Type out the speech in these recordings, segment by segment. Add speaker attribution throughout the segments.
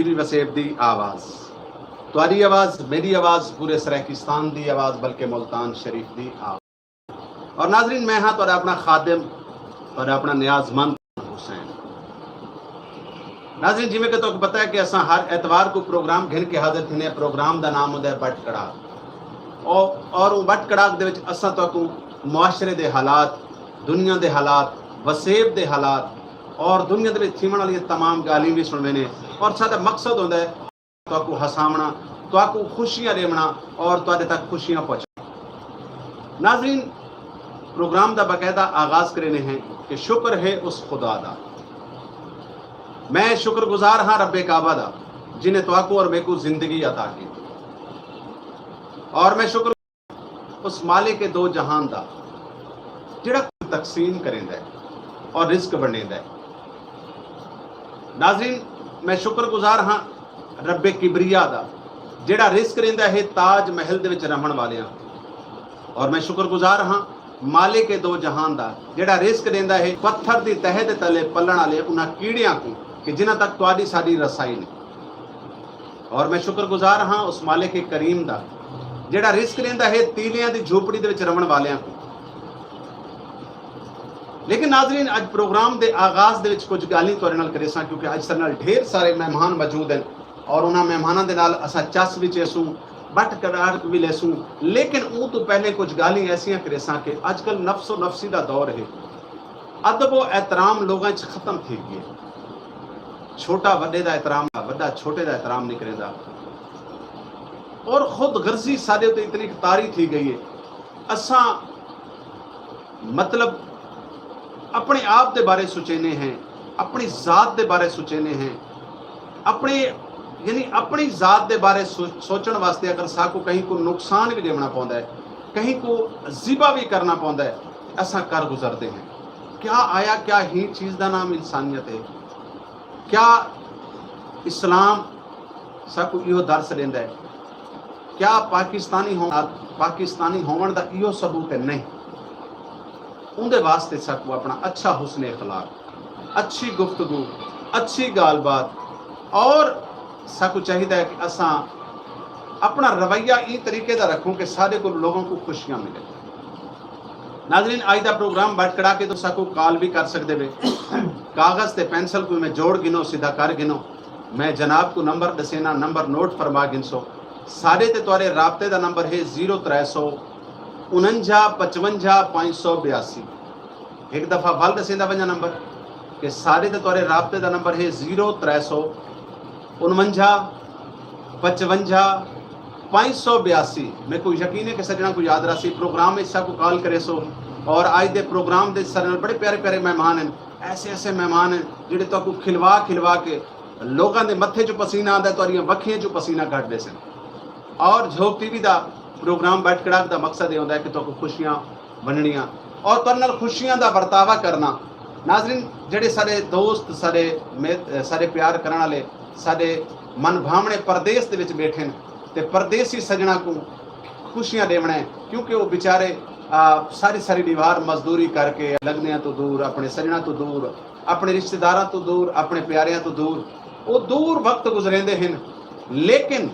Speaker 1: वसेब दी आवाज़ तुहारी आवाज़ मेरी आवाज़ पूरे सराकिस्तान दी आवाज़ बल्कि मुल्तान शरीफ दी आवाज़। और नाजरीन मैं हाँ तो अपना खादिम और अपना न्याजमंद हुसैन। नाजरीन जिमें कि तो पता है कि असा हर एतवार को प्रोग्राम घिन के हाजिर थे। प्रोग्राम का नाम होता है बट कड़ाक और वो बट कड़ाक दे विच असा तो मुआशरे के हालात, दुनिया के हालात, वसेब के हालात और दुनिया के थीवन वाली तमाम गाली भी सुनने ने। और साडा मकसद होता है तो हसावना, तो खुशियां देवना और तुहाडे तक खुशियां पहुंचाना। नाजरीन प्रोग्राम का बाकायदा आगाज करने हैं कि शुक्र है उस खुदा का। मैं शुक्रगुजार हाँ रब्बे काबा का जिन्हें तो और मेरे को जिंदगी अता की। और मैं शुक्र उस मालिक के दो जहान का जिहड़ा तकसीम करेंदा है और रिस्क बनेंदा है। नाजरीन मैं शुक्रगुजार हाँ रब्बे किबरिया का जिहड़ा रिस्क रहिंदा है ताज महल दे विच रहण वालियां। और मैं शुक्रगुजार हाँ मालिक के दो जहान का जिहड़ा रिस्क देंदा है पत्थर की तह दे तले पलण वाले उन्हां कीड़ियां को कि जिन्हां तक तुहाडी साडी रसाई नहीं। और मैं शुक्रगुजार हाँ उस मालिक के करीम का जिहड़ा रिस्क देंदा है तीलियां की झोपड़ी दे विच रहण वालियां को। लेकिन नाजरीन अज प्रोग्राम के आगाज दे विच कुछ गाली तुहाडे नाल करेसां क्योंकि अज साडे नाल ढेर सारे मेहमान मौजूद हैं और उन्होंने मेहमानों के नाल असा चस भी चेसूं बट करार भी लेसूं। लेकिन वो तो पहले कुछ गाली ऐसिया करेसां कि अजकल नफ्सो नफसी का दौर है। अदब व एहतराम लोगों च खत्म थी गए। छोटा वड्डे का एहतराम, वड्डा छोटे का एहतराम नहीं करेंदा और खुद गर्जी साडे उत्ते इतनी तारी थी गई है। असा मतलब अपने आप के बारे सोचेने हैं, अपनी जात के बारे सोचेने हैं, अपने यानी अपनी जात के बारे सोचने वास्ते अगर साकू कहीं को नुकसान भी देना पौंदा है, कहीं को जिबा भी करना पौंदा है, असा कर गुजरते हैं। क्या आया क्या ही चीज़ का नाम इंसानियत है? क्या इस्लाम साकू इहो दर्स देंदा है? क्या पाकिस्तानी होवन का इहो सबूत है? नहीं। उनके वास्ते साकू अपना अच्छा हुस्न अखलाक, अच्छी गुफ्तगू, अच्छी गालबात और साकू चाहिए है कि असा अपना रवैया इस तरीके का रखूँ कि सारे को लोगों को खुशियां मिले। नाजरीन आज का प्रोग्राम बट कड़ा के तो साकू कॉल भी कर सकते वे। कागज़ ते पेंसिल को मैं जोड़ गिनो सीधा कर गिनो। मैं जनाब को नंबर दसेना, नंबर नोट फरमा गिनसो। सारे ते तुहारे राबते का नंबर है 0349 55 582। एक दफ़ा वल दसेंदा वजा नंबर कि सारे ते तुहारे राबते का नंबर है 0349 55 582। मेरे को यकीन है कि सजना को याद रसी प्रोग्राम में को कॉल करे सो। और आज के प्रोग्राम के सर बड़े प्यारे प्यारे मेहमान हैं, ऐसे ऐसे मेहमान हैं जिहड़े तो खिलवा खिलवा के लोगों के मत्थे चो पसीना आता, तुहारियां वखियां चो पसीना कढ़दे सन। और झोक टीवी का प्रोग्राम बट कड़ाक का मकसद ये होता है कि तो खुशियां बननियां और तुहाडे नाल खुशियां का बरतावा करना। नाजरीन जेडे सारे दोस्त सारे प्यार करने वाले सारे मन भावने परदेश दे विच बैठे हैं ते परदेसी सजना को खुशियां देवना है क्योंकि वो बेचारे सारी सारी दीवार मजदूरी करके लगने तो दूर, अपने सजना तो दूर, अपने रिश्तेदारों तो दूर, अपने प्यारियां तो दूर, वो दूर वक्त गुजरेंदे हैं। लेकिन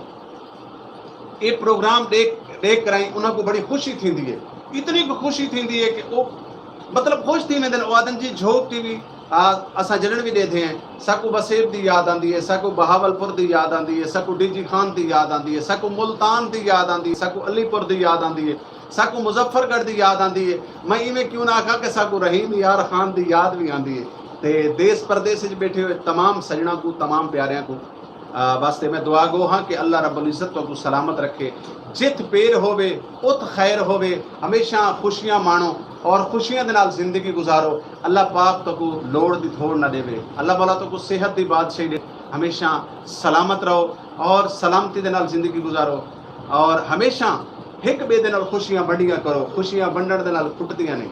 Speaker 1: ये प्रोग्राम देख कर उन्होंने बड़ी खुशी थी है, इतनी खुशी थी है कि वो मतलब खुश थी में वादन जी झोक टीवी असा जड़न भी देते हैं। साकू वसेब की याद आती है, साकू बहावलपुर की याद आती है, साकू डीजी खान की याद आती है, साकू मुल्तान की याद आती है, साकू अलीपुर की याद आती है, साकू मुजफ्फरगढ़ की याद आती है। मैं इवें क्यों ना आखा कि साकू रहीम यार खान की याद भी आती है। तो देश प्रदेश बैठे हुए तमाम सजना को, तमाम प्यारियां को वास्ते मैं दुआ गो हाँ कि अल्लाह रब्बुल इज़्ज़त को सलामत रखे। जित पेर होवे उत खैर होवे, हमेशा खुशियां माणो और खुशियां दे नाल जिंदगी गुजारो। अल्लाह पाक तो को लोड़ दी थोड़ ना देवे, अल्लाह वाला तो को सेहत दी बादशाही दे। हमेशा सलामत रहो और सलामती दे नाल जिंदगी गुजारो और हमेशा एक बे दे नाल खुशियां बंडियां करो। खुशियां बंडण दे नाल खुटदियां नहीं।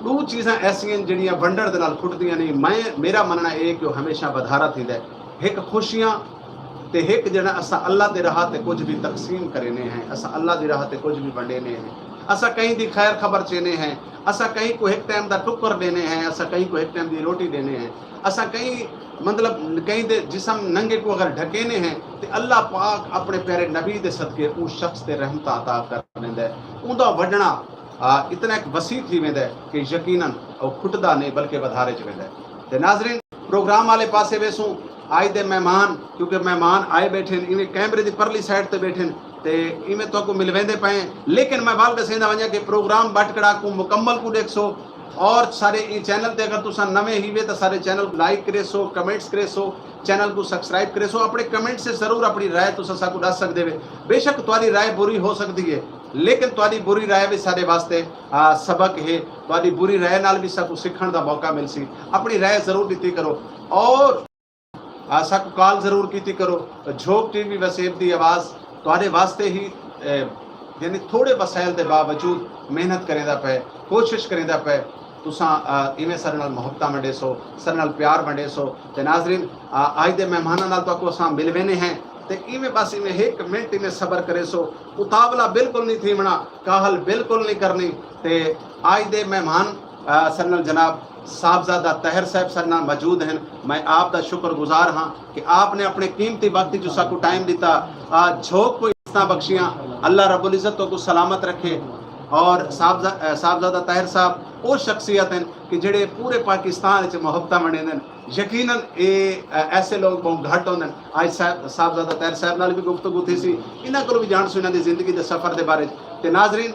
Speaker 1: दो चीज़ां ऐसियां जिहड़ियां बंडण दे नाल खुटदियां नहीं। मेरा मनना है कि हमेशा वधारा थींदा है। एक खुशियां ते एक जड़ा असा अल्लाह दे राह ते कुछ भी तकसीम करेने हैं, असा अल्लाह दी राह ते कुछ भी वंडेने हैं, असा कहीं दी खैर खबर चेने हैं, असा कहीं को एक टाइम दा टुकर देने हैं, असा कहीं को एक टाइम दी रोटी देने हैं, असा कहीं मतलब कहीं दे जिसम नंगे को अगर ढकेने हैं तो अल्लाह पाक अपने प्यारे नबी दे सदके उस शख्स ते रहमत अता कर देंदा है। उनदा वडना इतना एक वसी थी वेंदा है कि यकीनन वो खुटदा नहीं बल्कि वधारे च वेंदा है। ते नाज़रीन प्रोग्राम वाले पासे वेसूं आज दे मेहमान, क्योंकि मेहमान आए बैठे इवें कैमरे की परली साइड ते बैठे ते इवें तो को मिलवेंदे पे, लेकिन मैं वाल दसेंदा वञा कि प्रोग्राम बटकड़ा को मुकम्मल को देखसो और सारे चैनल ते अगर तुसा नवे ही वे तो सारे चैनल को लाइक करे सो, कमेंट्स करे सो, चैनल को सब्सक्राइब करे सो, अपने कमेंट से जरूर अपनी राय तुसा साकू दस सकदे वे। बेशक तुम्हारी राय बुरी हो सकती है, लेकिन तुम्हारी बुरी राय भी सारे वास्ते सबक है, तुम्हारी बुरी राय नाल भी साकू सीखण दा मौका मिल सी। अपनी राय जरूर दी करो और साकू कॉल जरूर कीती करो। झोंक टीवी वसेब दी आवाज़ तुम्हारे वास्ते ही यानी थोड़े वसाइल के बावजूद मेहनत करेंदा पे, कोशिश करेंदा पे तुसा इवें सर नाल मुहब्बत वंडे सो, सर नाल प्यार वंडे सो। ते नाज़रीन आज दे मेहमानां नाल तो असां मिल वेने हैं ते इवें बस इवें एक मिनट इवें सबर करे सो, उतावला बिल्कुल नहीं थी मना, काहल बिल्कुल नहीं करनी। ते आज दे मेहमान सर नाल जनाब साहबजादा ताहिर साहब सर नाल मौजूद हैं। मैं आप दा शुक्रगुजार हाँ कि आपने अपने कीमती वक्त जो साकू टाइम दिता, झोंक को इस्ता बख्शियाँ, अल्लाह रब्बुल इज़्ज़त तो को सलामत रखे। और साहबजादा ताहिर साहब वो शख्सियत हैं कि जेड़े पूरे पाकिस्तान च मुहब्बत वंडेंदे हैं। यकीनन ये ऐसे लोग बहुत घट होंदे हैं। आज साहबजादा ताहिर साहब नाल भी गुफ्तगू थी सी, इन्हां कोल भी जान सो इन्हां दी जिंदगी दे सफ़र दे बारे। ते नाज़रीन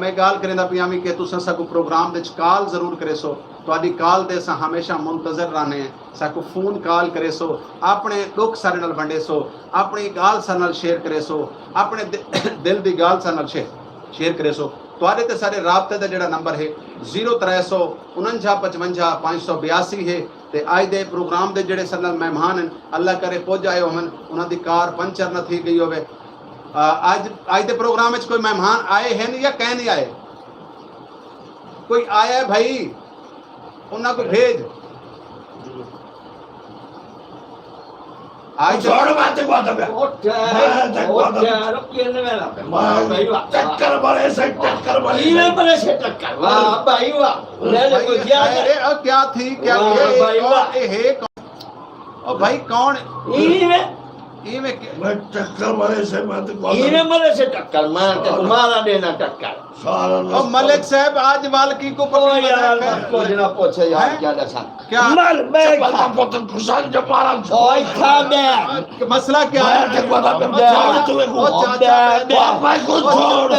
Speaker 1: मैं गाल करेंदा पिया कि तुसां साकू प्रोग्राम दे कॉल जरूर करे सो, तुहाडी कॉल दे असां हमेशा मुंतज़र रहने हैं। साकू फोन कॉल करे सो, अपने दुख सारे नाल वंडे सो, अपनी गाल सारे नाल शेयर करे सो, अपने दिल दी गाल सारे नाल शेयर करे सो। तुहाडे ते सारे राबते दा जेड़ा नंबर है 0349 582 है। ते आज दे प्रोग्राम दे जेड़े सारे नाल मेहमान हैं, अल्लाह करे पहुंच आए होवन, उन्हां दी कार पंचर न थी गई होवे। आज दे प्रोग्राम में कोई मेहमान आए हैं या कह नहीं आए? कोई आया है भाई, उन्हें को भेज। आज
Speaker 2: छोड़ बात बात है टक्कर बड़े से टक्कर बड़े से टक्कर वाह भाई वाह ले ले कोई
Speaker 1: अरे क्या थी क्या ये और भाई कौन ये में
Speaker 2: टक्कर बड़े से मत
Speaker 3: ये बड़े से टक्कर मार के तुम्हारा देना टक्कर
Speaker 1: और मलिक साहब आज वालकी को
Speaker 3: यार को जना पूछे यार क्या दशा
Speaker 1: क्या
Speaker 2: मर मैं का पुत्र खुशाल जब मारा
Speaker 3: ओए था दे
Speaker 1: मसला क्या है?
Speaker 2: भाई को छोड़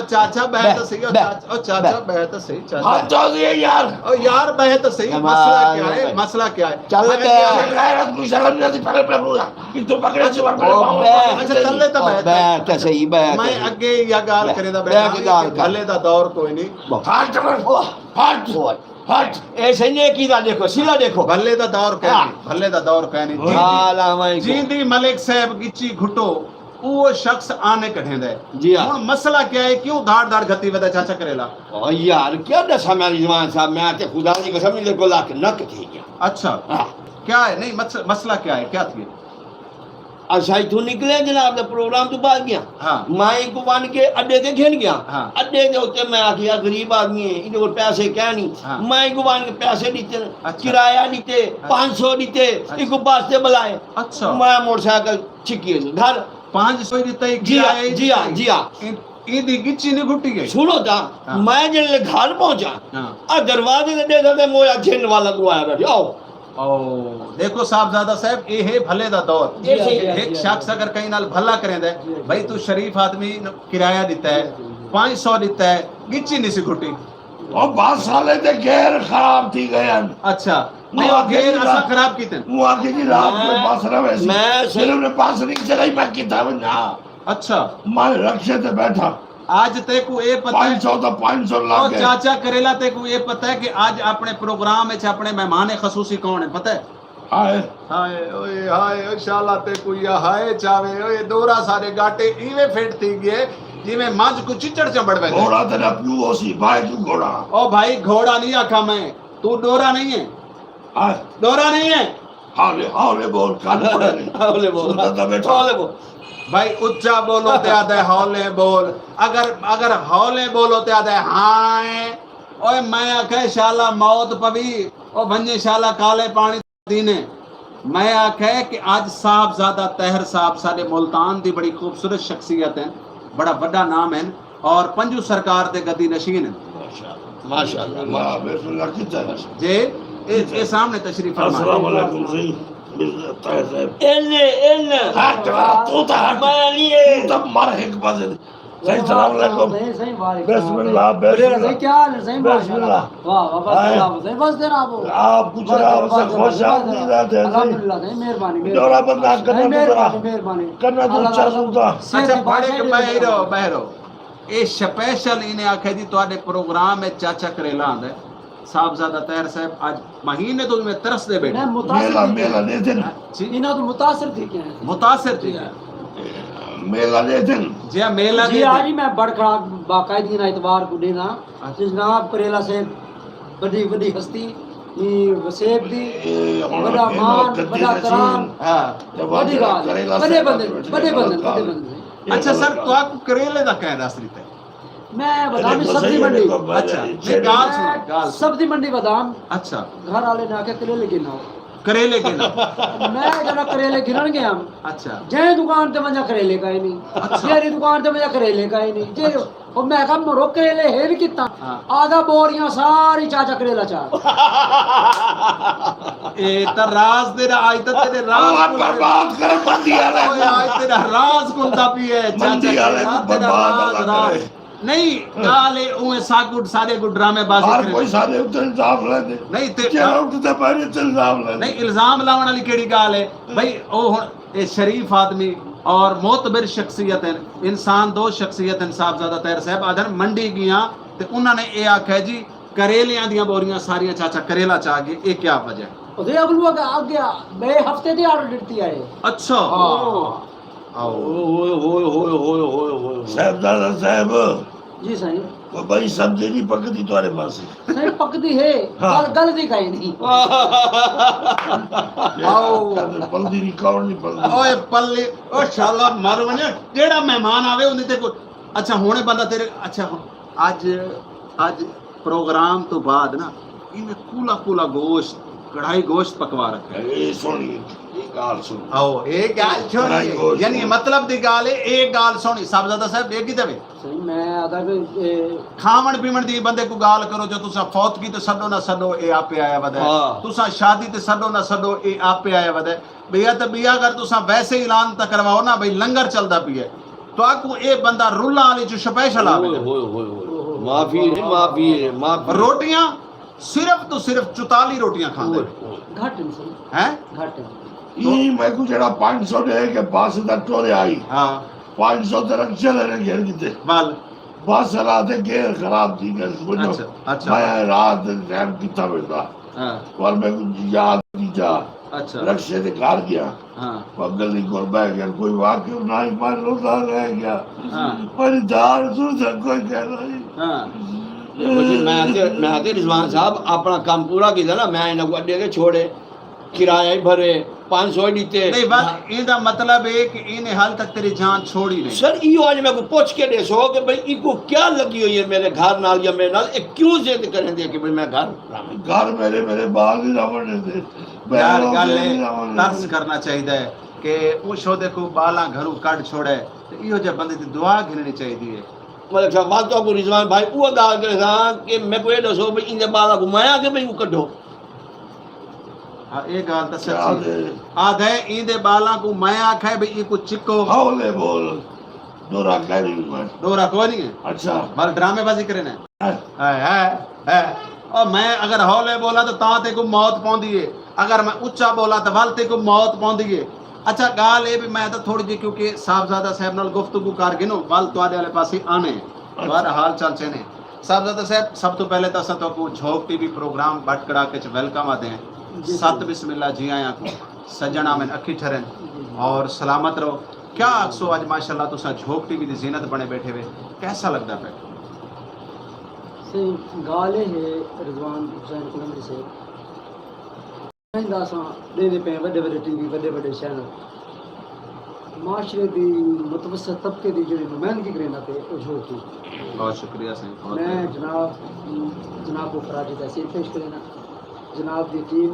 Speaker 1: चाचा बह तो सही, चाचा बह तो सही,
Speaker 2: हाथ जोड़ दिए यार
Speaker 1: यार बह तो सही। मसला क्या है? मसला क्या है?
Speaker 3: चल
Speaker 2: गैरत को शर्म नहीं पकड़ पे पूरा कि तू पकड़े से
Speaker 1: अच्छा चल ले तो
Speaker 3: बैठ सही बैठ
Speaker 1: मैं आगे या गाल करेदा बैठ भले दा दौर कोई नहीं।
Speaker 2: हाथ हाथ हट
Speaker 3: ऐसे ने कीदा देखो सीधा देखो
Speaker 1: भले दा दौर कहनी, भले दा दौर कहनी।
Speaker 3: हाला मैं
Speaker 1: जींदी मलिक साहब गिच्ची घुटो वो शख्स आने कठेंदा है
Speaker 3: जी हां।
Speaker 1: हुन मसला क्या है? क्यों धाड़ धाड़ गति वदा चाचा करेला?
Speaker 3: ओ यार क्या दशा मेरी जवान साहब, मैं आके खुदा की कसम नहीं देखो लाख नक थी क्या।
Speaker 1: अच्छा क्या है? नहीं मसला क्या है? क्या थी?
Speaker 3: अच्छा तू निकले जनाब प्रोग्राम तो बाद गया
Speaker 1: हाँ।
Speaker 3: मैं को बन के अड्डे ते घेन गया
Speaker 1: हाँ।
Speaker 3: अड्डे के उत्ते मैं आखिया गरीब आदमी है इनके को पैसे क्या नहीं
Speaker 1: हाँ।
Speaker 3: मैं को बन के पैसे दीते
Speaker 1: अच्छा।
Speaker 3: किराया दीते 500 दीते इनको वास्ते बुलाए।
Speaker 1: अच्छा
Speaker 3: मैं मोटरसाइकिल छिकी घर
Speaker 1: 500 दिते
Speaker 3: जी हां जी हां
Speaker 1: ईदी गिच्ची ने घुटी गई।
Speaker 3: सुनो ता
Speaker 1: हाँ।
Speaker 3: मैं जब घर पहुंचा
Speaker 1: हां
Speaker 3: आ दरवाजे ते दे मोया घेन वाला को आया बैठो आओ
Speaker 1: ओ देखो साहबजादा साहब ये है भले दा दौर। एक शख्स अगर कहीं नाल भला करेंदा है भाई तू शरीफ आदमी किराया देता है 500 देता है गिच्ची नहीं सी घुटी
Speaker 2: और 5 साले ते गैर खराब थी गए।
Speaker 1: अच्छा नहीं वो गेर असा खराब कीते
Speaker 2: वो आके जी रात में पास रहे
Speaker 3: मैं
Speaker 2: सिर्फ ने पास नहीं चलाई मैं किताब ना।
Speaker 1: अच्छा
Speaker 2: मैं रक्षे ते बैठा
Speaker 1: आज ते को ये पता है
Speaker 2: 500 तो 500
Speaker 1: और
Speaker 2: लाख
Speaker 1: चाचा करेला ते को ये पता है कि आज अपने प्रोग्राम में अपने मेहमान खसूसी कौन है पता है?
Speaker 2: हाय
Speaker 1: हाय ओए हाय ओ शाला ते को या हाय चावे ओए दोरा सारे गाटे इवे फेट थी गए जिਵੇਂ मझ को चिचड़ चंबड़ में
Speaker 2: घोड़ा तेरा प्यू होसी भाई तू घोड़ा
Speaker 1: ओ भाई घोड़ा नहीं आखा मैं, तू डोरा नहीं है,
Speaker 2: हाय
Speaker 1: डोरा नहीं है
Speaker 2: हौले हौले बोल कान पड़े नहीं
Speaker 3: हौले बोल
Speaker 2: सुनता था बेटा
Speaker 3: हौले बोल
Speaker 1: भाई उच्चा बोलो ते आदे हौले बोल, अगर हौले बोलो ते आदे हाय। ओए मैं आखे शाला मौत पवी ओ भंजे शाला काले पानी दीने। मैं आखे कि आज साहबजादा तहर साहब साडे मुल्तान दी बड़ी खूबसूरत शख्सियत है, बड़ा बड़ा नाम है और पंजू सरकार दे गद्दी नशीन है।
Speaker 3: माशाल्लाह
Speaker 2: अल्लाह बिस्मिल्लाह किधर है
Speaker 1: जे ए सामने तशरीफ
Speaker 2: अस्सलाम
Speaker 1: फरमा।
Speaker 2: वालेकुम सही ताहिर साहब
Speaker 3: एने
Speaker 2: हट तू तो हट
Speaker 3: मैं नहीं है
Speaker 2: तू तो मर एक बार सही सलाम वालेकुम बिस्मिल्लाह
Speaker 4: सही
Speaker 2: बिस्मिल्लाह
Speaker 4: क्या हाल है? सही
Speaker 2: बिस्मिल्लाह
Speaker 4: वाह वाह बस
Speaker 2: आए।
Speaker 4: जनाब, सही बस जनाब।
Speaker 2: आप कुछ आप से खुश आमदीद आते हैं
Speaker 4: अल्हम्दुलिल्लाह, सही मेहरबानी
Speaker 2: डोरा बंदा करना तो जरा
Speaker 4: मेहरबानी
Speaker 2: करना तो चलूंगा
Speaker 1: अच्छा फाड़े के बहरो ए स्पेशल इन्हें आखे जी तुहाडे प्रोग्राम में चाचा करेला आंदा है साहबजादा तहर साहब आज महीने तो में तरस दे बैठे
Speaker 2: मेला मेला दे दिन
Speaker 4: इन्हें तो मुतासिर थी क्या है?
Speaker 1: मुतासिर थी
Speaker 2: मेला दे दिन
Speaker 1: जी हाँ, मेला
Speaker 4: जी
Speaker 1: दे
Speaker 4: आज ही मैं बड़खड़ा बाकायदगी ना इतवार को देना जनाब करेला से बड़ी बड़ी हस्ती वसेब दी बड़ा मान बड़ा कराम
Speaker 1: हाँ।
Speaker 4: बड़ी गाल बड़े बंदे
Speaker 1: अच्छा सर तो आपको करेले दा क्या दस रही
Speaker 4: मैं बदाम सब्जी मंडी
Speaker 1: अच्छा ये गाल सुनो गाल
Speaker 4: सब्जी मंडी बदाम
Speaker 1: अच्छा
Speaker 4: घर वाले ने आके करेले गिना
Speaker 1: करेले के ना
Speaker 4: मैं जरा करेले गिनन गया
Speaker 1: अच्छा
Speaker 4: जे दुकान ते मजा करेले का ही नहीं जेरी दुकान ते मजा करेले का ही नहीं जे और मैं कहा मरो करेले है भी कितना आधा बोरियां सारी चाचा करेला चार
Speaker 1: ए तो राज तेरा आज तक तेरे राज
Speaker 2: आप बर्बाद कर बंदी वाले
Speaker 1: ओए आज तेरा राज खुलता पी है
Speaker 2: मंदी वाले को बर्बाद अल्लाह करे
Speaker 1: नहीं गाले उए सागुड सारे गुड ड्रामे बाजी
Speaker 2: हर
Speaker 1: करे
Speaker 2: कोई सारे उत्ते इल्जाम ले दे
Speaker 1: नहीं ते
Speaker 2: चलो उठते पहले इल्जाम ले
Speaker 1: नहीं इल्जाम लावन वाली केड़ी गाल है भाई ओ हुन ए शरीफ आदमी और मोतबर शख्सियत है इंसान दो शख्सियत है साहबजादा तहर साहब आदर मंडी गया ते उन्होंने ए आखे जी करेलियां दियां बोरियां सारियां चाचा करेला चाह गए ए क्या वजह
Speaker 4: ओदे अगलू आ गया मैं हफ्ते दी ऑर्डर देती है
Speaker 1: अच्छा आओ
Speaker 2: साहबजादा साहब
Speaker 4: जी सही
Speaker 2: वो भाई सब्जी नहीं पकती तुम्हारे पास
Speaker 4: सही पकदी है
Speaker 2: हाँ।
Speaker 4: गल दी कहीं नहीं
Speaker 1: आओ
Speaker 2: पलदी नहीं कौन नहीं पलदी
Speaker 1: ओए पल्ले ओ शाला मर वने जेड़ा मेहमान आवे उन्हें ते अच्छा होने बंदा तेरे अच्छा आज प्रोग्राम तो बाद ना इन्हें कूला कूला गोश्त कढ़ाई गोश्त पकवा रखा है
Speaker 2: ए सोनी एक गाल सुन
Speaker 1: आओ एक गाल
Speaker 2: कढ़ाई
Speaker 1: छोड़ी
Speaker 2: गोश्त।
Speaker 1: यानी मतलब दी गाल है एक गाल सुनी साहबजादा साहब एक ही दवे
Speaker 4: सही मैं आधा भी
Speaker 1: खावण पीवण दी बंदे को गाल करो जो तुसा फौत की तो सडो ना सडो ए आपे आया वदे
Speaker 3: हाँ।
Speaker 1: तुसा शादी ते सडो ना सडो ए आपे आया वदे भैया तो बिया अगर तुसा वैसे ऐलान तक करवाओ ना भाई लंगर चलदा पी है तो आपको ए बंदा रुला वाली जो स्पेशल आवे
Speaker 3: माफी
Speaker 1: रोटियां सिर्फ तो सिर्फ 44 रोटियां खांदे
Speaker 4: घट नहीं सही
Speaker 1: हैं
Speaker 4: घट
Speaker 2: ई मैं को जेड़ा 500 दे के बस दा टोरे आई
Speaker 1: हां
Speaker 2: 500 तरक चले रे घेर किते
Speaker 1: वाल
Speaker 2: बस रात गेर खराब थी गई बोलो
Speaker 1: अच्छा।
Speaker 2: मैं रात टाइम कितना बैठा
Speaker 1: हां
Speaker 2: और मैं को याद नहीं जा
Speaker 1: अच्छा
Speaker 2: रक्षे से घर गया
Speaker 1: हां
Speaker 2: पगल नहीं कर बैठ गया कोई वाक्य नहीं मान लो रह गया
Speaker 1: हां
Speaker 2: पर दार तू सब कोई कह रही
Speaker 1: हां
Speaker 3: मैं आते रिजवान साहब अपना काम पूरा किया ना मैं इन्हें को अड्डे के छोड़े किराया ही भरे 500 दीते
Speaker 1: नहीं बात इनका मतलब है कि इन्हें हाल तक तेरी जान छोड़ी नहीं
Speaker 3: सर यो आज मैं को पूछ के दे सो कि भाई इको क्या लगी हुई है मेरे घर नाल या मेरे नाल क्यों जिद करें दे कि भाई मैं घर
Speaker 2: मेरे बाल ही रावण दे
Speaker 1: यार गल तर्स करना चाहिए कि उस ओदे को बाला घरों कट छोड़े तो इहो जे बंदे दी दुआ घिननी चाहिए
Speaker 3: मतलब साहब बात तो रिजवान भाई वो गाल करे था कि मैं को ये दसो भाई इन बाला घुमाया के भाई वो कढो
Speaker 1: हां ये गाल तो सच्ची आधे इंदे बाला को मैं आखे भाई ई को चिको
Speaker 2: हौले बोल डोरा करी मैं
Speaker 1: डोरा को नहीं है
Speaker 2: अच्छा
Speaker 1: बल ड्रामेबाजी करे ना है और मैं अगर हौले बोला तो ताते को मौत पौंदी है अगर मैं ऊंचा बोला तो वलते को मौत पौंदी है अच्छा गाल ये भी मैं तो थोड़ी जी क्योंकि साहबजादा साहब नाल गुफ्तगू कर गिनो वल तुहाडे वाले पासे आने तुम्हारा हाल चाल चने साहबजादा साहब सब तो पहले तो असा तो को झोंक टीवी प्रोग्राम बटकड़ा के वेलकम आते हैं सत बिस्मिल्लाह जी आया को सज्जन आमिन अखी ठहरन और सलामत रहो क्या अक्सो आज माशाल्लाह तुसा झोंक टीवी दी जीनत बने बैठे हुए कैसा लगदा पे
Speaker 4: सही गाले है रिजवान हुसैन कुलंदरी से देने पे बड़े बड़े टीवी बड़े बड़े चैनल माशरे दी मुतवसत तबके दी जो नुमाइंदगी करना पे वो झूठी।
Speaker 1: बहुत शुक्रिया सही बहुत
Speaker 4: मैं जनाब को खराज तहसील पेश करना, जनाब की टीम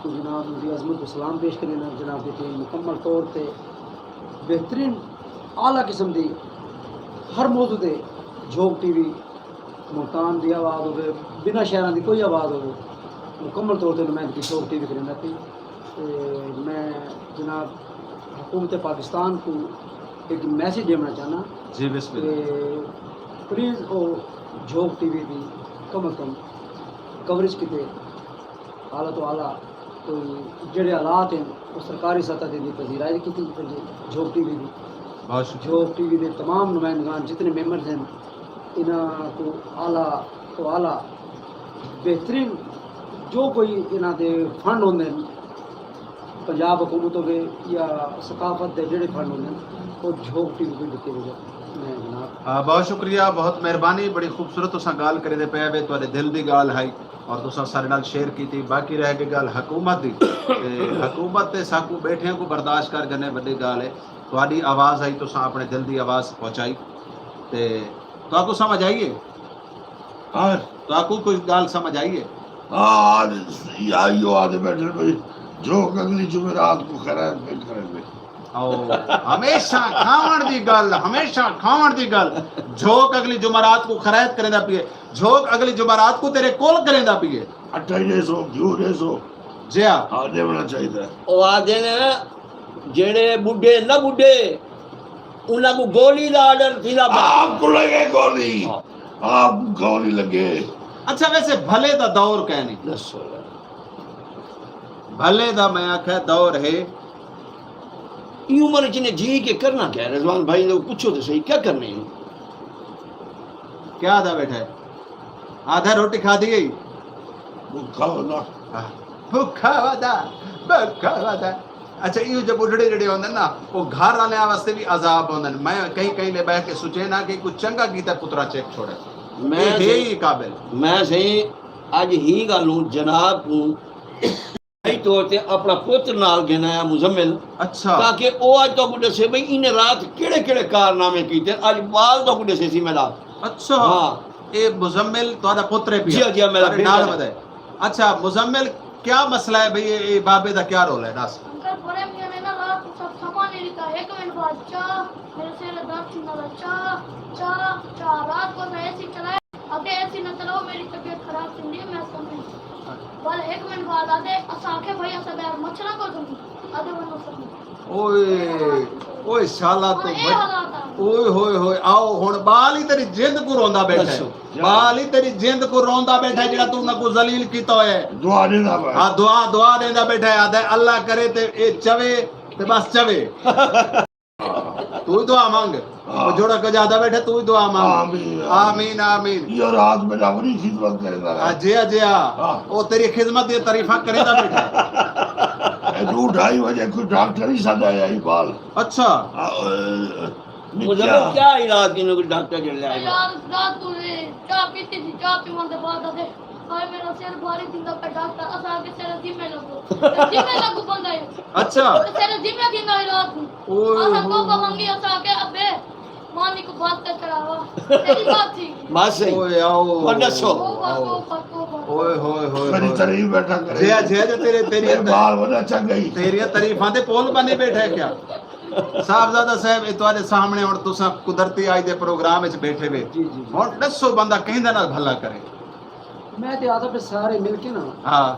Speaker 4: को जनाब की अजमत को सलाम पेश करना। जनाब की टीम मुकम्मल तौर पर बेहतरीन आला किस्म की हर मौजू से झोंक टीवी मुल्तान की आवाज़ हो बिना शहरों की कोई आवाज़ हो मुकम्मल तौर पर नुमाइंदगी झोंक टीवी करना थी। मैं जनाब हुकूमत पाकिस्तान को एक मैसेज देना चाहना
Speaker 1: जी बिस्मिल्लाह।
Speaker 4: प्लीज़ वो झोंक टीवी की कम अज़ कम कवरेज किते आला तो आला कोई जेड़े हालात हैं वो सरकारी सतह की पजीराई की झोंक टीवी की।
Speaker 1: बहुत शुक्रिया।
Speaker 4: झोंक टीवी के तमाम नुमाइंदगान जितने मेंबर्स हैं इन्हों को आला तो आला बेहतरीन जो कोई इन्हों के फंड होंगे पंजाब हुकूमत हो या सकाफत के जोड़े फंड होंगे वो झोंक टीवी को दिते हुए मैं जनाब।
Speaker 1: बहुत शुक्रिया बहुत मेहरबानी। बड़ी खूबसूरत तुसा गाल करे दे पे वे तुहाडे दिल दी गाल है और तुसा सारे नाल शेयर की थी। बाकी रह गई गल हुकूमत दी ते हुकूमत ते साकू बैठे को बर्दाश्त कर करने बड़ी गाल है। तुहाडी आवाज़ आई तुसा अपने दिल दी आवाज़ पहुंचाई ते तुहाकू समझ आई है?
Speaker 2: हाँ
Speaker 1: तुहाकू कोई गाल समझ आई है?
Speaker 2: आज आइयो आधे बैठे भाई जो अगली जुमेरात को खैरात में करेंगे।
Speaker 1: हमेशा खावण दी गल हमेशा खावण दी गल झोंक अगली जुमेरात को खैरात करेंदा पिए झोंक अगली जुमेरात को तेरे कोल करेंदा पिए
Speaker 2: अट्ठा ही सो क्यों रे सो
Speaker 1: जी हाँ
Speaker 2: आने होना चाहिए।
Speaker 3: ਉਹ ਆਦੇ ਨੇ ਜਿਹੜੇ ਬੁੱਢੇ ਨਾ ਬੁੱਢੇ ਉਹਨਾਂ ਨੂੰ ਗੋਲੀ ਦਾ ਆਰਡਰ ਥੀਦਾ
Speaker 2: आपको लगे गोली आपको गोली लगे।
Speaker 1: अच्छा वैसे भले दा दौर कहनी
Speaker 2: दसो
Speaker 1: भले दा मैं आख्या दौर है
Speaker 3: ये उम्र च ने जी के करना क्या है? रिजवान भाई ने पूछो तो सही क्या करने हैं?
Speaker 1: क्या आधा बैठा है आधा रोटी खा दी गई
Speaker 2: भूखा होना
Speaker 1: भुखा वादा। अच्छा ये जब बुढ़ड़े जड़े होंगे ना वो घर आने वास्ते भी अजाब होंगे। मैं कहीं कहीं ले बैठ के सोचे ना कि कुछ चंगा कीता पुत्रा चेक छोड़े
Speaker 3: मैं
Speaker 1: है
Speaker 3: सही
Speaker 1: ही काबिल।
Speaker 3: मैं सही अज ही गल जनाब को सही तौर ते अपना पुत्र नाल गिनाया मुजम्मिल
Speaker 1: अच्छा
Speaker 3: ताकि वो अज तो को दसे भाई इन्हें रात केड़े केड़े कारनामे कीते अज बाल तो को दसे सी मेरा।
Speaker 1: अच्छा
Speaker 3: हाँ
Speaker 1: ये मुजम्मिल तुम्हारा पुत्र है
Speaker 3: जी जी मेरा
Speaker 1: तुम्हारे नाल बताए। अच्छा मुजम्मिल क्या मसला है भाई ये बाबे का क्या रोल है दस?
Speaker 5: अंकल बड़े मियां ने ना रात को सब सामान ले लिया एक मिनट बाद चाह मेरे सिर दर्द थी ना चाह चाह चाह रात को मैं ऐसी चलाए आगे ऐसी न चलाओ मेरी तबीयत खराब चल रही है मैं समझ वाल एक मिनट बाद आगे असाखे भाई असा बैर मच्छरा को तुम आगे बनो सब
Speaker 1: ओए ओए शाला तो
Speaker 5: ये हालात आ
Speaker 1: ओए होए होए आओ हुन बाल ही तेरी जिंद को रोंदा बैठा है बाल ही तेरी जिंद को रोंदा बैठा है जेड़ा तू ना को जलील कीता है।
Speaker 2: दुआ देना भाई
Speaker 1: हां दुआ देंदा बैठा है आदा अल्लाह करे ते ए चवे ते बस चवे तू ही दुआ मांग वो जोड़ा को ज्यादा बैठे तू ही दुआ मांग
Speaker 2: आमीन
Speaker 1: आमीन आमीन।
Speaker 2: ये रात में अपनी खिदमत करेगा
Speaker 1: अजय ओ तेरी खिदमत दी तारीफा करेंदा बैठा है।
Speaker 2: 2:30 बजे कोई डॉक्टर ही सदा आया ही बाल
Speaker 1: अच्छा
Speaker 3: मुजम्मिल क्या इलाज की कोई डॉक्टर के ले आए
Speaker 5: यार रात को चाह पीती थी चाह पीने के बाद आगे हाय मेरा सिर भारी दिंदा पे डॉक्टर असा के सिर जिम्मे लगो बंदा है।
Speaker 1: अच्छा
Speaker 5: सिर जिम्मे दिंदा रात को
Speaker 1: ओए
Speaker 5: असा को बहंगी असा के अबे मानी को बात कर चढ़ावा तेरी बात थी
Speaker 3: बस सही
Speaker 1: ओए आओ
Speaker 3: और दसो
Speaker 1: ओए होए होए
Speaker 2: मेरी तारीफ बैठा करे
Speaker 1: जय तेरे तेरी
Speaker 2: बाल बड़ा अच्छा गई
Speaker 1: तेरी तारीफां दे पोल बने बैठे है क्या साहबजादा साहब ये तुम्हारे सामने हुन तुसा कुदरती आज दे प्रोग्राम विच बैठे वे
Speaker 4: जी जी
Speaker 1: हुन दसो बंदा कहंदा ना भला करे
Speaker 4: मैं तो आता पे सारे मिलके ना
Speaker 1: हां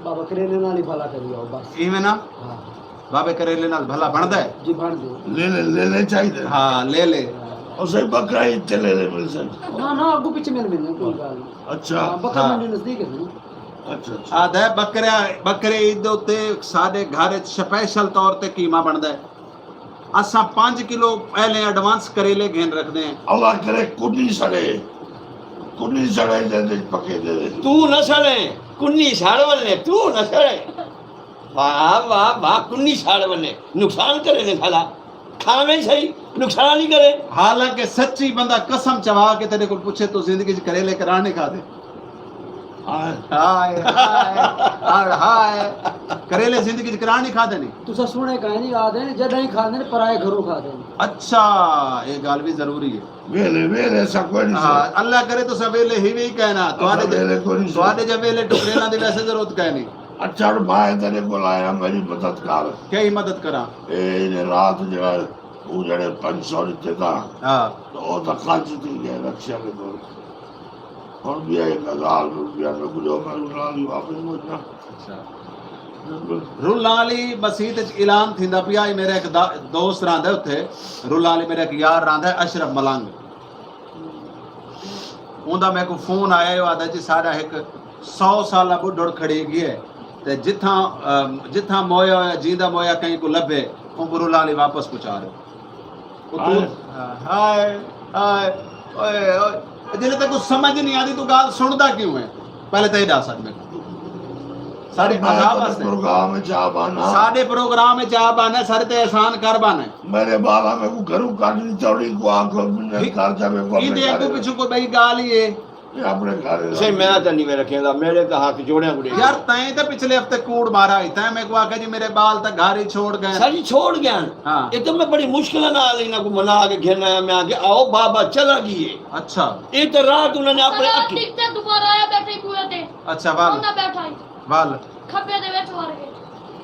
Speaker 4: बाबा करेले नाल ही भला करी आओ बस।
Speaker 1: इवें ना
Speaker 4: हाँ
Speaker 1: बाबे करेले नाल भला बनदा है
Speaker 4: जी बन दे
Speaker 2: ले चाहिए
Speaker 1: हां ले
Speaker 2: और सही बकरा ही चले ले मिल सकते।
Speaker 4: ना ना अगू पीछे मिलने कोई गल नहीं।
Speaker 2: अच्छा
Speaker 4: हाँ, बकरा
Speaker 1: हाँ।
Speaker 4: मंडी नजदीक है ना।
Speaker 2: अच्छा अच्छा
Speaker 1: आदा बकरे ईद दे उत्ते साडे घर च स्पेशल तौर ते कीमा बनदा है असा 5 किलो पहले एडवांस करेले घेन रखदे हैं।
Speaker 2: अल्लाह करे कुनी सड़े दे पके दे
Speaker 3: तू न सड़े कुन्नी साड़ वने तू न सड़े वाह वाह वाह कुन्नी साड़ वने नुकसान करे ने खाला खावे ही सही नुकसान नहीं करे।
Speaker 1: हालांकि सच्ची बंदा कसम चवा के तेरे को पूछे तो जिंदगी च करेले कराने खा दे
Speaker 2: हाय
Speaker 1: हाय हाय हाय करेले जिंदगी च करा नहीं खाते नहीं
Speaker 4: तुसा सुने कहीं नहीं आते ने जद ही खाते ने पराए घरों खाते ने
Speaker 1: अच्छा ये गल भी जरूरी है
Speaker 2: वेले वेले सा कोई नहीं
Speaker 1: हाँ अल्लाह करे तो सवेले ही भी कहना
Speaker 2: असा वेले कोई नहीं
Speaker 1: ਤੁਹਾਡੇ ਜੇ ਵੇਲੇ ਟੁਕਰੇਲਾਂ ਦੀ ਵੈਸੇ ਜ਼ਰੂਰਤ ਕਹੇ ਨਹੀਂ
Speaker 2: अच्छा और मैं तेरे को लाया मेरी मदद कर
Speaker 1: ਕਈ ਮਦਦ ਕਰਾਂ
Speaker 2: ए रात जो वो जड़े 500 दिते था
Speaker 1: ਹਾਂ
Speaker 2: तो वो तो खर्च थी गए रक्षा के दौर और भी 1000 रुपया में कुछ मैं उड़ा ली वापस मुझना
Speaker 1: ਅੱਛਾ रुल्ला वाली मसीत च ऐलान थींदा पिया मेरा एक दोस्त रहंदा उत्थे रुल्ला वाली मेरा एक यार रहंदा अशरफ मलंग उनदा मेरे को फोन आया यो आदा जी सारा एक 100 साल बुढ़ड़ खड़ी गई है ते जिथा जिथा मोया होया जींदा मोया कहीं को लभे उन रुल्ला वाली वापस पहुंचा रहे हाय हाय ओए ओए जिले तक कुछ समझ नहीं आती तू गाल सुनदा क्यों है पहले तो ये दस सक मेरे सारे आजाब वास्ते
Speaker 2: प्रोग्राम में जा बाना
Speaker 1: साडे प्रोग्राम में जा बाने सारे ते एहसान कर बाने
Speaker 2: मेरे बाला में को घरों काटनी चौड़ी को आंखों में कर जावे को
Speaker 1: इदे अगो पिछू को बई गाल ही है
Speaker 2: अपने घर
Speaker 3: सही मैं तो नहीं रखेंदा मेरे तो हाथ जोड़े गुड़े
Speaker 1: यार तैं तो पिछले हफ्ते कूड़ मारा ही तैं मेरे को आके जी मेरे बाल तक घर ही छोड़ गए
Speaker 3: सारी छोड़ गया
Speaker 1: हाँ।
Speaker 3: ये तो मैं बड़ी मुश्किल नाल इना को मना के घेरना है मैं आके आओ बाबा चला गई है
Speaker 1: अच्छा
Speaker 3: ये तो रात उन्होंने अपने
Speaker 5: रात
Speaker 3: अक्की
Speaker 5: ठीक से दोबारा आया बैठे कुएं ते
Speaker 1: अच्छा वाल
Speaker 5: ਉਹਨਾਂ बैठा ही
Speaker 1: वाल
Speaker 5: खब्बे दे विच वड़ गए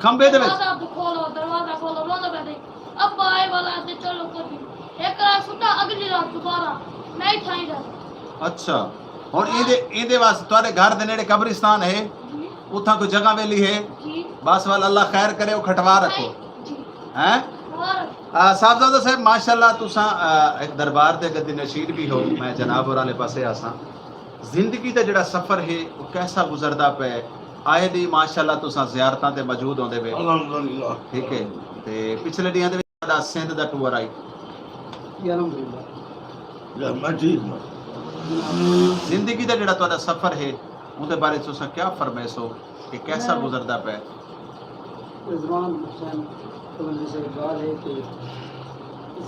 Speaker 1: खंबे दे विच
Speaker 5: दरवाजा खोलो रोंदा बैठे अब आए वाला ते चलो कोई एक रात सुता अगली रात दोबारा मैं ही थाई रहा
Speaker 1: अच्छा और इदे वास्ते तुम्हारे घर दे नेड़े कब्रिस्तान है
Speaker 5: जी
Speaker 1: उथा कोई जगह वेली है
Speaker 5: जी
Speaker 1: बस वाल अल्लाह खैर करे वो खटवा रखो
Speaker 5: जी
Speaker 1: हैं
Speaker 5: और
Speaker 1: साहबजादा साहब माशाल्लाह तुसा एक दरबार ते गद्दी नशीर भी हो मैं जनाब और वाले पासे आसा जिंदगी दा जेड़ा सफर है वो कैसा गुजरदा पे आए दी माशाल्लाह तुसा ज़ियारतां ते मौजूद होंदे वे
Speaker 2: अल्हम्दुलिल्लाह
Speaker 1: ठीक है ते पिछले दियां दे विच दा सिंध दा टूर आई
Speaker 4: ये अल्हम्दुलिल्लाह
Speaker 2: या मैं ठीक हूं
Speaker 1: जिंदगी दा जेड़ा तुहाडा सफर है उहदे बारे तुसा क्या फरमाइसो कि कैसा गुजरदा पे
Speaker 4: रिजवान हुसैन तवल्ली से गाल है कि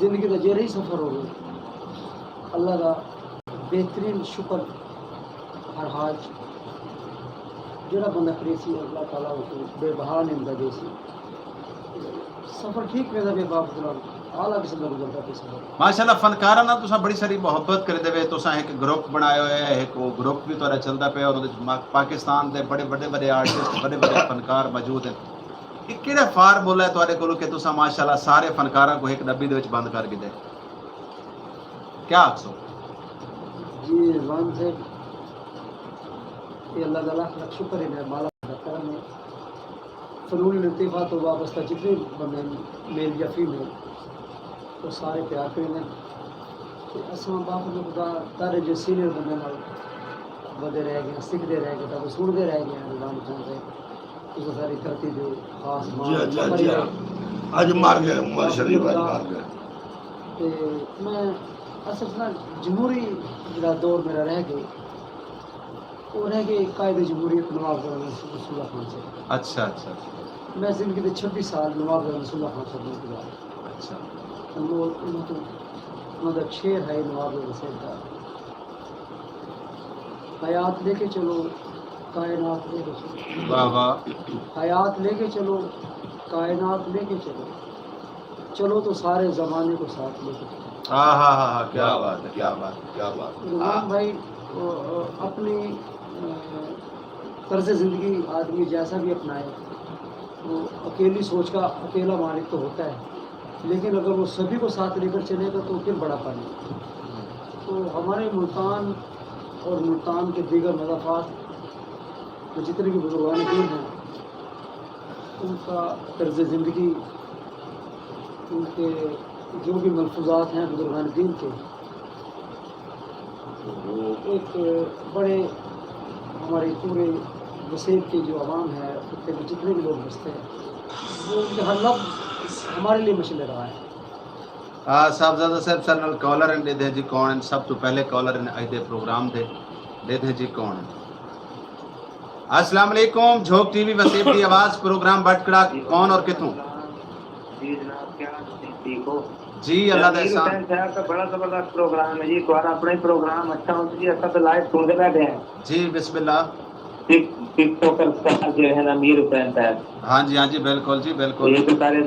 Speaker 4: जिंदगी का जेरा ही सफर हो गया अल्लाह का बेहतरीन शुक्र हर हाज जेड़ा बंदा करेसी अल्लाह ताला उसको बेबहा निंदा देसी सफर ठीक में बेबाब आला किस्म का गुजरता पे सफर
Speaker 1: माशाल्लाह फनकारा ना तुसा बड़ी सारी मोहब्बत कर देवे तुसा एक ग्रुप बनाया होया है एक वो ग्रुप भी तुहाडा चलदा पे और उहदे च पाकिस्तान दे बड़े बड़े बड़े आर्टिस्ट बड़े बड़े फनकार मौजूद हैं ये केड़ा फार्मूला है तुहाडे कोल कि तुसा माशाल्लाह सारे फनकारां को एक डब्बी दे विच बंद कर दे क्या आखसो
Speaker 4: जी रिजवान से ये अल्लाह ताला का शुक्र है माला का करम है फनून लतीफ़ा तो वाबस्ता जितने बंदे मेल या फीमेल तो सारे प्यार करेंगे कि असमा बाप ने खुदा तारे जो सीनियर बंदे नाल बदे रह गए सीखते रह गए तब सुनते रह गए रिजवान हुसैन से उस सारी धरती जो खास
Speaker 2: जी जी आज मार गए उमर शरीफ आज मार गए
Speaker 4: ते मैं असल ना जमहूरी जरा दौर मेरा रह गए वो रह गए कायदे जमहूरियत नवाब रसूलुल्लाह खान से
Speaker 1: अच्छा अच्छा अच्छा
Speaker 4: मैं जिंदगी के 26 साल नवाब रसूलुल्लाह खान से गुजारे
Speaker 1: अच्छा
Speaker 4: मतलब शेर है नवाब हुसैन का हयात लेके चलो कायनात लेके चलो
Speaker 1: वाह वाह
Speaker 4: हयात लेके चलो कायनात लेके चलो चलो तो सारे ज़माने को साथ लेके चलो
Speaker 1: हाँ हाँ हाँ हाँ क्या बात है क्या बात है क्या बात है
Speaker 4: रुमान भाई अपनी तर्ज ज़िंदगी आदमी जैसा भी अपनाए वो अकेली सोच का अकेला मालिक तो होता है लेकिन अगर वो सभी को साथ लेकर चलेगा तो फिर बड़ा पानी तो हमारे मुल्तान और मुल्तान के दीगर मज़ाफ़ात तो जितने भी बुजुर्गान दीन हैं उनका तर्ज ज़िंदगी उनके जो भी मलफूज़ात हैं बुजुर्गान दीन के वो एक बड़े हमारे पूरे वसीब के जो आवाम है उत्ते में जितने भी लोग बसते हैं वो उनके हर लफ्ज़ हमारे लिए मशले रहा है
Speaker 1: साहबजादा साहब सर नाल कॉलर हैं दे जी कौन हैं सब तो पहले कॉलर हैं अज दे प्रोग्राम दे जी कौन हैं अस्सलाम वालेकुम झोंक टीवी वसीब की आवाज़ प्रोग्राम बटकड़ा कौन और कितों
Speaker 6: जी जनाब क्या ठीक हो
Speaker 1: जी अल्लाह दा एहसान
Speaker 6: हुसैन साहब का बड़ा जबरदस्त प्रोग्राम है जी तुम्हारा अपना ही प्रोग्राम अच्छा होता जी अच्छा तो लाइव सुनते बैठे हैं
Speaker 1: जी बिस्मिल्लाह
Speaker 6: टिकटॉकर का जो है ना मीर हुसैन साहब,
Speaker 1: हाँ जी बिल्कुल जी बिल्कुल।
Speaker 6: ये तो सारे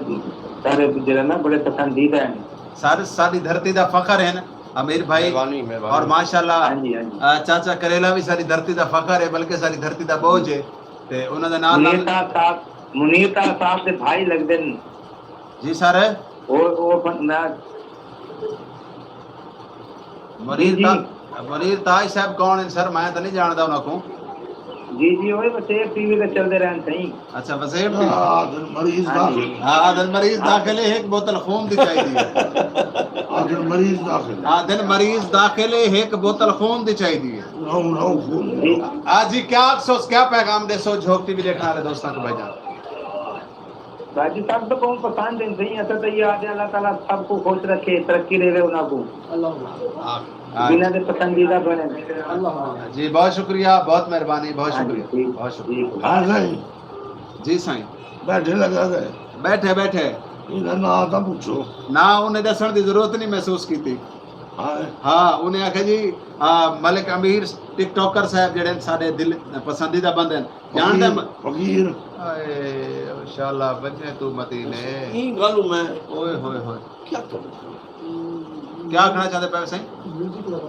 Speaker 6: सारे जो है ना बड़े पसंदीदा हैं।
Speaker 1: सारे सारी धरती दा फखर है ना अमीर भाई।
Speaker 3: मेहरबानी मेहरबानी।
Speaker 1: और माशाल्लाह
Speaker 6: हाँ जी, हाँ जी।
Speaker 1: चाचा करेला भी सारी धरती दा फखर है, बल्कि सारी धरती दा बोझ है। ते उन्हां दे नाल
Speaker 6: मुनीर साहब दे भाई लगदे ने।
Speaker 1: जी सर।
Speaker 6: वो मैं
Speaker 1: मुनीर ताज साहब कौन है सर? मैं तो नहीं जानता उन्हां को।
Speaker 6: जी वही वसेब टीवी पे चलते रहन सही।
Speaker 1: अच्छा वसेब
Speaker 2: आखिर मरीज दाखिल,
Speaker 1: दिन मरीज दाखिल है, एक बोतल खून दी चाहिए।
Speaker 2: आखिर मरीज दाखिल,
Speaker 1: दिन मरीज दाखिल है, एक बोतल खून दी चाहिए।
Speaker 2: नौ खून।
Speaker 1: आज जी क्या अफसोस, क्या पैगाम दे सो झोंक टीवी देखने वाले दोस्तों को भाईजान?
Speaker 6: बाजी साहब तो बहुत पसंद है सही। ऐसा तो ये आज अल्लाह ताला सबको खुश रखे, तरक्की देवे उन्हें को, बिना दे पसंदीदा बने।
Speaker 4: अल्लाह
Speaker 1: जी बहुत शुक्रिया, बहुत मेहरबानी, बहुत शुक्रिया, बहुत शुक्रिया।
Speaker 2: हाँ सही,
Speaker 1: जी साईं
Speaker 2: बैठे लगा गए,
Speaker 1: बैठे बैठे
Speaker 2: इन्हें ना आता पूछो
Speaker 1: ना, उन्हें दसन की जरूरत नहीं महसूस की थी। हाँ उन्हें आखे जी मलिक अमीर टिकटॉकर साहब जेड़े साडे दिल पसंदीदा बंदे जानदे
Speaker 2: फकीर।
Speaker 1: इंशाल्लाह बच्चे तू मदीने
Speaker 3: ई गल मैं
Speaker 1: ओए होए होए
Speaker 3: क्या करूं?
Speaker 1: क्या कहना चाहते पे सही?
Speaker 4: म्यूजिक लगा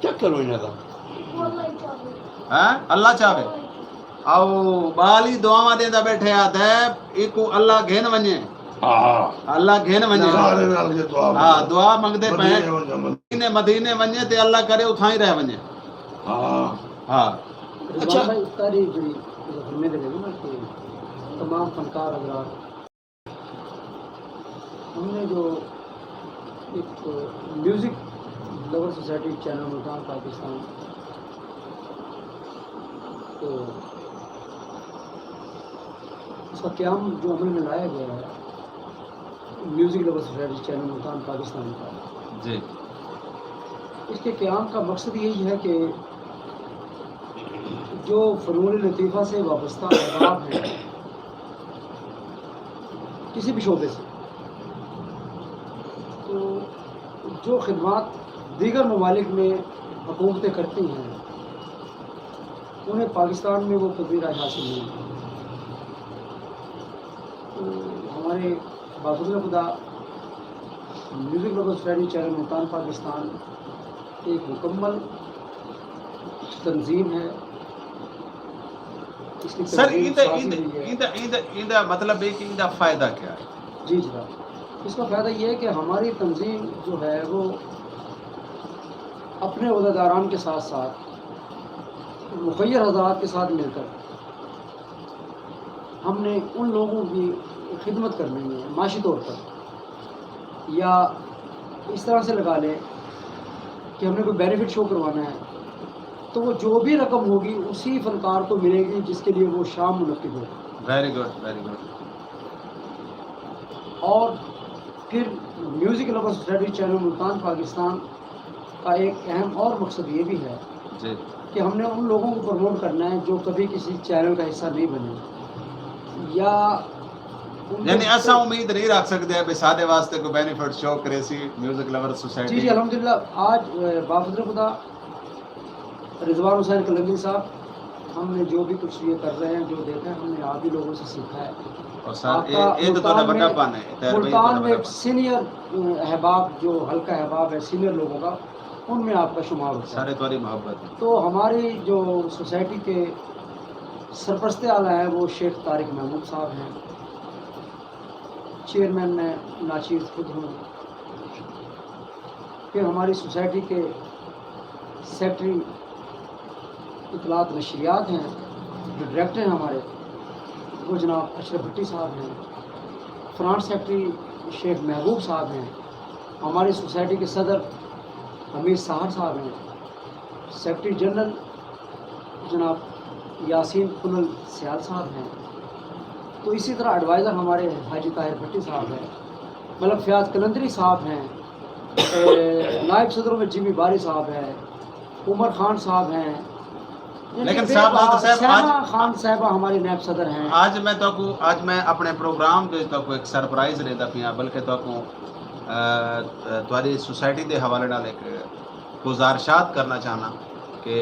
Speaker 3: क्या करूं इन्हां दा?
Speaker 1: हैं अल्लाह चाहे आओ बाली दुआवां देंदा बैठे आ दे इको अल्लाह घेन वने।
Speaker 2: हाँ
Speaker 1: अल्लाह घेन वने
Speaker 2: सारे नाल के दुआ।
Speaker 1: हाँ दुआ मंगदे पे
Speaker 2: मदीने
Speaker 1: मदीने वने ते अल्लाह करे उठाई रह वने।
Speaker 2: हाँ
Speaker 1: हाँ
Speaker 4: अच्छा भाई सारी जुड़ी फिल्में दे ना कि तमाम फनकार हजरात हमने जो एक music lover society channel Multan Pakistan, तो उसका क्याम जो अमल में लाया गया है music lover society channel Multan Pakistan का,
Speaker 1: जी
Speaker 4: इसके क्याम का मकसद यही है कि जो फ़नून लतीफ़ा से वाबस्ता अहबाब हैं किसी भी शोबे से, तो जो खिदमात दीगर ममालिक में हुकूमतें करती हैं उन्हें पाकिस्तान में वो पदवीराज हासिल नहीं है। तो हमारे बाफज़ल खुदा music lover society channel Multan Pakistan एक मुकम्मल तंजीम है। इसकी
Speaker 1: सर
Speaker 4: तंजीम
Speaker 1: इंदा
Speaker 4: साथी
Speaker 1: इंदा
Speaker 4: हुई है।
Speaker 1: इंदा इंदा इंदा मतलब है कि इंदा फायदा क्या है?
Speaker 4: जी जनाब, इसका फ़ायदा ये है कि हमारी तंजीम जो है वो अपने ओहदेदारान के साथ साथ मुखय्यर हज़रात के साथ मिलकर हमने उन लोगों की खिदमत करनी है माशी तौर पर, या इस तरह से लगा लें कि हमने कोई बेनिफिट शो करवाना है तो वो जो भी रकम होगी उसी फनकार को मिलेगी जिसके लिए वो शाम मुनक्किद हो।
Speaker 1: Very good very good.
Speaker 4: और फिर music lover society channel Multan Pakistan का एक अहम और मकसद ये भी है
Speaker 1: जी
Speaker 4: कि हमने उन लोगों को प्रमोट करना है जो कभी किसी चैनल का हिस्सा नहीं बने, या
Speaker 1: यानी ऐसा उम्मीद नहीं रख सकते हैं सादे वास्ते को बेनिफिट शो करे सी म्यूजिक लवर सोसाइटी।
Speaker 4: जी जी अल्हम्दुलिल्लाह आज बाफज़ल खुदा रिजवान हुसैन कलंगी साहब हमने जो भी कुछ ये कर रहे हैं, जो देखा है हमने आप ही लोगों से सीखा है।
Speaker 1: और सर ये तो थोड़ा बड़ा पान है
Speaker 4: मुल्तान में एक सीनियर अहबाब जो हल्का अहबाब है सीनियर लोगों का, उनमें आपका शुमार होता है।
Speaker 1: सारे तुम्हारी मोहब्बत।
Speaker 4: तो हमारी जो सोसाइटी के सरपरस्त आला है वो शेख तारिक महमूद साहब हैं, चेयरमैन मैं नाचीर खुद हूँ। फिर हमारी सोसाइटी के सेक्रेटरी इतलात नशरियात हैं, जो डायरेक्टर हैं हमारे वो जनाब अशरफ भट्टी साहब हैं। फ्रांस सेक्रेटरी शेख महबूब साहब हैं। हमारी सोसाइटी के सदर हमीद साहर साहब हैं। सेक्रेटरी जनरल जनाब यासीन कुनल सियाल साहब हैं। तो इसी तरह एडवाइज़र हमारे हाजी ताहिर भट्टी साहब हैं, मलक फ़याज़ कलंदरी साहब हैं, नायब सदरों में जिमी बारी साहब हैं, उमर खान साहब हैं।
Speaker 1: लेकिन साहब
Speaker 4: आज खान साहबा हमारी नायब सदर हैं।
Speaker 1: आज मैं अपने प्रोग्राम जो तक एक सरप्राइज लेता पिया, बल्कि तुम्हारी सोसाइटी के हवाले नाल एक गुजारिशात करना चाहना कि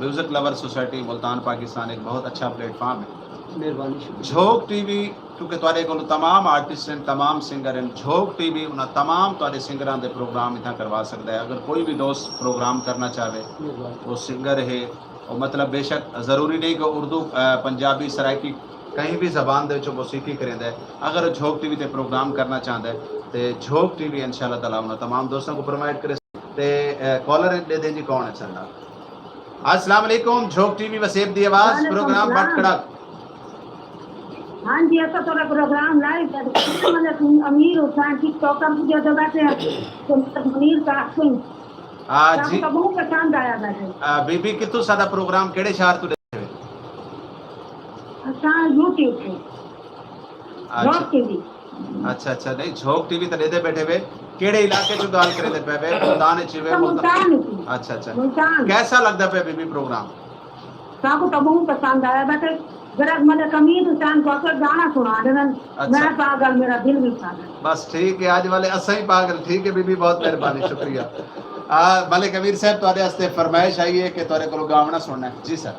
Speaker 1: music lover society Multan Pakistan एक बहुत अच्छा प्लेटफॉर्म है।
Speaker 4: मेहरबानी शुक्रिया
Speaker 1: झोंक टीवी क्योंकि तुहाडे कोल तमाम आर्टिस्ट हैं, तमाम सिंगर हैं। झोंक टीवी उन्हें तमाम तुहाडे सिंगरां दे प्रोग्राम इतना करवा सकता है। अगर कोई भी दोस्त प्रोग्राम करना चाहे,
Speaker 4: मेहरबानी
Speaker 1: वो सिंगर है और मतलब बेशक ज़रूरी नहीं कि उर्दू पंजाबी सराइकी कहीं भी ज़बान दे मौसीकी करेंदा है। अगर झोंक टीवी ते प्रोग्राम करना चाहता है तो झोंक टीवी इंशाअल्लाह ताला उन्हें तमाम दोस्तों को प्रोवाइड करे। ते कॉलर दे दें जी कौन है सरदार? अस्सलाम वालेकुम। झोंक टीवी वसेब दी आवाज़ प्रोग्राम बट कड़क।
Speaker 7: हाँ जी, ऐसा थोड़ा प्रोग्राम लाइव मतलब अमीर हुसैन टिकटॉकर की जो बैठे हैं तो मुनीर कासिम
Speaker 1: जी
Speaker 7: तो बहुत पसंद आया बैठे
Speaker 1: बीबी कितों सादा प्रोग्राम केड़े शहर तो देखे हुए?
Speaker 7: अच्छा यूट्यूब पे झोंक टीवी
Speaker 1: अच्छा अच्छा नहीं झोंक टीवी तो देते बैठे हुए केड़े इलाके चो गाल करे पे वे मुल्तान च वे
Speaker 7: मुल्तान
Speaker 1: अच्छा अच्छा
Speaker 7: मुल्तान
Speaker 1: कैसा लगदा पे बीबी प्रोग्राम?
Speaker 7: सबको तो बहुत पसंद आया बैठे जरा मतलब अमीर हुसैन को अक्सर गाना सुना देना मैं पागल मेरा दिल भी पागल।
Speaker 1: बस ठीक है आज वाले असा ही पागल। ठीक है बीबी बहुत मेहरबानी शुक्रिया। मलिक अमीर साहब तुहाडे वास्ते फरमाइश आई है कि तुहाडे कोलों गावना सुनना है। जी सर।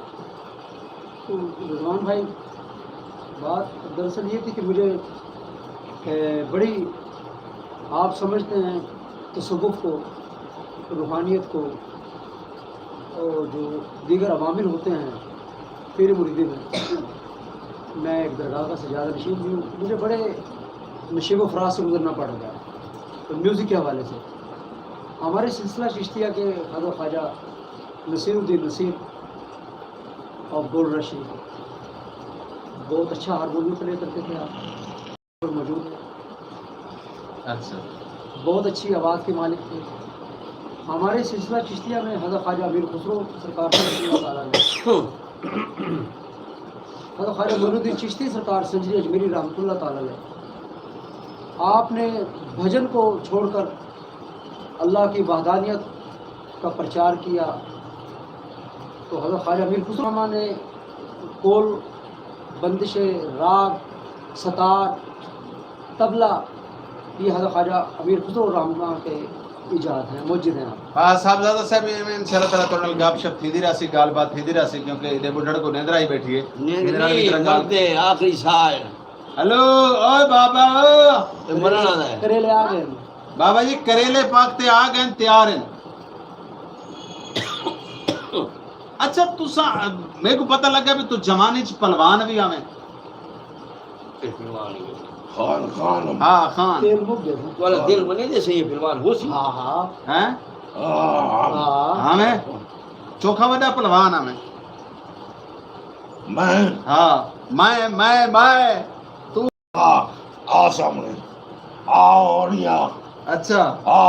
Speaker 4: तो रिजवान भाई बात दरअसल ये थी कि मुझे बड़ी आप समझते हैं तसव्वुफ़ को, रूहानियत को और जो दीगर अवामिल होते हैं पीर मुरीदी में, मैं एक दरगाह का सजादा नशीब भी हूँ। मुझे बड़े नशीब व फराज से गुजरना पड़ गया तो म्यूज़िक के हवाले से। हमारे सिलसिला चिश्तिया के हज़रत ख्वाजा नसीरुद्दीन नसीर और गोल रशीद बहुत अच्छा हारमोनियम प्ले करते थे आप मौजूद है।
Speaker 1: अच्छा
Speaker 4: बहुत अच्छी आवाज़ के मालिक थे। हमारे सिलसिला चिश्तिया में हज़रत ख्वाजा अमीर खुसरो सरकार हज़रत ख्वाजा मोइनुद्दीन चिश्ती सरकार संजरी अजमेरी रहमतुल्लाह ताला अलैह आपने भजन को छोड़कर अल्लाह की वहदानियत का प्रचार किया तो हज़रत ख्वाजा अमीर खुसरो ने कोल, बंदिश, राग, सतार, तबला ये हज़रत ख्वाजा अमीर खुसरो रहमा के इजाद हैं, मौजूद हैं।
Speaker 1: हाँ साहबजादा साहब ये इंशाल्लाह ताला तोड़ल गपशप थींदी रहसी गाल बात थींदी रहसी क्योंकि इधर बुढ़ड़ को निंद्रा ही बैठी है। निंद्रा की तरह गाल
Speaker 3: दे आखिरी साल
Speaker 1: हेलो ओए बाबा
Speaker 3: मरना है
Speaker 4: करेले आ गए
Speaker 1: बाबा जी करेले पाकते आ गए तैयार हैं। अच्छा तुसा मेरे को पता लगा भी तू जमाने च पहलवान भी आवे।
Speaker 2: खान खान
Speaker 1: हाँ खान
Speaker 4: तेल मुक गए
Speaker 3: वाला दिल बने जैसे ये फिल्मान हो सी
Speaker 4: हाँ हाँ
Speaker 1: हैं
Speaker 4: हाँ
Speaker 1: हमें चोखा वड्डा पहलवान हमें
Speaker 2: मैं
Speaker 1: हाँ मैं तू
Speaker 2: आ सामने आ और यहाँ
Speaker 1: अच्छा
Speaker 2: आ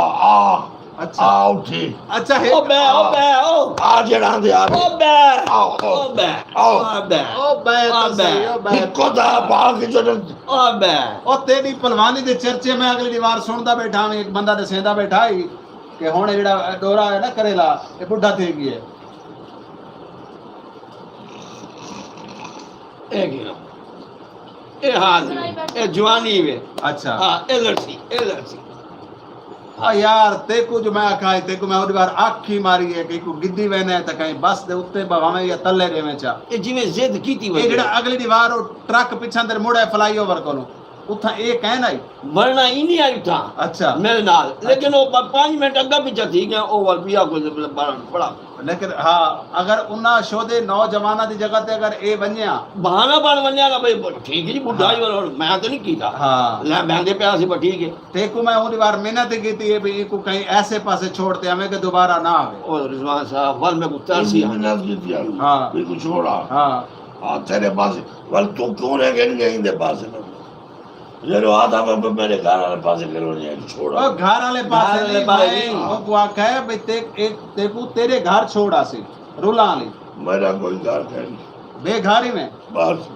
Speaker 1: अच्छा
Speaker 2: आ उठी
Speaker 1: अच्छा है
Speaker 3: ओ बे
Speaker 2: आ जड़ा दे आ
Speaker 3: ओ बे
Speaker 2: आओ
Speaker 3: ओ बे
Speaker 2: आओ
Speaker 3: ओ बे
Speaker 1: ओ बे ओ बे
Speaker 2: को दा बाग जो
Speaker 3: ओ बे
Speaker 1: ओ तेरी पहलवानी दे चर्चे में अगली बार सुनदा बैठा हूं एक बंदा दसेंदा बैठा ही कि हुण जेड़ा डोरा है ना करेला ये बुढ़ा थे गई है।
Speaker 3: ए हाल ए जवानी वे
Speaker 1: अच्छा
Speaker 3: हां ए लड़सी
Speaker 1: यार तेको जो मैं आखाई तेको मैं ओडी बार आखी मारी है कि को गिद्दी वेने है त कहीं बस दे उत्ते भावे या तल्ले रेवे चा
Speaker 3: ए जिवें जिद कीती
Speaker 1: ये जेड़ा अगली दीवार ओ ट्रक पिछा अंदर मुड़ा फ्लाई ओवर कोलो उथा ए कहन आई
Speaker 3: मरना ही नहीं आई था
Speaker 1: अच्छा
Speaker 3: मेरे नाल लेकिन वो 5 मिनट अग्गा पीछे थी गया ओ वाल पिया को बड़ा
Speaker 1: लेकिन हाँ अगर उन्ना शोदे नौजवाना दी जगह ते अगर ए वन्या
Speaker 3: बहाना बन वन्या ना भाई ठीक है बुढ़ा ही वाला मैं तो नहीं कीता
Speaker 1: हाँ
Speaker 3: ले बैंदे पे आसी पर ठीक है
Speaker 1: तेको मैं ओडी बार मेहनत की थी ये भी को कहीं ऐसे पासे छोड़ते हमें के दोबारा ना आवे।
Speaker 3: और रिजवान साहब वल में कुत्ता सी
Speaker 2: मेहनत की थी
Speaker 1: हाँ
Speaker 2: बिल्कुल छोड़ा
Speaker 1: हाँ
Speaker 2: आ तेरे पास वल तू क्यों रह गई इन दे पास में जरो आता मैं मेरे घर वाले पास करो नहीं छोड़ा
Speaker 1: ओ घर वाले पासे
Speaker 3: घर
Speaker 1: नहीं
Speaker 3: वाले
Speaker 1: भाई
Speaker 3: नहीं।
Speaker 1: ओ को आखा है भाई ते एक तेको तेरे घर छोड़ा सी रुला ली
Speaker 2: मेरा कोई घर नहीं
Speaker 1: बेघारी में
Speaker 2: बस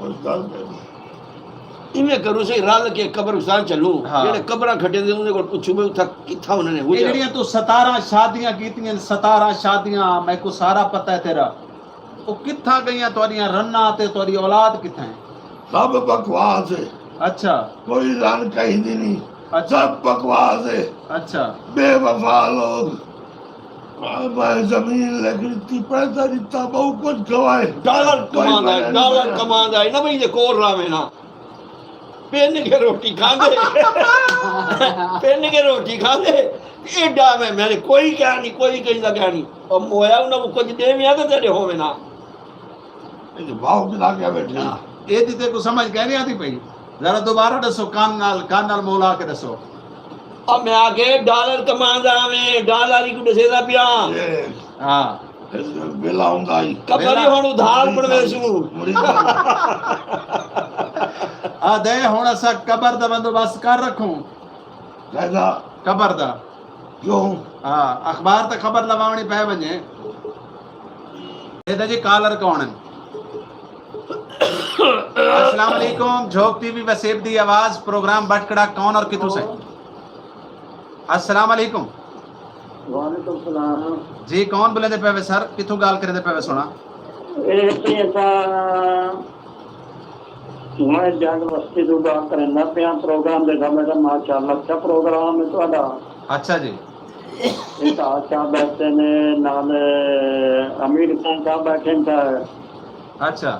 Speaker 2: कोई घर नहीं
Speaker 3: इमे करू से रल के कब्रिस्तान चलू
Speaker 1: हाँ।
Speaker 3: जेड़े कब्रां खटे दे उन्हें को पूछू मैं उथा किथा उन्होंने
Speaker 1: ये
Speaker 3: हुई
Speaker 1: जड़ियां तू 17 शादियां कीतियां 17 शादियां मैं को सारा पता है तेरा ओ किथा गईयां तोरियां रन्ना ते तोरी औलाद किथा है?
Speaker 2: सब बकवास है
Speaker 1: अच्छा
Speaker 2: कोई रन कहीं नहीं
Speaker 1: अच्छा
Speaker 2: सब बकवास है
Speaker 1: अच्छा
Speaker 2: बेवफा लोग मैं जमीन लेकिन पैसा जितना बहुत कुछ गवाए
Speaker 3: डॉलर कमांदा है ना भाई ये कोर रहा में ना पेन के रोटी खांदे पेन के रोटी खांदे एडा में मैंने कोई क्या नहीं कोई कहीं लगा नहीं और मोया उन्हें कुछ दे में आते तेरे हो में ना
Speaker 2: भाव गिरा के बैठे
Speaker 1: ये दीते को समझ कह नहीं आती पई जरा दोबारा दसो कान नाल मोला के दसो
Speaker 3: अब मैं आगे डॉलर कमांदा में डॉलर ही को दसेदा पिया
Speaker 1: हां
Speaker 2: बेला हुंदा ही
Speaker 3: कबरी हुन उधार पड़वे सु
Speaker 1: आ दे हुन असा कबर दा बंदोबस्त कर रखूं
Speaker 2: कहदा
Speaker 1: कबर दा
Speaker 2: क्यों
Speaker 1: हां अखबार ते खबर लवावणी पै वने ए जी कॉलर कौन है अस्सलाम वालेकुम झोक टीवी वसेब दी आवाज प्रोग्राम बटकड़ा कौन और किथों से अस्सलाम वालेकुम
Speaker 6: वालेकुम सलाम
Speaker 1: जी कौन बोलेंदे पे सर किथों गाल करेंदे पे सोना
Speaker 6: मैं जाग वस्ती तो गाल करना पिया प्रोग्राम देखा मेरा माशाअल्लाह अच्छा प्रोग्राम है ਤੁਹਾਡਾ
Speaker 1: अच्छा जी
Speaker 6: एक अच्छा बैठे ने नाल अमीर खान साहब बैठे थे
Speaker 1: अच्छा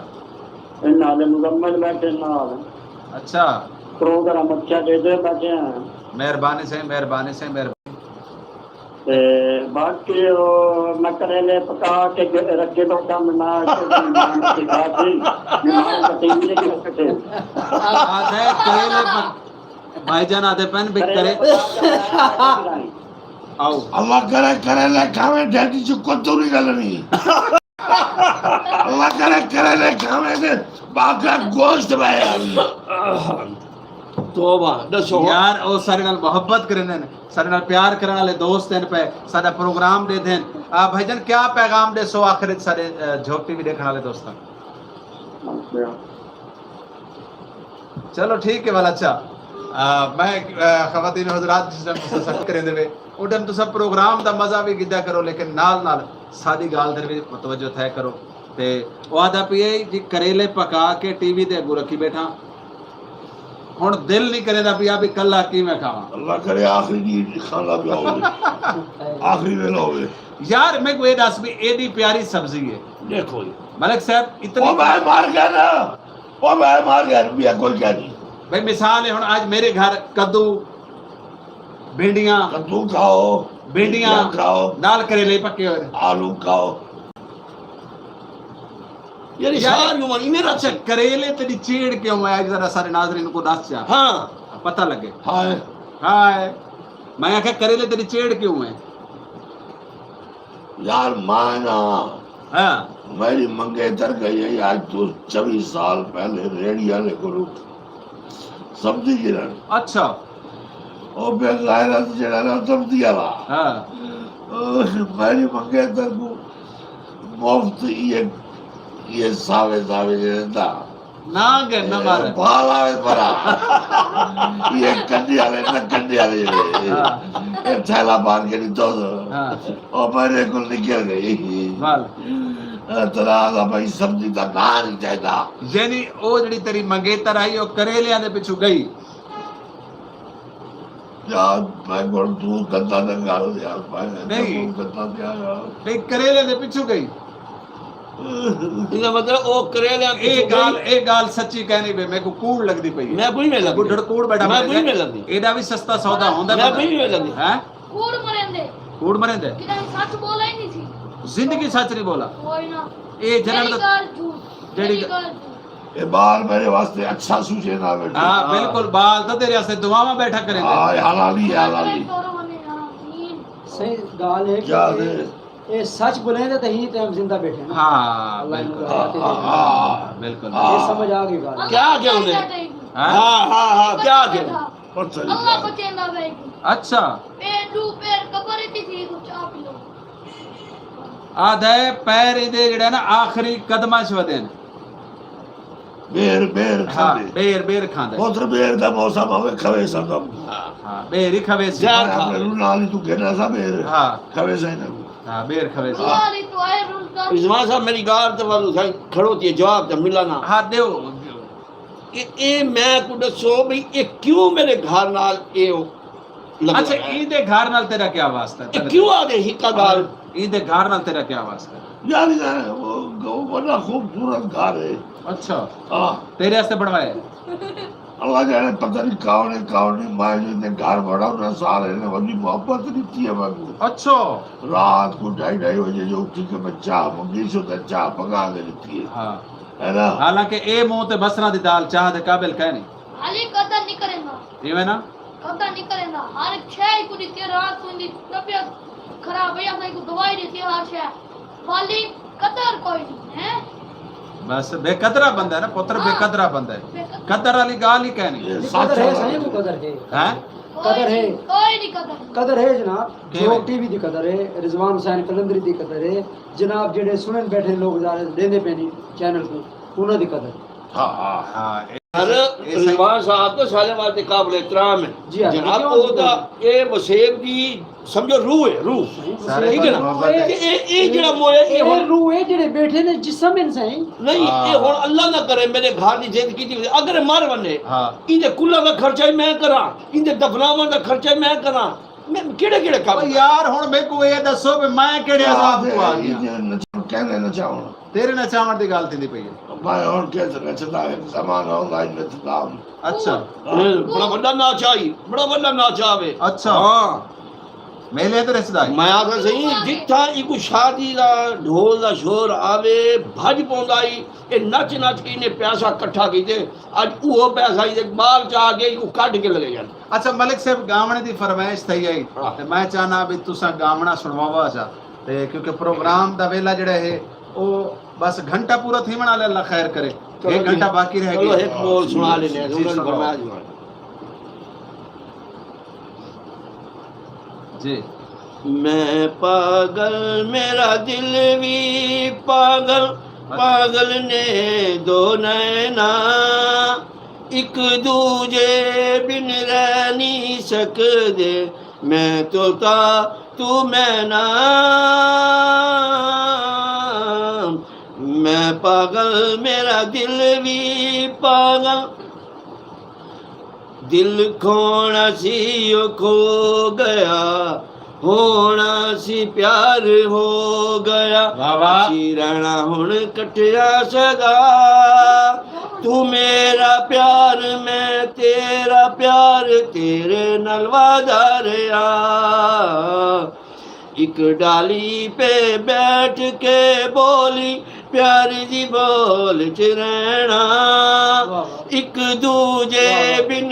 Speaker 6: नाल मुकम्मल बैठे नाल
Speaker 1: अच्छा
Speaker 6: प्रोग्राम अच्छा दे बैठे हैं
Speaker 1: मेहरबानी से मेहरबानी
Speaker 6: ते बाकी मैं करेले पका के रखे तो काम ना सिखा थी मैं टीवी के रखे
Speaker 1: आधे करेले भाईजान आधे पेन बिक करे आओ
Speaker 2: अल्लाह करे करेले खावे डैडी जो कोतुरी गल नहीं अल्लाह करे करेले खावे दे बाका गोश्त भाई
Speaker 3: तोबा दसो
Speaker 1: यार ओ सारे नाल मोहब्बत करने सारे नाल प्यार करने वाले दोस्त हैं पे साडा प्रोग्राम दे देन आ भाईजान क्या पैगाम दे सो आखिर सारे झोक टीवी देखने वाले दोस्तों चलो ठीक है वाला अच्छा मैं खवातीन हजरात जिस टाइम सख्त करे देवे ओ टाइम तो सब प्रोग्राम दा मजा भी गिदा करो लेकिन नाल नाल सादी गाल दे भी तवज्जो थे करो ते ओ आदा पिए जी करेले पका के टीवी ते अगू रखी बैठा हुन दिल नहीं करेदा पिया भी कल्ला की मैं खावा
Speaker 2: अल्लाह करे आखिरी दी खाना भी होवे आखिरी वेला होवे
Speaker 1: यार मैं कोई दस भी एडी प्यारी सब्जी है
Speaker 3: देखो
Speaker 1: मलिक साहब
Speaker 2: ओ
Speaker 1: इतनी
Speaker 2: भाई मार गया ना ओ भाई मार गया भी कोई क्या नहीं
Speaker 1: भाई मिसाल है हुन आज मेरे घर कद्दू भिंडियां
Speaker 2: कद्दू खाओ
Speaker 1: भिंडियां
Speaker 2: खाओ
Speaker 1: नाल करेले पके हुए
Speaker 2: आलू खाओ
Speaker 3: यार सारी उम्र मेरा
Speaker 1: अच्छा करेले तेरी चीड़ क्यों है आज जरा सारे नाज़रीन को दस जा
Speaker 3: हाँ
Speaker 1: पता लगे
Speaker 2: हाय
Speaker 1: हाय मैं आखिर करेले तेरी चीड़ क्यों है
Speaker 2: यार माना
Speaker 1: हाँ
Speaker 2: मेरी मंगेतर गई है आज तो 24 साल पहले रेडी वाले को सब्जी गिरन
Speaker 1: अच्छा
Speaker 2: ओ बेगैरत जड़ा ना सब्जी वाला
Speaker 1: हाँ
Speaker 2: मेरी मंगेतर को मुफ्त ये सावे देता
Speaker 1: ना गे न मारे
Speaker 2: बाला में पड़ा ये कंडी वाले ये थैला बांध के दो
Speaker 1: हाँ
Speaker 2: और मेरे को निकल गई
Speaker 1: वाल
Speaker 2: तरा भाई सब्जी का ना नहीं चाहिदा
Speaker 1: यानी ओ जड़ी तेरी मंगेतर आई ओ करेलियां दे पिछू गई
Speaker 2: यार मैं बोल तू गंदा गाल यार
Speaker 1: नहीं।
Speaker 2: गंदा यार
Speaker 1: नहीं करेले दे पिछू गई
Speaker 3: इसका मतलब ओ करेले
Speaker 1: एक गाल सच्ची कहनी बे मेरे को कूड़ लगदी पई
Speaker 3: मैं कोई में लगी
Speaker 1: बुढ़ड़ कूड़ बैठा
Speaker 3: मैं कोई में लगी
Speaker 1: एडा भी सस्ता सौदा होंदा
Speaker 3: मैं कोई में लगी
Speaker 1: हैं
Speaker 5: कूड़ मरेंदे
Speaker 1: कूड़ मरेंदे
Speaker 5: कि सच बोला ही नहीं थी
Speaker 1: जिंदगी सच नहीं बोला
Speaker 5: कोई ना
Speaker 1: ए जनन
Speaker 5: मेरी गाल झूठ
Speaker 1: जेड़ी
Speaker 5: मेरी गाल झूठ
Speaker 2: ये बाल मेरे वास्ते अच्छा सूझे ना बेटा
Speaker 1: हां बिल्कुल बाल तो तेरे वास्ते दुआ में बैठा करेंगे
Speaker 2: हां हलाली हलाली
Speaker 4: सही गाल है
Speaker 2: क्या
Speaker 4: कि
Speaker 2: है
Speaker 4: ये सच बोलेंगे तो ही तो हम जिंदा बैठे हैं ना
Speaker 1: हां
Speaker 4: अल्लाह इनको
Speaker 1: बिल्कुल
Speaker 4: रहमत दे।
Speaker 2: हाँ
Speaker 1: बिल्कुल
Speaker 4: ये समझ आ गई गाल
Speaker 3: क्या क्या उन्हें
Speaker 1: हाँ?
Speaker 3: हाँ क्या क्या
Speaker 5: अल्लाह को चेंदा भाई
Speaker 1: अच्छा
Speaker 5: पैर कबर थी कुछ आप लो
Speaker 1: आधे पैर इदे जेड़ा ना आखिरी कदमां च वदे ने
Speaker 2: बेर
Speaker 1: हां
Speaker 2: खांदे
Speaker 1: बेर खांदे
Speaker 2: उधर बेर दा मौसम हवे खवे संदम
Speaker 1: हां बेर ही खवे सी
Speaker 3: जा।
Speaker 2: अपने नाली तू घेरा सा बेर
Speaker 1: हां
Speaker 2: खवे से ना
Speaker 1: हां बेर खवे सी
Speaker 5: वाली तो है रुल्दा
Speaker 3: इजमा साहब मेरी गाल तो वालू साईं खड़ो थी जवाब तो मिला ना
Speaker 1: हां देओ
Speaker 3: ए मैं को दसो भाई ये क्यों मेरे घर नाल ए
Speaker 1: अच्छा ईदे घर नाल तेरा क्या वास्ता
Speaker 3: क्यों आ गए हिक्का गाल
Speaker 1: इनके घर नाल तेरा क्या वास्ता?
Speaker 2: यार वो बड़ा खूबसूरत घर है।
Speaker 1: अच्छा,
Speaker 2: हाँ
Speaker 1: तेरे वास्ते बनवाया?
Speaker 2: अल्लाह जाने पता नहीं कौन है मैं ने घर बड़ा उन्हें सारे ने बड़ी मोहब्बत नहीं थी मैं।
Speaker 1: अच्छा,
Speaker 2: रात को 2:30 बजे जो उठी के मैं चाह मंगी सो तो चाह पका दे दी
Speaker 1: हाँ।
Speaker 2: है ना।
Speaker 1: हालांकि ए मुंह ते बसरा दी दाल चाह दे काबिल कह नहीं।
Speaker 5: हाली कदर नहीं करेगा,
Speaker 1: इवे ना
Speaker 5: कदर नहीं करेगा। हर एक छह को दी तेरा रात को दी तबीयत खराब है, अपने को दवाई देती है हर छह वाली कदर कोई नहीं है।
Speaker 1: बस बेकदरा बंदा है ना पुत्र, बेकदरा बंदा है। कदर वाली गाल ही कहनी
Speaker 2: ये
Speaker 4: कदर है
Speaker 2: सच
Speaker 4: सही को कदर है।
Speaker 1: है।
Speaker 4: कदर है,
Speaker 5: कोई नहीं कदर।
Speaker 4: कदर है जनाब।
Speaker 1: केवें?
Speaker 4: जो टीवी दी कदर है, रिजवान हुसैन कलंदरी दी कदर है जनाब। जेडे सुनन बैठे लोग जा रहे देंदे पैनी चैनल को उन्हां दी कदर।
Speaker 2: हाँ हाँ
Speaker 1: हाँ
Speaker 3: हर रिजवान साहब तो सारे वास्ते काबिल एहतराम है।
Speaker 4: जी हाँ,
Speaker 3: जनाब
Speaker 4: क्यों?
Speaker 3: ओदा ए वसेब दी समझो रूह है, रूह
Speaker 1: सारे
Speaker 3: ठीक है ना।
Speaker 1: मोहब्बत है।
Speaker 3: ए जेड़ा मोया ए
Speaker 4: ये
Speaker 3: हुन
Speaker 4: रूह है जेडे बैठे ने जिस्म इंसान
Speaker 3: नहीं ए हुन अल्लाह ना करे मेरे घर दी जिंदगी दी अगर मर वने
Speaker 1: हाँ।
Speaker 3: इंदे कुल्ला दा खर्चा ही मैं करा, इंदे दफनावन दा खर्चा ही मैं करा। मैं केड़े केड़े काम
Speaker 1: ओ यार हुन मेरे को ये दसो कि मैं केड़े अजाब को आ गया?
Speaker 2: कहने न चाहूँ
Speaker 1: तेरे नचावण दी गाल थी पई है।
Speaker 2: मैं और कैसे नचता है जमाना होगा नचता हूँ।
Speaker 1: अच्छा
Speaker 3: बड़ा बड़ा नाच आई, बड़ा बड़ा नाच आवे।
Speaker 1: अच्छा।
Speaker 3: हाँ
Speaker 1: मेले ते रिश्तेदार
Speaker 3: मैं आखा सही जिथा इको शादी दा ढोल दा शोर आवे भज पौंदा ही ए नच नच के इने पैसा इकट्ठा कीते आज वो पैसा इदे बाल चा के इको काट के लगे जान।
Speaker 1: अच्छा मलिक साहब गावणे दी फरमाइश थई है
Speaker 3: हाँ।
Speaker 1: ते मैं चाहना भी तुसा गावना सुनवावा चा ते क्योंकि प्रोग्राम दा वेला जेड़ा है ओ बस घंटा पूरा थी बना ले अल्लाह खैर करे। एक घंटा बाकी रह
Speaker 3: चलो
Speaker 1: गया।
Speaker 3: एक बोल सुना लेने
Speaker 1: जी,
Speaker 3: उन्होंने
Speaker 1: सुनाओ।
Speaker 3: फरमाया सुना
Speaker 1: जी।
Speaker 3: मैं पागल मेरा दिल भी पागल, पागल ने दो नैना एक दूजे बिन रह नहीं सकदे मैं तो ता तू मैं ना। मैं पागल मेरा दिल भी पागल, दिल खोना सी ओ खो गया होना सी प्यार हो गया।
Speaker 1: वाह वाह।
Speaker 3: सी रहना हुण कटिया सदा तू मेरा प्यार मैं तेरा प्यार तेरे नाल वादा रहा। एक डाली पे बैठ के बोली प्यार दी बोल च रहना एक दूजे बिन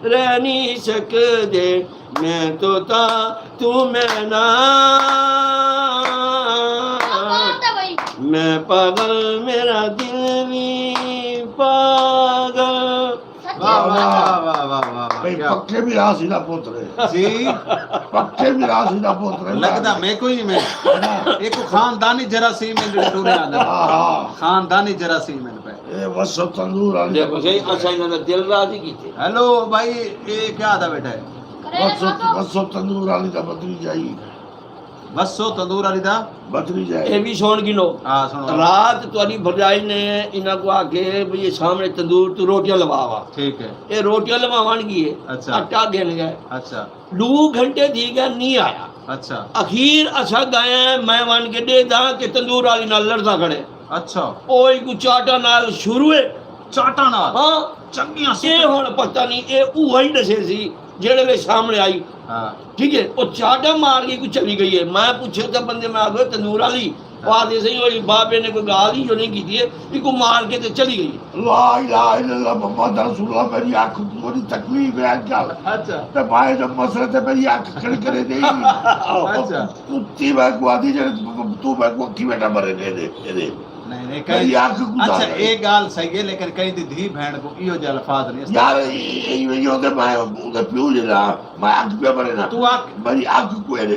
Speaker 3: रह नहीं सकदे मैं तो ता तू मैं ना।
Speaker 5: क्या बात है भाई?
Speaker 3: मैं पागल मेरा दिल भी पागल।
Speaker 5: सच्ची
Speaker 1: वाह वाह
Speaker 5: बात
Speaker 1: वाह वाह वाह वाह
Speaker 2: भाई
Speaker 1: क्या
Speaker 2: पक्के भी रासी दा पुत्र है।
Speaker 1: जी
Speaker 2: पक्के भी रासी दा पुत्र है।
Speaker 1: लगदा मैं कोई मैं एक खानदानी जरासीम में जो टूरे आंदा
Speaker 2: हाँ हाँ
Speaker 1: खानदानी जरासीम में पे।
Speaker 2: ये वसो तंदूर वाली
Speaker 3: देखो सही अच्छा इन्होंने दिल राजी कीते।
Speaker 1: हेलो भाई ये क्या आदा बेटा है?
Speaker 5: करेगा
Speaker 2: वसो तंदूर वाली दा बदली जाई
Speaker 1: बसो तंदूर वाली दा
Speaker 2: बदली
Speaker 3: ये
Speaker 2: जाए।
Speaker 3: भी सुन गिनो
Speaker 1: हाँ सुनो
Speaker 3: रात तुम्हारी भरजाई ने इन्हों को आके भी ये सामने तंदूर तू रोटियां लवावा
Speaker 1: ठीक है।
Speaker 3: ये रोटियां लवावन की है
Speaker 1: अच्छा।
Speaker 3: आटा गिन गए
Speaker 1: अच्छा
Speaker 3: 2 घंटे दी गया नहीं आया।
Speaker 1: अच्छा
Speaker 3: अखीर असा गए मैं वन के दे दा के तंदूर वाली नाल लड़दा खड़े
Speaker 1: अच्छा
Speaker 3: ओए को चाटा नाल शुरू है।
Speaker 1: चाटा नाल
Speaker 3: हाँ
Speaker 1: चंगियां
Speaker 3: ये हुन पता नहीं ये उहा ही दसे सी जेड़े वे सामने आई
Speaker 1: हाँ
Speaker 3: ठीक है वो चाटा मार के कुछ चली गई है। मैं पूछे तो बंदे में आ गए तंदूर वाली आदे सही और बाबे ने कोई गाल ही जो नहीं की थी इसको मार के तो चली गई।
Speaker 2: ला इलाहा इल्लल्लाह मोहम्मद रसूलुल्लाह मेरी आंख को बड़ी तकलीफ है आजकल।
Speaker 1: अच्छा
Speaker 2: ते भाई जब मसले ते मेरी आंख खड़ी करे दे
Speaker 1: अच्छा
Speaker 2: कुत्ती मैं को आदी जे तू मैं को की बेटा मरे दे
Speaker 1: नहीं नहीं
Speaker 2: मेरी
Speaker 1: कहीं
Speaker 2: आंख को
Speaker 1: अच्छा एक गाल सही है लेकिन कहीं दी धी बहन को इहो जे अल्फाज नहीं
Speaker 2: यार ये दे मैं उधर प्यू जे ना मैं आंख पे मरे ना
Speaker 1: तू आंख
Speaker 2: मेरी आंख को एरे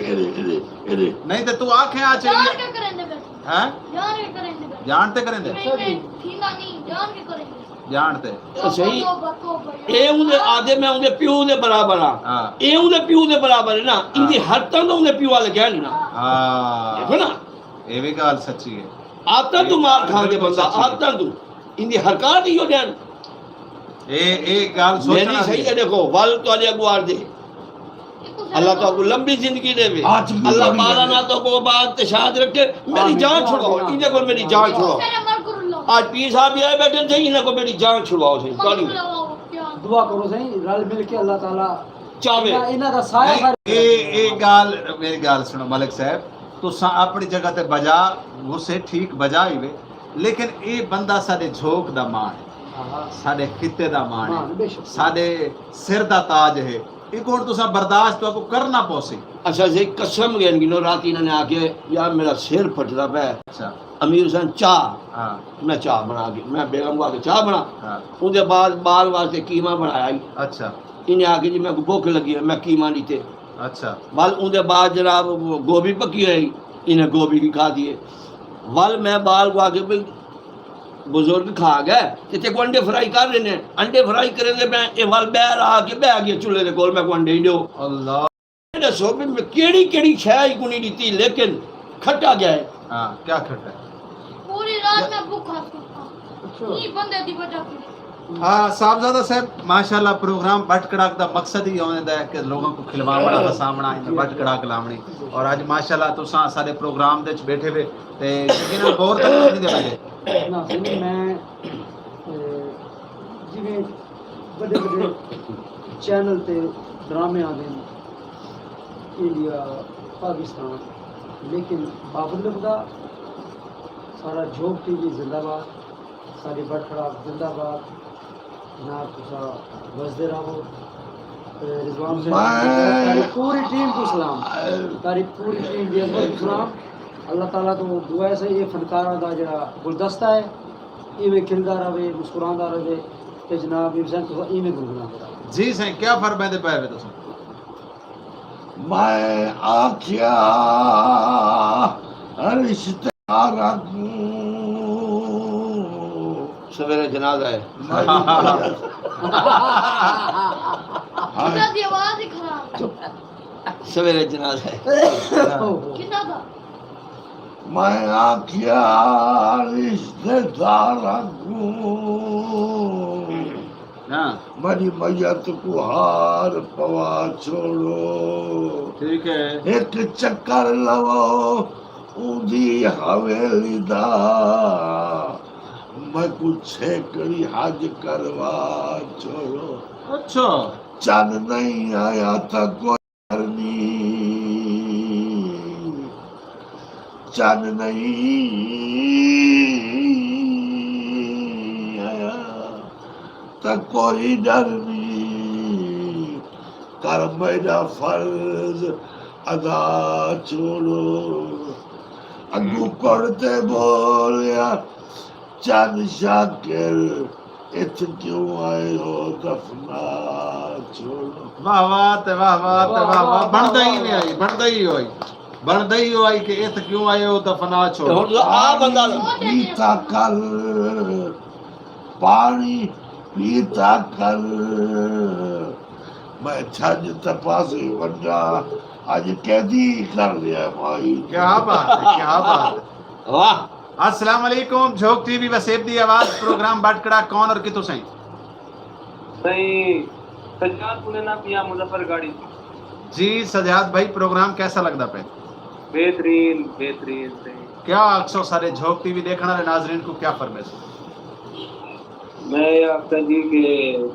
Speaker 1: नहीं तो तू आंखें आ
Speaker 5: जान
Speaker 1: चाहिए
Speaker 5: के करेंगे बेटा,
Speaker 1: हैं
Speaker 5: जान के करेंगे बेटा।
Speaker 1: जानते करेंगे
Speaker 5: नहीं थीला नहीं जान के करेंगे।
Speaker 1: जानते
Speaker 3: सही
Speaker 5: तो
Speaker 3: ये उनके आदे में उनके प्यू दे बराबर आ
Speaker 1: हाँ
Speaker 3: ये उनके प्यू दे बराबर है ना इनकी हरकत तो उनके प्यू वाले कह नहीं ना
Speaker 1: हाँ
Speaker 3: देखो ना
Speaker 1: ये भी गाल सच्ची है।
Speaker 3: आता तू मार खांगे बंदा आता तू इनकी हरकत ही हो जान
Speaker 1: ए गाल
Speaker 3: मेरी
Speaker 1: सोचना
Speaker 3: सही है देखो वल तो अले अगवार दे अल्लाह तो को लंबी जिंदगी देवे
Speaker 2: आज की
Speaker 3: अल्लाह
Speaker 2: बड़ी
Speaker 3: ताला
Speaker 2: गल
Speaker 3: ना
Speaker 2: है।
Speaker 3: तो को बात शाद रखे मेरी जान छुड़ाओ इन्हें को मेरी जान छुड़ाओ
Speaker 5: मेरे मर गुरु लो
Speaker 3: आज पीर साहब भी आए बैठे थे इन्हें को मेरी जान छुड़ाओ सही
Speaker 5: मर
Speaker 3: कहानी
Speaker 5: गुरु लो क्या
Speaker 4: दुआ करो सही रल मिल के अल्लाह ताला
Speaker 3: चावे
Speaker 4: इन्हां दा साया सारे
Speaker 1: ਇਹ ਗੱਲ ਮੇਰੀ ਗੱਲ ਸੁਣੋ ਮਲਿਕ ਸਾਹਿਬ ਤੁਸੀਂ ਆਪਣੀ ਜਗ੍ਹਾ ਤੇ ਬਜਾ ਉਸੇ ਠੀਕ ਬਜਾ ਹੀ ਵੇ ਲੇਕਿਨ ਇਹ ਬੰਦਾ ਸਾਡੇ ਝੋਕ ਦਾ ਮਾਣ ਹੈ
Speaker 4: हां
Speaker 1: ਸਾਡੇ ਖਿੱਤੇ ਦਾ ਮਾਣ
Speaker 4: हां
Speaker 1: ਹੈ
Speaker 4: बेशक
Speaker 1: ਸਾਡੇ ਸਿਰ ਦਾ ਤਾਜ ਹੈ ਇਹ ਕੋਣ ਤੁਸੀਂ ਬਰਦਾਸ਼ਤ ਤੁਹਾਨੂੰ ਕਰਨਾ ਪੋਸੀ
Speaker 3: अच्छा से कसम गए गिनो रात इन्होंने आके यार मेरा सिर फटदा पे
Speaker 1: ਅੱਛਾ
Speaker 3: अमीर हुसैन चाह
Speaker 1: ਹਾਂ
Speaker 3: मैं चाह बना के मैं बेगम को आके चाह बना
Speaker 1: ਹਾਂ
Speaker 3: उनके बाद बाल वास्ते कीमा बनाया ही
Speaker 1: ਅੱਛਾ
Speaker 3: इन्हें आके जी मैं भूख लगी है मैं कीमा नहीं थे
Speaker 1: ਅੱਛਾ
Speaker 3: वाल उनके बाद जनाब वो गोभी पकी है इन्हें गोभी भी खा दिए वाल मैं बाल को आके भाई बुजुर्ग खा गए ते को अंडे फ्राई कर रहे ने अंडे फ्राई करेंगे मैं ये वाल बैर आके बह गया चूल्हे दे कोल मैं को अंडे ही दो
Speaker 1: ਅੱਲਾਹ
Speaker 3: दसो भी मैं केड़ी शय को नहीं दी लेकिन खट्टा गया है
Speaker 1: ਹਾਂ ਕੀ ਖੱਟਾ
Speaker 5: पूरी रात में भूखा सोता ये बंदे दी वजह से
Speaker 1: हाँ साहबजादा साहब माशाल्लाह प्रोग्राम बट कड़ाक का मकसद ही होता है कि लोगों को खिलवावना हसावना इन्हें बट कड़ाक लावनी और आज माशाल्लाह तुसा सारे प्रोग्राम दे बैठे हुए ते लेकिन गौर तक नहीं दे बैठे
Speaker 4: ना सही मैं जिवें बड़े बड़े चैनल ते ड्रामे आते हैं इंडिया पाकिस्तान लेकिन बावजूद खुदा सारा जोग टीवी जिंदाबाद सारी बटखड़ा जिंदाबाद जनाब तुसा बसदे रहो रिजवान से तारी पूरी टीम को सलाम तारी पूरी टीम दी अजमत को सलाम अल्लाह ताला तो दुआ है सही ये फनकारा दा जड़ा गुलदस्ता है इवें खिलदा रहे मुस्कुरांदा रहे ते जनाब हुसैन तुसा इवें गुनगुनांदे रहो
Speaker 1: जी सही क्या फरमाते पाए हुए तुसा
Speaker 2: मैं आख्या रिश्ता रखूं
Speaker 3: सवेरे जनाजा है
Speaker 5: कितना दी आवाज ही खराब
Speaker 3: सवेरे जनाजा है
Speaker 5: कितना था
Speaker 2: मैं आख्या रिश्तेदार रखूं
Speaker 1: हाँ
Speaker 2: मेरी मैयत को हार पवा छोड़ो
Speaker 1: ठीक है
Speaker 2: एक चक्कर लवो ऊंधी हवेली दा मैं कुछ छेकड़ी हज करवा छोड़ो
Speaker 1: अच्छा
Speaker 2: चंद नहीं आया था कोई करनी चंद नहीं आया तो कोई डर नहीं कर मेरा फर्ज अदा छोड़ो अगू करते बोलिया चंद शाकिर इत क्यों आए हो दफना छोड़ो
Speaker 1: वाह वाह ते वाह वाह ते वाह वाह बनदा ही नहीं आई बनदा ही होई बनदा ही होई कि इत क्यों आए हो दफना छोड़ो
Speaker 3: हुन आ बंदा
Speaker 2: पीता कर पानी पीता कर मैं छज तपासी वंडा आज कैदी कर लिया भाई
Speaker 1: क्या बात है क्या बात है
Speaker 3: वाह
Speaker 1: अस्सलाम वालेकुम झोक टीवी वसेब दी आवाज प्रोग्राम बटकड़ा कौन और कितो सही
Speaker 6: सही सज्जाद पुलेना पिया मुजफ्फर गाड़ी
Speaker 1: जी सजाद भाई प्रोग्राम कैसा लगता पे
Speaker 6: बेहतरीन बेहतरीन सही
Speaker 1: क्या अक्सर सारे झोक टीवी देखने वाले नाजरीन को क्या फरमाइश
Speaker 6: मैं आपका जी के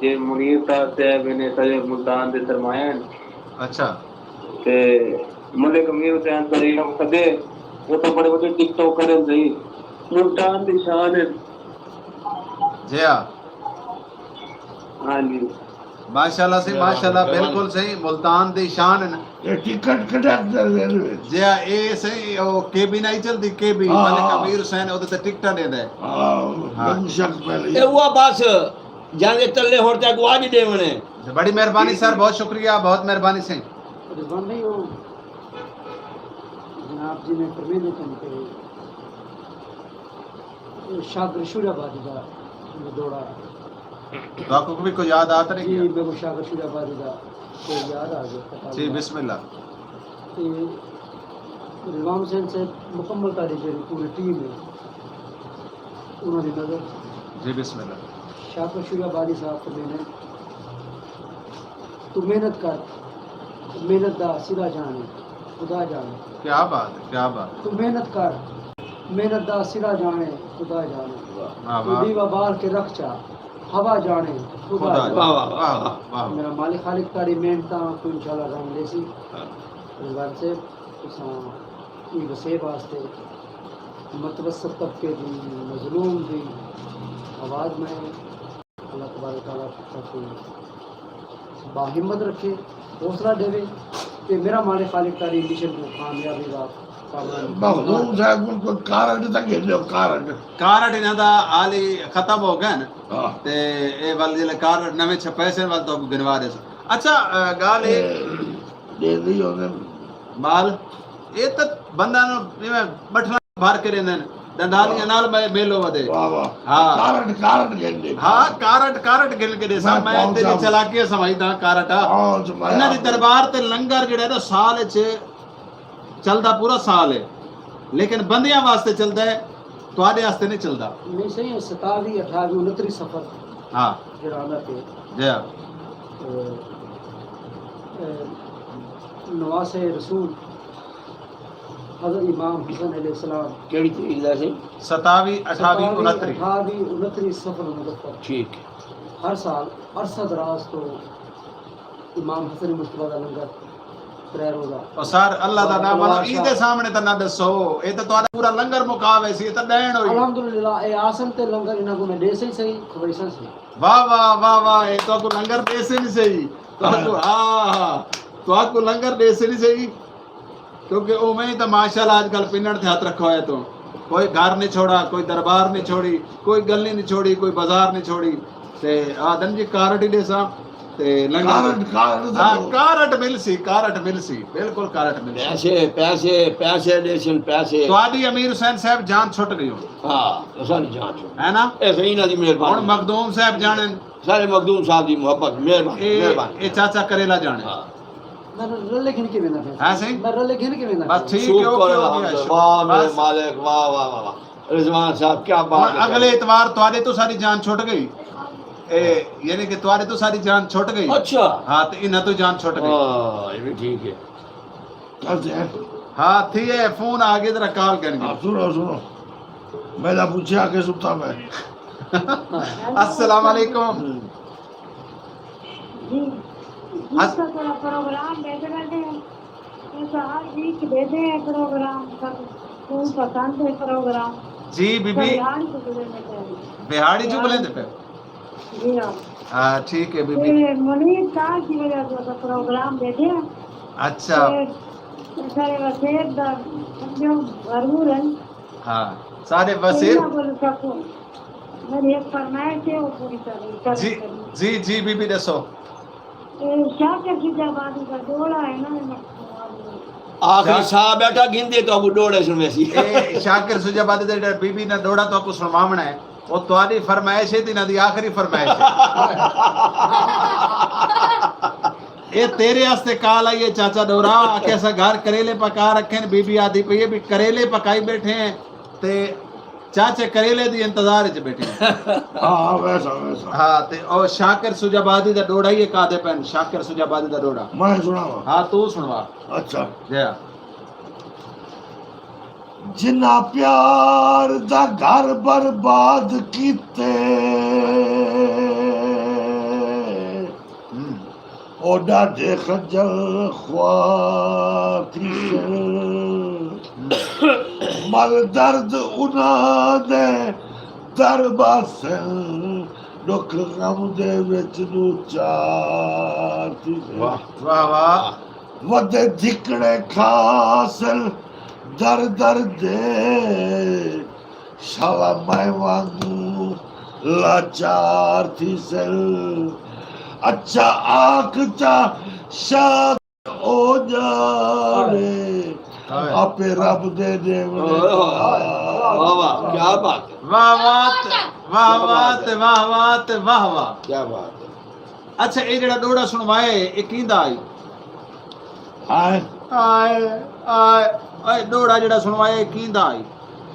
Speaker 6: जे मुनीर साहब ने सजे मुल्तान दे सरमाया
Speaker 1: अच्छा
Speaker 6: ते मलिक अमीर हुसैन सही हम सदे वो तो बड़े बड़े टिकटॉक करें सही मुल्तान दी शान है
Speaker 1: जी हाँ
Speaker 6: हाँ जी
Speaker 1: माशाल्लाह से माशाल्लाह बिल्कुल सही मुल्तान दी शान है ना
Speaker 2: ये टिकट कटाकर रेलवे
Speaker 1: जी हाँ ये सही ओ केबी नहीं चलती केबी
Speaker 2: हाँ।
Speaker 1: मलिक अमीर हुसैन ओदे ते टिकट दे दे
Speaker 2: हाँ शक
Speaker 3: ए
Speaker 2: पहले
Speaker 3: हुआ बस जाने तल्ले होर तक आज देवने
Speaker 1: बड़ी मेहरबानी सर बहुत शुक्रिया बहुत मेहरबानी से
Speaker 4: रिजवान भाई वो जनाब जी ने फरमाया देते कि शागर शुराबादी का दौड़ा
Speaker 1: तो आपको भी कोई याद आता
Speaker 4: जी
Speaker 1: नहीं
Speaker 4: मेरे को शागर शुराबादी का तो याद आ गया
Speaker 1: जी बिस्मिल्लाह
Speaker 4: रिजवान हुसैन से मुकम्मल तारीख है पूरी टीम है उन्होंने नजर
Speaker 1: जी बिस्मिल्लाह
Speaker 4: शागर शुराबादी साहब को मैंने तू मेहनत कर मेहनत दा सिरा जाने खुदा जाने
Speaker 1: क्या बात है, क्या बात
Speaker 4: तू मेहनत कर मेहनत दा सिरा जाने खुदा जाने
Speaker 1: है। वाह
Speaker 4: तू
Speaker 1: वाह
Speaker 4: दीवा बार के रख चा हवा जाने खुदा
Speaker 1: खुदा
Speaker 4: जाने
Speaker 3: वाह, वाह,
Speaker 1: वाह वाह वाह
Speaker 4: मेरा मालिक खालिक तारी मेहनतां को इंशाल्लाह रंग लेसी इस बार से तुसां ई वसे वास्ते मतवसत तबके दी मजलूम दी आवाज़ में अल्लाह तबारक तआला ताकि बाहिम्मत रखे हौसला देवे कि मेरा मालिक खालिक तारी मिशन को कामयाबी दा
Speaker 2: मखदूम साहब को कारण तक गिनो कारण
Speaker 1: कारट इन्हां दा हाली खत्म हो गया ना
Speaker 2: हां
Speaker 1: ते ए वाल जिले कारट नवे पैसे वाल तो गिनवा दे। अच्छा गाल ए
Speaker 2: दे दी होने
Speaker 1: माल ये तो बंदा नु जिवें बठला भर के रहंदे ने डंडालियां नाल मेलो वदे।
Speaker 2: वाह वाह
Speaker 1: हाँ।
Speaker 2: कारण गिनदे
Speaker 1: हाँ कारट गिन के दे सब मैं तेरी चलाकी समझदा कारट
Speaker 2: हां
Speaker 1: इन्हां दी दरबार ते लंगर जेड़ा ना साल च चलदा पूरा साल है लेकिन बंदियां वास्ते चलदा है तुहाडे वास्ते नहीं चलदा।
Speaker 4: मैं सही 27 28 29 सफर
Speaker 1: हाँ
Speaker 4: जेड़ा आंदा पे
Speaker 1: जय
Speaker 4: नवासे रसूल हज़रत इमाम हुसैन अलैहिस्सलाम
Speaker 3: केड़ी तरीक दा सी
Speaker 1: 27 28 29
Speaker 4: 28 29 सफर मुज़फ़्फ़र
Speaker 3: ठीक
Speaker 4: हर साल अरसा दराज तो इमाम हसन मुस्तफा दा लंगर त्रै रोज़ा
Speaker 1: और सर अल्लाह दा नाम मतलब ईदे सामने तो ना दसो ये तो तुम्हारा पूरा लंगर मुकावे सी तो दैन होई।
Speaker 4: अल्हम्दुलिल्लाह ए आसन ते लंगर इना को मैं दे सही खबरसन से
Speaker 1: वाह वाह वाह वाह ये तो को लंगर दे से नहीं सही तो को हां तो को लंगर दे से नहीं सही क्योंकि ओ में तो माशाल्लाह आजकल पिनड़ थे हाथ रखा है तो कोई घर नहीं छोड़ा कोई दरबार नहीं छोड़ी कोई गली नहीं छोड़ी कोई बाजार नहीं छोड़ी ते आदम जी कारट ही देसा ते लंगर कारट मिल सी बिल्कुल कारट मिल सी।
Speaker 3: पैसे देसन पैसे
Speaker 1: तुहाडी अमीर हुसैन साहब जान छुट गई हो
Speaker 3: हां सारी जान छो
Speaker 1: है ना
Speaker 3: ए सही ना दी
Speaker 1: हुन
Speaker 3: मेहरबानी
Speaker 1: मखदूम साहब जाने
Speaker 3: सारे मखदूम साहब दी मोहब्बत मेहरबानी
Speaker 1: ए चाचा करेला जाने
Speaker 3: हां
Speaker 4: मैं रले घिन के वेंदा
Speaker 1: हां सही
Speaker 4: मैं रले घिन के वेंदा
Speaker 1: बस ठीक है
Speaker 3: शुक्र
Speaker 1: ओके हो
Speaker 3: अल्हम्दुलिल्लाह
Speaker 1: गया
Speaker 3: वाह मेरे
Speaker 1: बस।
Speaker 3: मालिक वाह वाह वाह वाह रिजवान साहब क्या बात है
Speaker 1: अगले इतवार तुम्हारे तो सारी जान छुट गई ए यानी कि तुम्हारे तो सारी जान छुट गई।
Speaker 3: अच्छा
Speaker 1: हाँ तो इन्हें तो जान छुट गई।
Speaker 3: हां ये भी ठीक है
Speaker 2: करते हैं
Speaker 1: हाँ थी है फोन आगे जरा कॉल करेंगे।
Speaker 2: आप सुनो मैंने पूछा के सुता मैं
Speaker 1: अस्सलाम वालेकुम।
Speaker 7: जी इसका थोड़ा प्रोग्राम दे देते हैं तो हर वीक देते हैं प्रोग्राम सब खूब पसंद है प्रोग्राम
Speaker 1: जी बीबी
Speaker 7: बिहारी को देने चाहिए
Speaker 1: बिहाड़ी जो बोले थे
Speaker 7: जी हाँ
Speaker 1: हाँ ठीक है बीबी।
Speaker 7: ये मुनीर साहब की वजह से तो प्रोग्राम देते हैं
Speaker 1: अच्छा
Speaker 7: सारे वसेब दा समझो भरपूर है
Speaker 1: हाँ सारे वसीर
Speaker 7: बोल सकूं मेरी एक फरमाइश है वो पूरी कर
Speaker 1: जी जी जी बीबी दसो
Speaker 7: शाकर की जबानी का डोला है ना
Speaker 3: आखिरी साहब बैठा गिनदे तो अब डोड़े सुन वैसी
Speaker 1: ए शाकिर सुजाबाद दे बीबी ने दौड़ा तो आपको सुनवावना है वो तुम्हारी फरमाइश है ना दी आखिरी फरमाइश है। ये तेरे वास्ते कॉल आई है चाचा डोरा कैसा घर करेले पका रखे ने बीबी आदि पे ये भी करेले पकाई बैठे हैं ते चाचे करेले दी इंतजार च बैठे हैं।
Speaker 2: हाँ वैसा
Speaker 1: हाँ ते और शाकिर सुजाबादी दा डोड़ा ही कादे पेन शाकिर सुजाबादी दा डोड़ा
Speaker 2: मैं सुनावा
Speaker 1: हाँ तू सुनवा
Speaker 2: अच्छा
Speaker 1: जया
Speaker 2: जिन्ना प्यार दा घर बर्बाद कीते ओ डाढे खजल ख्वाती मल दर्द उना दे दरबासे दुख गम दे विच नू चाती
Speaker 1: वाह वाह वाह
Speaker 2: वदे धिकड़े खासल दर दर दे शाला मैं वांगू लाचार थी सर अच्छा आँख चा शाद ओ जाने आपे रब दे दे
Speaker 3: वाह वाह क्या बात है
Speaker 1: वाह वाह वाह वाह वाह वाह वाह
Speaker 3: क्या बात है।
Speaker 1: अच्छा ये जड़ा डोड़ा सुनवाए ये कींदा आई
Speaker 2: आए
Speaker 1: आए आए आए डोड़ा जड़ा सुनवाए कींदा आई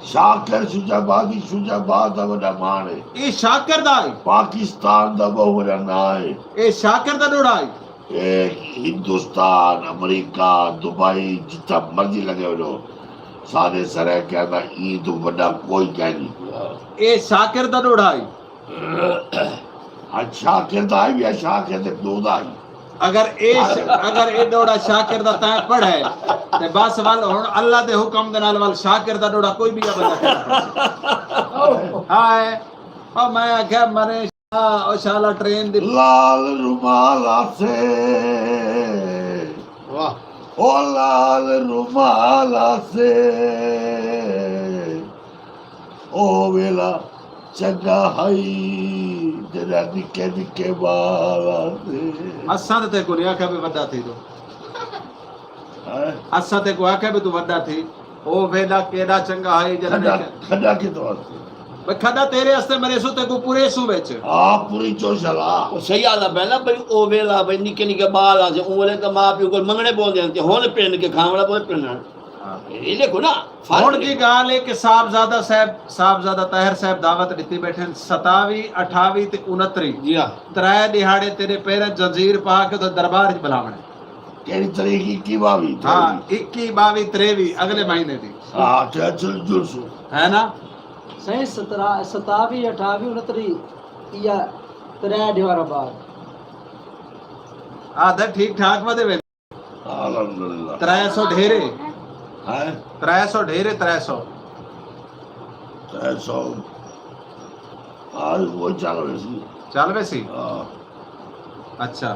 Speaker 2: शाकिर शुजाबाद दा वड्डा मान है
Speaker 1: ये शाकिर दा आई
Speaker 2: पाकिस्तान दा बहुत बड़ा नाम है
Speaker 1: ये शाकिर दा डोड़ा आई
Speaker 2: हिंदुस्तान अमेरिका दुबई जितना मर्जी लगे हो सारे सरे कहना ई तो बड़ा कोई कह नहीं
Speaker 1: ए शाकिर दा डोड़ा आई
Speaker 2: अच्छा कहता है या शाकिर दे दोदा आई
Speaker 1: अगर ए डोड़ा शाकिर दा ता पढ़े ते बस वाल हुन अल्लाह दे हुक्म दे नाल वाल शाकिर दा डोड़ा कोई भी बंदा हाय ओ मैं आख्या मरे ओ शाला ट्रेन दी
Speaker 2: लाल रुमाल से
Speaker 1: वाह
Speaker 2: ओ लाल रुमाल से ओ वेला चंगा हई तेरा निके निके बाल से
Speaker 1: असा ते को नहीं आख्या भी वड्डा थी तो असा ते को आख्या भी तू वड्डा थी ओ वेला केड़ा चंगा है जरा
Speaker 2: खड़ा के तो वास्ते
Speaker 1: भाई खड़ा तेरे वास्ते मेरे सो ते को पूरे सु विच
Speaker 2: आ पूरी चोशला
Speaker 3: ਉਹ ਸਹੀ ਆਦਾ ਪਹਿਲਾਂ ਬਈ ਉਹ ਵੇਲਾ ਬਈ ਨਿੱਕੇ ਨਿੱਕੇ ਬਾਲ ਆ ਸੀ ਉਹਲੇ ਤਾਂ ਮਾਂ ਪਿਓ ਕੋਲ ਮੰਗਣੇ ਬੋਲਦੇ ਹਨ ਤੇ ਹੁਣ ਪਿੰਨ ਕੇ ਖਾਣ ਵਾਲਾ ਬੋਲ ਪਿੰਨਣ ਇਹ ਦੇਖੋ ਨਾ
Speaker 1: ਹੁਣ ਦੀ ਗੱਲ ਹੈ ਕਿ ਸਾਹਿਬਜ਼ਾਦਾ ਤਾਹਿਰ ਸਾਹਿਬ ਦਾਵਤ ਦਿੱਤੀ ਬੈਠੇ 27 28 ਤੇ 29
Speaker 3: ਜੀ ਆ
Speaker 1: ਤਰੇ ਦਿਹਾੜੇ ਤੇਰੇ ਪੈਰਾਂ ਜੰਜੀਰ ਪਾ ਕੇ ਤੇ ਦਰਬਾਰ ਚ ਬੁਲਾਵਣੇ
Speaker 2: केड़ी तरीके की बावी
Speaker 1: हाँ 21 22 23 अगले महीने दी
Speaker 2: हाँ चल जुलसु
Speaker 1: है ना
Speaker 4: सही 27 28 29 या 3 दिवारा बाद
Speaker 1: आधा ठीक ठाक वदे वे
Speaker 2: अल्हम्दुलिल्लाह
Speaker 1: 300 ढेरे
Speaker 2: है
Speaker 1: 300 ढेरे 300
Speaker 2: 300 आज वो चल रही
Speaker 1: चल वैसी
Speaker 2: हाँ
Speaker 1: अच्छा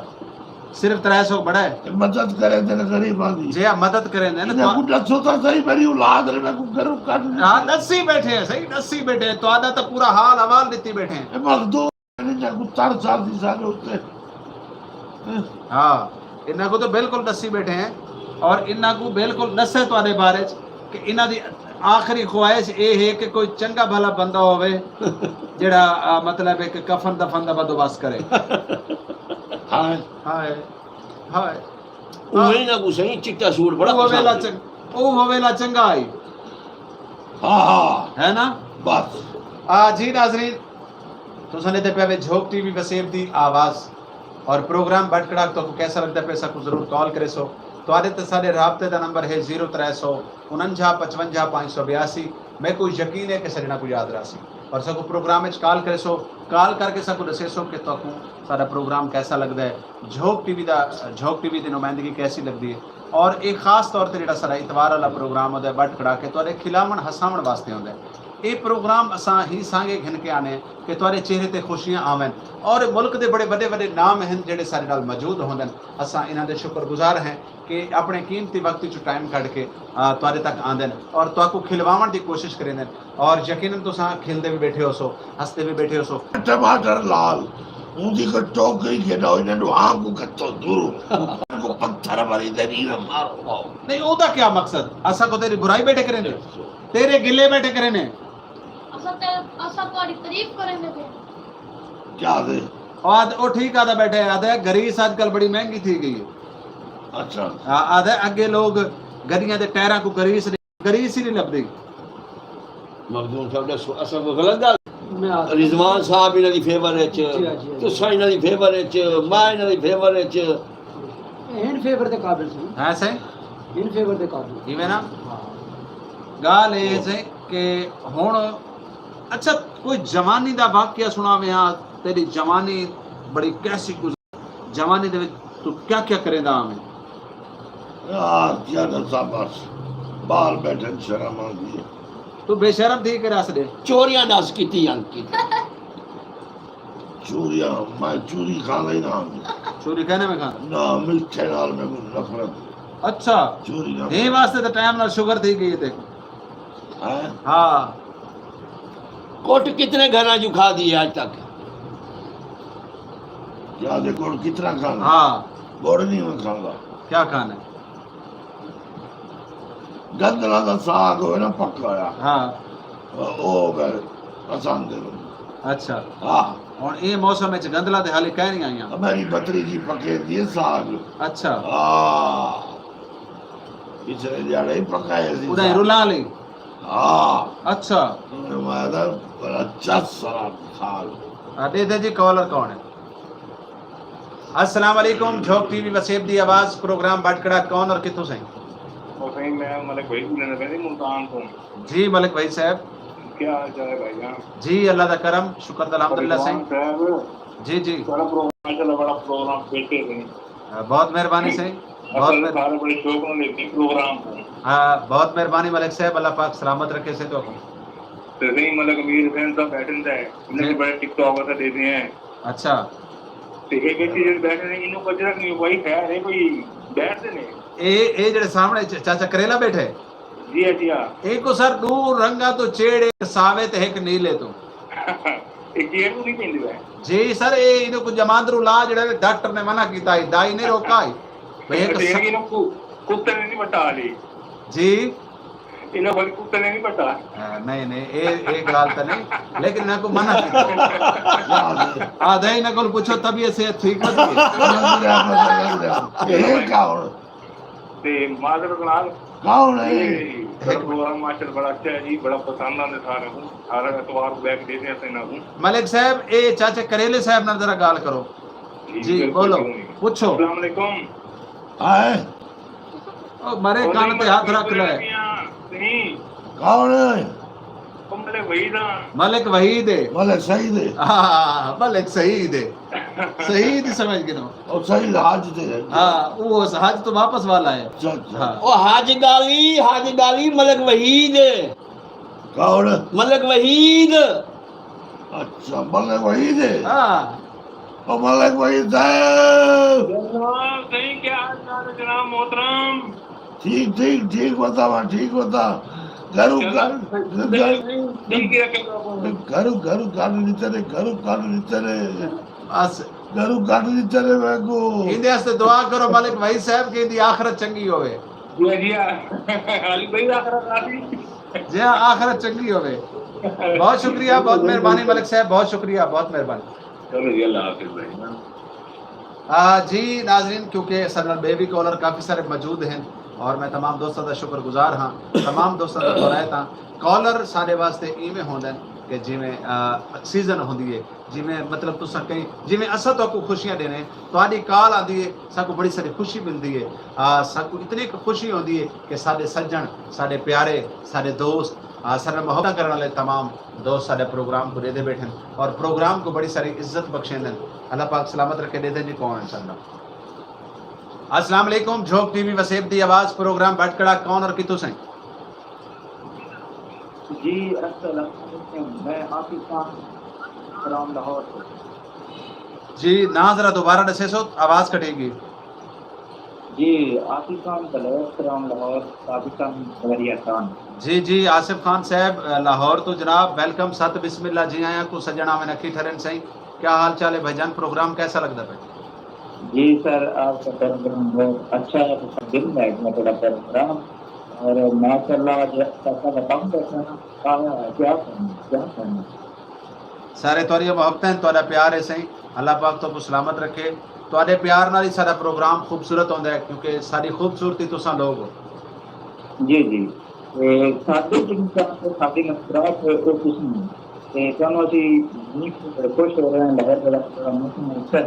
Speaker 1: सिर्फ 300 बड़ा है
Speaker 2: मदद करे तेरे गरीब आदमी
Speaker 1: जे मदद करे ने
Speaker 2: इन्हें कुछ दसो तो सही मेरी औलाद रे मैं कुछ करूं कर
Speaker 1: हां दसी बैठे हैं सही दसी बैठे हैं तो आधा तो पूरा हाल हवाल देती बैठे हैं
Speaker 2: मजदू ने कुछ 4 साल दी साल होते
Speaker 1: हां इन्हां को तो बिल्कुल दसी बैठे हैं और इन्हां को बिल्कुल दसे तुम्हारे बारे कि इन्हां दी आखिरी ख्वाहिश ये है कि कोई चंगा भला बंदा होवे जेड़ा मतलब है कि कफन दफन दा बंदोबस्त करे
Speaker 2: हां
Speaker 1: हाय हाय
Speaker 3: ਉਹ ਨਾ ਕੋ ਸਹੀ ਚਿੱਟਾ ਸੂਟ ਬੜਾ
Speaker 1: ਉਹ ਹੋਵੇਲਾ ਚੰਗਾ ਹੈ
Speaker 2: हां हां
Speaker 1: है ना
Speaker 2: बस
Speaker 1: जी नाज़रीन तो सुने थे पे झोंक टीवी वसीम दी आवाज़ और प्रोग्राम बटकड़ा तो कैसा लगता है पैसा को जरूर कॉल करे सो तो आदे ते सारे राब्ते दा नंबर है 0300 49 55 582 मैं कोई यकीन है कि सजना को याद रासी और सबको प्रोग्राम में कॉल करे सो कॉल करके सबको दसे सो कि तो सारा प्रोग्राम कैसा लगता है झोंक टीवी की नुमाइंदगी कैसी लगती है और एक खास तौर पर जो सारा इतवार वाला प्रोग्राम होता है बट खड़ा के तुहाडे खिलावन हसावन वास्ते होंदा है ये प्रोग्राम असां ही सांगे घिन के आने कि तुहाडे चेहरे ते खुशियां आवन और मुल्क के बड़े बड़े बड़े नाम हैं जेडे सारे नाल मौजूद होंदन असां इन्हां दे शुक्रगुजार हैं कि अपने कीमती वक्त चो टाइम कढ के तुहाडे तक आंदन और तुहाकू खिलवावन की कोशिश करेंदन और यकीनन तुसां खिलदे भी बैठे हो सो हंसते भी बैठे हो सो
Speaker 2: टमाटर लाल उनकी को टोकरी के ना इन्हें आम को कत्तो दूर को पत्थर मारी दरी में मारो
Speaker 1: नहीं ओदा क्या मकसद असा को तेरी बुराई बैठे करेंगे तेरे गिले बैठे करेंगे
Speaker 5: असा तुम्हारी तारीफ करेंगे थे
Speaker 2: क्या दे
Speaker 1: और वो ठीक आधा बैठे आधा गरीस आजकल बड़ी महंगी थी गई है
Speaker 2: अच्छा
Speaker 1: आधा अगे लोग गड्डियां दे टायरां को गरीस ही नहीं लभदी
Speaker 3: ਮਖਦੂਮ ਸਾਹਿਬ ਦਾ ਅਸਲ ਕੋ ਗਲਤ ਗੱਲ
Speaker 4: मैं
Speaker 3: ਰਿਜ਼ਵਾਨ ਸਾਹਿਬ ਇਹਨਾਂ ਦੀ ਫੇਵਰ ਵਿੱਚ ਤੁਸੀਂ ਇਹਨਾਂ ਦੀ ਫੇਵਰ ਵਿੱਚ ਮੈਂ ਇਹਨਾਂ ਦੀ ਫੇਵਰ ਵਿੱਚ
Speaker 4: इन फेवर दे काबिल सी
Speaker 1: है सही
Speaker 4: इन फेवर दे काबिल
Speaker 1: इवें ना गाल ये से कि हुण अच्छा कोई जवानी दा वाकया सुनावे हां तेरी जवानी बड़ी कैसी जवानी दे विच तू क्या क्या करेंदा हमें
Speaker 2: यार क्या दसा बस बाल बैठे शर्म आ गई
Speaker 1: तू बेशरम थी के रस दे
Speaker 3: ਚੋਰੀਆਂ ਦੱਸ ਕੀਤੀ ਜਾਂ ਕੀਤੀ
Speaker 2: चूरिया मैं चूरी खाना ही ना
Speaker 1: चोरी कहने में खाना
Speaker 2: ना मिठे नाल में नफरत
Speaker 1: अच्छा
Speaker 2: चूरी ना
Speaker 1: ये वास्ते तो टाइम नाल शुगर थी गई थे
Speaker 2: है
Speaker 1: हाँ
Speaker 3: ਕੁੱਟ ਕਿਤਨੇ ਘਰਾਂ ਜੂ ਖਾ ਦੀ ਅੱਜ ਤੱਕ
Speaker 2: क्या देखो कितना खाना
Speaker 1: हाँ
Speaker 2: गोड़ नहीं मैं खाऊंगा
Speaker 1: क्या खाना है
Speaker 2: गंदला का साग हो ना पक्का या
Speaker 1: हाँ
Speaker 2: ओ मैं पसंद है
Speaker 1: अच्छा
Speaker 2: हाँ
Speaker 1: और ये मौसम में गंदला ते हाले कह नहीं आई
Speaker 2: मेरी बतरी जी पके दिए साग
Speaker 1: अच्छा
Speaker 2: हाँ पिछले दिहाड़े ही पकाए सी
Speaker 1: उदा
Speaker 2: साग।
Speaker 1: रुला ली
Speaker 2: हाँ
Speaker 1: अच्छा
Speaker 2: मैं तो अच्छा साग खा लो
Speaker 1: दे जी कॉलर कौन है अस्सलाम वालेकुम झोंक टीवी वसेब दी आवाज प्रोग्राम बटकड़ा कौन और कितों से
Speaker 8: और सही मैं मलिक भाई बोलने लगा थी मुल्तान तो
Speaker 1: जी मलिक भाई साहब
Speaker 8: क्या हाल चाल है भाई जान
Speaker 1: जी अल्लाह दा करम शुक्र अल्हम्दुलिल्लाह सही
Speaker 8: साहब
Speaker 1: जी जी
Speaker 8: बड़ा प्रोग्राम चला बड़ा प्रोग्राम पेटे थे
Speaker 1: बहुत मेहरबानी सही बहुत
Speaker 8: असल सारे बड़े शौक में लेते प्रोग्राम को
Speaker 1: हाँ बहुत मेहरबानी मलिक साहब अल्लाह पाक सलामत रखे से तो
Speaker 8: तो सही मलिक अमीर हुसैन साहब बैठे थे इन्हें बड़े टिकटॉक से देते हैं
Speaker 1: अच्छा
Speaker 8: तो एक एक चीज बैठे हैं इन्हों को जरा नहीं वही खैर है कोई बैठते नहीं
Speaker 1: ए जेड़े सामने चाचा करेला बैठे
Speaker 8: जी हाँ जी हाँ
Speaker 1: एक को सर दूर रंगा तो चेड़ एक सावे ते एक नीले तो
Speaker 8: एक चेयर को नहीं पींदी है
Speaker 1: जी सर ए इनो को जमांदरू ला जेड़ा डॉक्टर ने मना कीता है दाई ने रोका है भाई एक
Speaker 8: इन्हों को कुत्ते ने नहीं बटा ली
Speaker 1: जी
Speaker 8: इन्हों को कुत्ते ने नहीं बटा
Speaker 1: नहीं नहीं ए गलाल तो नहीं लेकिन इन्हें को मना कीता आधा ही नकल पूछो तभी से ठीक मत
Speaker 8: ते मादर गलाल
Speaker 2: कौन है
Speaker 8: प्रोग्राम मास्टर बड़ा अच्छा है जी बड़ा पसंद आने सारे को सारा एतवार को बैग देते हैं ना को
Speaker 1: मलिक साहब ए चाचे करेले साहब ना जरा गाल करो जी बोलो पूछो
Speaker 8: अस्सलाम वालेकुम
Speaker 2: है
Speaker 1: ओ मरे कान पे हाथ रख ले
Speaker 8: नहीं
Speaker 2: कौन है
Speaker 8: मलिक वहीद
Speaker 1: मलिक वहीद है
Speaker 2: मलिक सही दे
Speaker 1: हाँ मलिक शहीद है शहीद समझ गिनो
Speaker 2: और सही हाज दे
Speaker 1: हाँ वो हज तो वापस वाला है
Speaker 2: अच्छा अच्छा
Speaker 1: हाँ
Speaker 3: ओ हाज डाली मलिक वहीद
Speaker 2: कौन
Speaker 3: मलिक वहीद
Speaker 2: अच्छा मलिक वही दे
Speaker 1: हाँ
Speaker 2: और मलिक वही दे
Speaker 8: सही क्या हाल चाल है जनाब मोहतरम
Speaker 2: ठीक ठीक ठीक बता घरू
Speaker 8: ठीक है
Speaker 2: गाड़ी निचरे
Speaker 1: बस
Speaker 2: गाड़ी निचरे मैंको
Speaker 1: इंदे वास्ते दुआ करो मलिक वहीद साहब की इंदी आखिरत चंगी होवे
Speaker 8: जी अली भाई आखिर आखिर
Speaker 1: जी हाँ आखिरत चंगी होवे बहुत शुक्रिया बहुत मेहरबानी मलिक साहब बहुत शुक्रिया बहुत मेहरबानी
Speaker 8: चलो जी अल्लाह हाफिज भाई
Speaker 1: जी नाजरीन क्योंकि सरनल बेबी कॉलर काफ़ी सारे मौजूद हैं और मैं तमाम दोस्तों का शुक्रगुजार हाँ तमाम दोस्तों का दोहराया था कॉलर सारे वास्ते इवें होंदे कि जिमें सीजन होंदी है जिमें मतलब तुसा कहीं जिमें असा तो को खुशियां देने तो कॉल आती है साकू बड़ी सारी खुशी मिलती है साकू इतनी खुशी होती है कि साडे सज्जन साडे प्यारे साडे दोस्त सारे मोहब्बत करने वाले तमाम दोस्त सारे प्रोग्राम को दे बैठे और प्रोग्राम को बड़ी सारी इज्जत बख्शेंदन अल्लाह पाक सलामत रखे देते जी कौन इंशाल्लाह अस्सलाम वालेकुम झोंक टीवी वसेब दी आवाज प्रोग्राम भटकड़ा कौन और कितों से
Speaker 6: जी अस्सलाम वालेकुम मैं आसिफ खान फ्रॉम लाहौर से
Speaker 1: जी ना जरा दोबारा दसे सो आवाज कटेगी
Speaker 6: जी आसिफ खान बलोच फ्रॉम लाहौर पाकिस्तान बवरिया खान
Speaker 1: जी आसिफ खान साहब लाहौर तो जनाब वेलकम सत बिस्मिल्लाह जी आया को सजना में नखी ठहरन सही क्या हाल चाल है भाईजान प्रोग्राम कैसा लगता है
Speaker 6: जी सर आपका प्रोग्राम बहुत अच्छा है तो दिन में थोड़ा प्रोग्राम और माशाल्लाह जैसा बताऊं कैसा क्या करना
Speaker 1: सारे तोरी मोहब्बतें तोड़ा प्यार है सही अल्लाह पाक तो सलामत रखे तोड़े प्यार नाल ही सारा प्रोग्राम खूबसूरत होता है क्योंकि सारी खूबसूरती तुसा लोग हो
Speaker 6: जी साडे साडी मुस्कुराहट वो कुछ नहीं ते ਤੁਹਾਨੂੰ ਅਸੀਂ ਬੜੇ ਖੁਸ਼ ਹੋ ਰਹੇ ਹਾਂ ਲਹਿਰ ਦਾ ਮੌਸਮ ਅੱਛਾ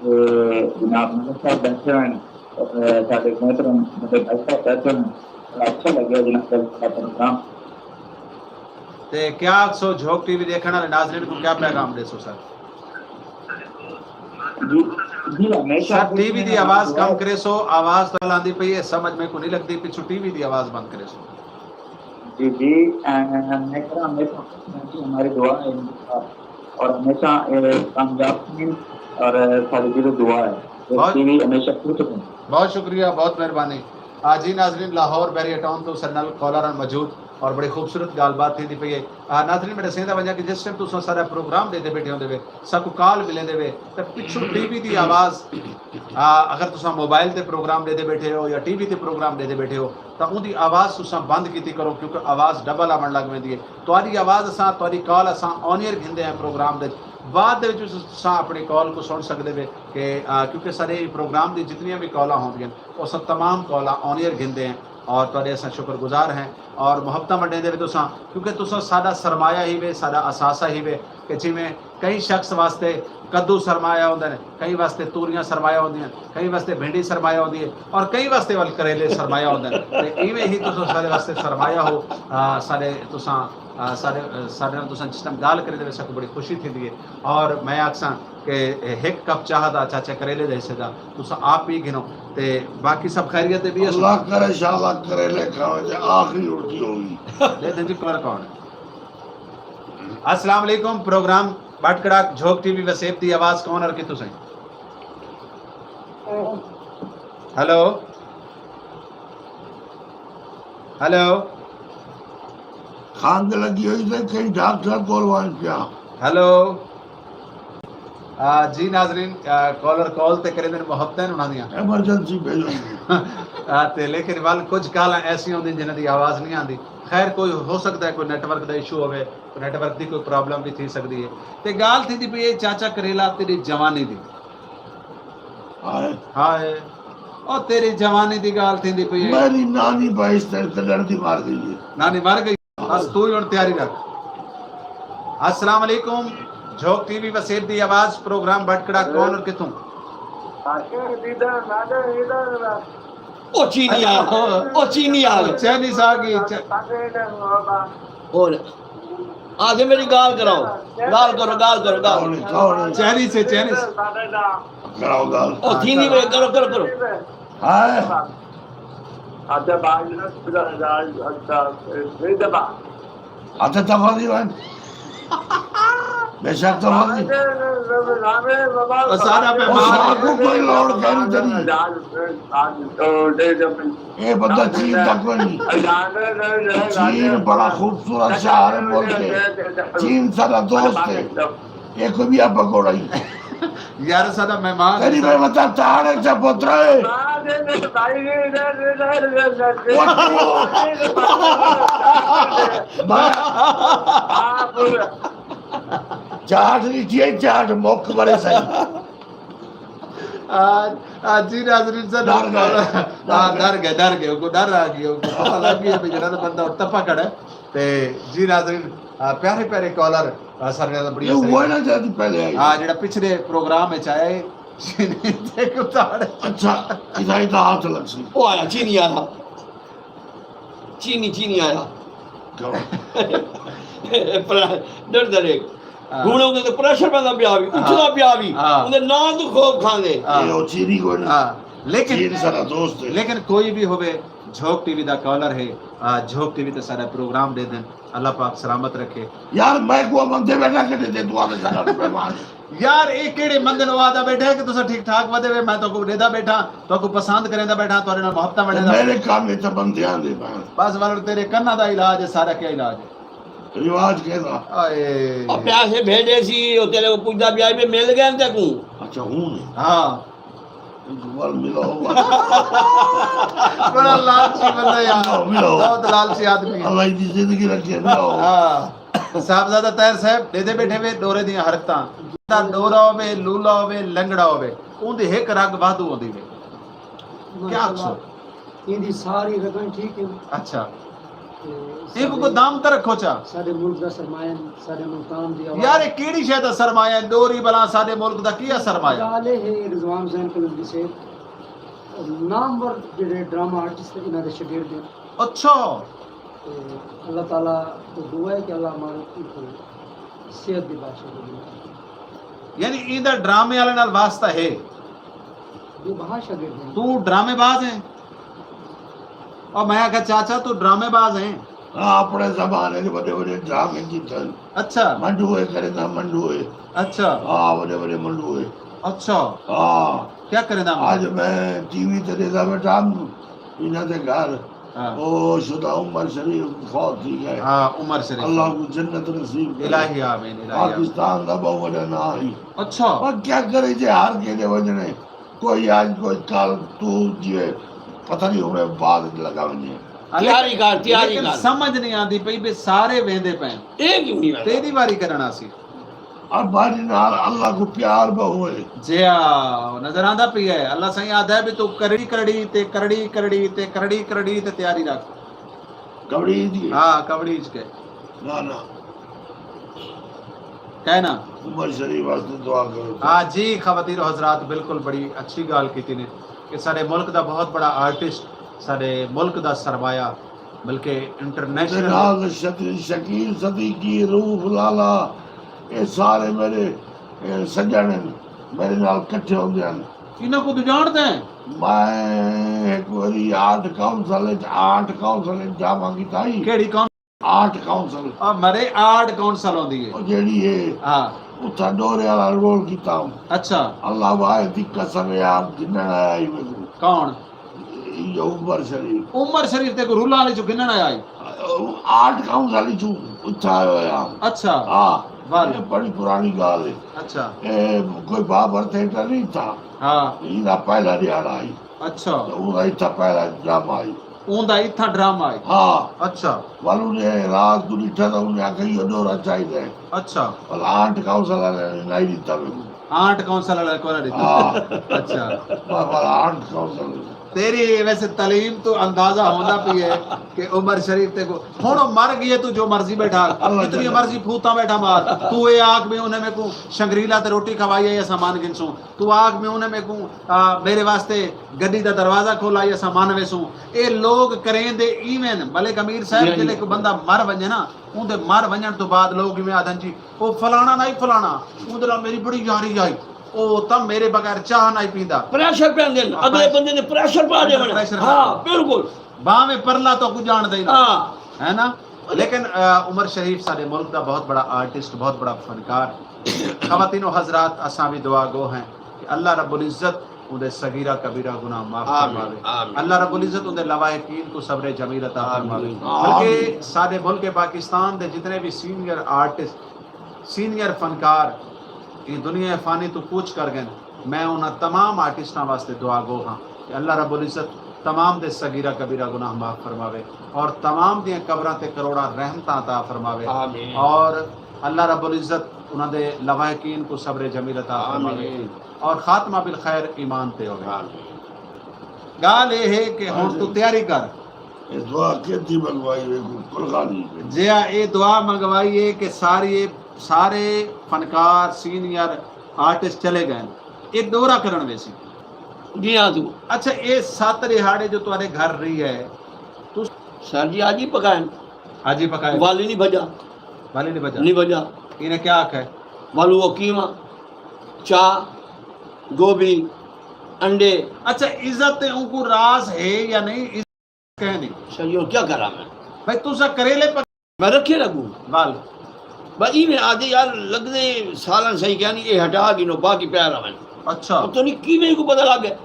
Speaker 6: जनाब मलिक साहब बैठे हुए हैं साढ़े मोहतरम मतलब अच्छा बैठे हैं अच्छा लगे जनाब का प्रोग्राम
Speaker 1: ते क्या सो झोंक टीवी देखने वाले नाज़रीन को क्या पैगाम दे सो सर
Speaker 6: जी हमेशा
Speaker 1: सर टीवी दी आवाज कम करे सो आवाज तो आंदी पई है समझ में को नहीं लगती पिछू टीवी दी आवाज बंद करे सो
Speaker 6: जी मैं कह रहा हमेशा हमारी दुआ है और हमेशा कामयाब और सारी चीज़ दुआ है टीवी हमेशा खुश हो
Speaker 1: बहुत शुक्रिया बहुत मेहरबानी जी नाजरीन लाहौर बैरियर टाउन तो सरनल कॉलर मौजूद और बड़ी खूबसूरत गालबात थी पई है नाजरीन मैं दसेंदा वजह कि जिस टाइम तुम सारा प्रोग्राम देते बैठे होंदे वे सबको कॉल मिले देवे तो पिछू टीवी दी आवाज़ अगर तुम मोबाइल ते प्रोग्राम देते बैठे हो या टीवी ते प्रोग्राम देते बैठे हो तो उनकी आवाज़ तुम बंद की करो क्योंकि आवाज़ डबल आवन लग पैंदी है तुहाडी आवाज़ असां तुहाडी कॉल असां ऑन एयर घिंदे हैं प्रोग्राम दे बाद अपनी कॉल को सुन सकते वे कि क्योंकि सारे प्रोग्राम की जितनी भी कॉलां होंदियां वो सब तमाम कॉलां ऑन एयर गिनते हैं और तुहाडे असां शुक्रगुजार हैं और मुहब्बत मंडेंदे वे तुसां क्योंकि तुसां साडा सरमाया ही वे साडा असासा ही वे कि जिमें कई शख्स वास्ते कद्दू सरमाया होंदे ने, कई वास्ते तूरियां सरमाया होंदियां, कई वास्ते भिंडी सरमाया होंदी है और कई वास्ते वल करेले सरमाया होंदे ने। ते इवें ही तुसां सारे वास्ते सरमाया हो सारे तुसां सारे सारे नाल तुसां जिस टाइम गाल करे दे वैसे बड़ी खुशी थींदी है। और मैं आखसां कि एक कप चाह दा चाचा करेले दे हिस्से दा तुसां आप पी गिनो ते बाकी सब खैरियत भी है।
Speaker 2: अल्लाह करे शाला करेले खाओ जे आखिरी उल्टी होगी।
Speaker 1: दे दे जी कलर कौन है। अस्सलाम वालेकुम। प्रोग्राम बाटकड़ा झोंक टीवी वसेब दी आवाज कौन और कितु से? हेलो हेलो
Speaker 2: खान लगी हुई थे कहीं डॉक्टर कोलवान पिया।
Speaker 1: हेलो जी नाजरीन कॉलर कॉल ते करे दिन मोहब्बतें उन्हां दियां
Speaker 2: इमरजेंसी भेजो
Speaker 1: ते लेकिन वाल कुछ गालां ऐसी होंदी जिन्हां दी आवाज नहीं आंदी। खैर कोई हो सकता है कोई नेटवर्क का इशू होवे, नेटवर्क की कोई प्रॉब्लम भी थी सकती है। ते गाल थी दी पई चाचा करेला तेरी जवानी दी। हाय ओ तेरी जवानी दी गाल थी दी पई
Speaker 2: मेरी नानी भाई इस तरह से लड़ती मार गई।
Speaker 1: नानी मार गई। बस तू ही और तैयारी रख। अस्सलाम वालेकुम। झोंक टीवी वसेब दी आवाज प्रोग्राम भटकड़ा कौन और कितों?
Speaker 3: ओ चीनिया
Speaker 1: चैनी सागी
Speaker 3: और आगे मेरी गाल कराओ, गाल करो गाल करो गाल
Speaker 1: चैनी से
Speaker 2: कराओ गाल।
Speaker 3: ओ चीनी में करो करो करो।
Speaker 2: हाय अच्छा तफादी बन बेशक तफादी
Speaker 1: सारा पे मार
Speaker 2: को कोई लौड़ करी तरी ये बंदा चीन तक नहीं। चीन बड़ा खूबसूरत शहर है बोल के चीन सारा दोस्त है। ये कोई भी आप पकौड़ा ही
Speaker 1: यार सारा मेहमान
Speaker 2: करी भाई बता ताड़े से पुत्र है चाट लीजिए चाट मुख बड़े सही।
Speaker 1: आज जी नाज़रीन से डर गए उनको डर आ गया उनको पता लग गया भी जरा बंदा उत्तपा कड़ा ते जी नाज़रीन प्यारे प्यारे कॉलर सारे नाल बढ़िया
Speaker 2: ये वो ना जाती पहले आई।
Speaker 1: हां जेड़ा पिछले प्रोग्राम में आया है देख उतार।
Speaker 2: अच्छा इधर तो हाथ लग सी
Speaker 3: ओ आया चीनी आया चीनी आया डर डरे ਹੁਣ ਉਹਦੇ ਤੇ ਪ੍ਰੈਸ਼ਰ ਪੈਂਦਾ ਪਿਆ ਵੀ ਉੱਠਦਾ ਪਿਆ ਵੀ ਉਹਦੇ ਨਾਂ ਤੋਂ ਖੋਫ ਖਾਂਦੇ
Speaker 2: ये वो चीनी को ना
Speaker 1: लेकिन
Speaker 2: चीन सारा दोस्त है।
Speaker 1: लेकिन कोई भी होवे झोंक टीवी दा कॉलर है झोंक टीवी ते सारा प्रोग्राम दे दें अल्लाह पाक सलामत रखे।
Speaker 2: यार मैं को मंदे बैठा के दे तू आवे सारा मेहमान
Speaker 1: यार ए केड़े मंदे नो आदा बैठा है कि तुसा ठीक ठाक वदे वे मैं तो को देदा बैठा तो को पसंद करेंदा बैठा तोरे नाल मोहब्बत बनेदा
Speaker 2: मेरे काम में तो बंदे आंदे
Speaker 1: बस वाल तेरे कन्ना दा इलाज है सारा क्या इलाज है
Speaker 2: रिवाज कहदा
Speaker 1: आए
Speaker 3: और पैसे भेजे सी ओ तेरे को पूछदा भी आई में मिल गए ते को
Speaker 2: अच्छा हूं
Speaker 1: हां
Speaker 2: दुबारा मिलो
Speaker 1: बड़ा लालची बंदा यार
Speaker 2: मिलो
Speaker 1: बहुत लालची आदमी है।
Speaker 2: अल्लाह दी जिंदगी रखे मिलो
Speaker 1: हां साहबजादा तैर साहब दे दे बैठे वे डोरे दी हरकतां दा डोरा होवे लूला होवे लंगड़ा होवे उंदी एक रग वाधू होंदी वे क्या अक्सर
Speaker 4: इनकी सारी रकम ठीक है।
Speaker 1: अच्छा एक को दाम त रखो चा
Speaker 4: सारे मुल्क का सरमाया सारे मुल्तान दी आवाज
Speaker 1: यार केड़ी शय दा सरमाया डोरी बला साडे मुल्क दा किया सरमाया
Speaker 4: गाले है रिजवान हुसैन कलंदरी से नामवर जेडे ड्रामा आर्टिस्ट इना दे शागिर्द हैं।
Speaker 1: अच्छा
Speaker 4: अल्लाह ताला को दुआ है कि अल्लाह हमारे को सेहत दी बादशाह
Speaker 1: यानी इधर ड्रामे वाले नाल वास्ता है
Speaker 4: ये बाहर शागिर्द हैं।
Speaker 1: तू ड्रामेबाज है और मैं कहा चाचा तू ड्रामेबाज है।
Speaker 2: अपने जमाने के बड़े बड़े ड्रामे जीतन
Speaker 1: अच्छा
Speaker 2: मंडुए करे ना मंडुए
Speaker 1: अच्छा
Speaker 2: हां बड़े बड़े मंडुए
Speaker 1: अच्छा
Speaker 2: हां
Speaker 1: क्या करे ना
Speaker 2: आज मैं टीवी ते देखा बेटा इना दे घर
Speaker 1: हाँ।
Speaker 2: ओ शुदा उमर शरीफ फौत थी गए
Speaker 1: हां उमर शरीफ
Speaker 2: अल्लाह को जन्नत नसीब करे।
Speaker 1: इलाही आमीन इलाही आमीन।
Speaker 2: पाकिस्तान दा बहुत बड़ा ना आई
Speaker 1: अच्छा
Speaker 2: और क्या करे जे हार के दे वजने कोई आज कोई कल तू जे पता नहीं होने बाद लगा वने
Speaker 3: तैयारी
Speaker 1: लेकिन
Speaker 3: कर
Speaker 1: समझ नहीं आती पई बे सारे वेंदे पे
Speaker 3: एक क्यों नहीं
Speaker 1: तेरी बारी करना सी
Speaker 2: और बारी नाल अल्लाह को प्यार बहुए
Speaker 1: जिया नजर आंदा पई है अल्लाह सही आदा है भी तू करड़ी करड़ी ते करड़ी करड़ी ते करड़ी करड़ी ते तैयारी रख
Speaker 2: कबड़ी दी
Speaker 1: हां कबड़ी के
Speaker 2: ना ना
Speaker 1: कहना
Speaker 2: उमर शरीफ वास्ते दुआ करो।
Speaker 1: हाँ जी खवातीन और हजरात, बिल्कुल बड़ी अच्छी गाल की ने कि सारे मुल्क का बहुत बड़ा आर्टिस्ट, सारे मुल्क का सरमाया, बल्कि इंटरनेशनल
Speaker 2: नाल शकील सदीकी रूफ लाला ये सारे मेरे सज्जन मेरे नाल इकट्ठे होंदे हैं।
Speaker 1: इन्हों को तो जानते हैं।
Speaker 2: मैं एक बारी आर्ट काउंसिल जावांगी ताई
Speaker 1: केड़ी कौन
Speaker 2: आर्ट काउंसिल
Speaker 1: और मरे आर्ट कौंसल होंदी है।
Speaker 2: और जेड़ी है
Speaker 1: हाँ
Speaker 2: उथा डोरे वाला रोल कीता
Speaker 1: अच्छा
Speaker 2: अल्लाह वाहे दी कसम है आप जिन्ना आया ही मेरे
Speaker 1: कौन
Speaker 2: ये उमर शरीफ
Speaker 1: ते को रूला वाले चो गिनण आया आई।
Speaker 2: आर्ट काउंसिल चू उथा आया।
Speaker 1: अच्छा
Speaker 2: हाँ
Speaker 1: वाह
Speaker 2: ये बड़ी पुरानी गाल है।
Speaker 1: अच्छा
Speaker 2: ए, कोई बाबर थिएटर नहीं था,
Speaker 1: हाँ
Speaker 2: इना पहला दिहाड़ा आई
Speaker 1: अच्छा
Speaker 2: तो उना इथा पहला ड्रामा आई।
Speaker 1: ऊंदा इथा ड्रामा आई।
Speaker 2: हाँ
Speaker 1: अच्छा
Speaker 2: वालू ने रात को डिठा तो उन्हें आखिर ये डोरा चाहिए
Speaker 1: अच्छा
Speaker 2: और आर्ट काउंसिल ने नहीं दिता मेरे को।
Speaker 1: आर्ट कौंसल वाला कौन दी।
Speaker 2: हाँ
Speaker 1: अच्छा
Speaker 2: वाला आर्ट काउंसिल
Speaker 1: तेरी वैसे तालीम तो अंदाजा होना भी है कि उमर शरीफ ते को हुण मर गई तू जो मर्जी बैठा जितनी मर्जी फूता बैठा मार तू ये आग में उन्हें में को शंगरीला ते रोटी खवाई है या सामान गिनसू तू आग में उन्हें में को मेरे वास्ते गड्डी दा दरवाजा खोला या सामान वेसू ये लोग करें दे इवें मलिक अमीर साहब जिले को बंदा मर वने ना उनदे मर वजन तो बाद लोग इवें आदन जी ओ फलाना नहीं फलाना उनदे नाल मेरी बड़ी यारी आई ओ तब मेरे बगैर चाह नहीं पींदा
Speaker 3: प्रेशर पे आंदे अगले बंदे ने प्रेशर पा दे
Speaker 1: प्रेशर
Speaker 3: हां बिल्कुल
Speaker 1: बाह में परला तो कुछ जान दे
Speaker 3: हां
Speaker 1: है ना। लेकिन उमर शरीफ सारे मुल्क का बहुत बड़ा आर्टिस्ट, बहुत बड़ा फनकार। खवातीनो हजरात असां भी दुआ गो हैं कि अल्लाह रब्बुल इज्जत उनके सगीरा कबीरा गुनाह माफ फरमावे। अल्लाह रब्बुल इज्जत उनके लवाहिकीन को सब्र जमील अता फरमावे। बल्कि सारे मुल्क पाकिस्तान के जितने भी सीनियर आर्टिस्ट सीनियर फनकार ये दुनिया फानी तो पूछ कर गए, मैं उन्हें तमाम आर्टिस्टां वास्ते दुआ गो हाँ कि अल्लाह रब्बुल इज्जत तमाम दे सगीरा कबीरा गुनाह माफ फरमावे और तमाम दियां कबरां ते करोड़ा रहमतां अता फरमावे और अल्लाह रब्बुल इज्जत उन्हां दे लवाहिकीन को सब्र जमील अता फरमावे और खात्मा बिल खैर ईमान ते होवे। गाल ये है कि हुण तू तैयारी कर
Speaker 2: ये दुआ केती मंगवाई है कुलगानी
Speaker 1: जिया ये दुआ मंगवाई है कि सारे फनकार सीनियर आर्टिस्ट चले गए एक दौरा करन वैसे
Speaker 3: जी हां तू
Speaker 1: अच्छा ये 7 रिहाड़े जो तुम्हारे घर रही है तू
Speaker 3: सर जी आज ही पकाए
Speaker 1: आज ही पकाए
Speaker 3: वाली नहीं बजा
Speaker 1: वाले
Speaker 3: नहीं बजा
Speaker 1: इन्हें क्या आखा है
Speaker 3: वालू वो कीमा चाह गोभी अंडे।
Speaker 1: अच्छा इज्जत उनको रास है या नहीं कह नहीं
Speaker 3: सर ये क्या करा मैं
Speaker 1: भाई तू सा करेले पर
Speaker 3: मैं रखे लगू
Speaker 1: बाल
Speaker 3: भाई में आधे यार लगदे सालन सही क्या नहीं ये हटा गिनो बाकी प्यार आवन।
Speaker 1: अच्छा
Speaker 3: तो नहीं कीमे को पता लग गया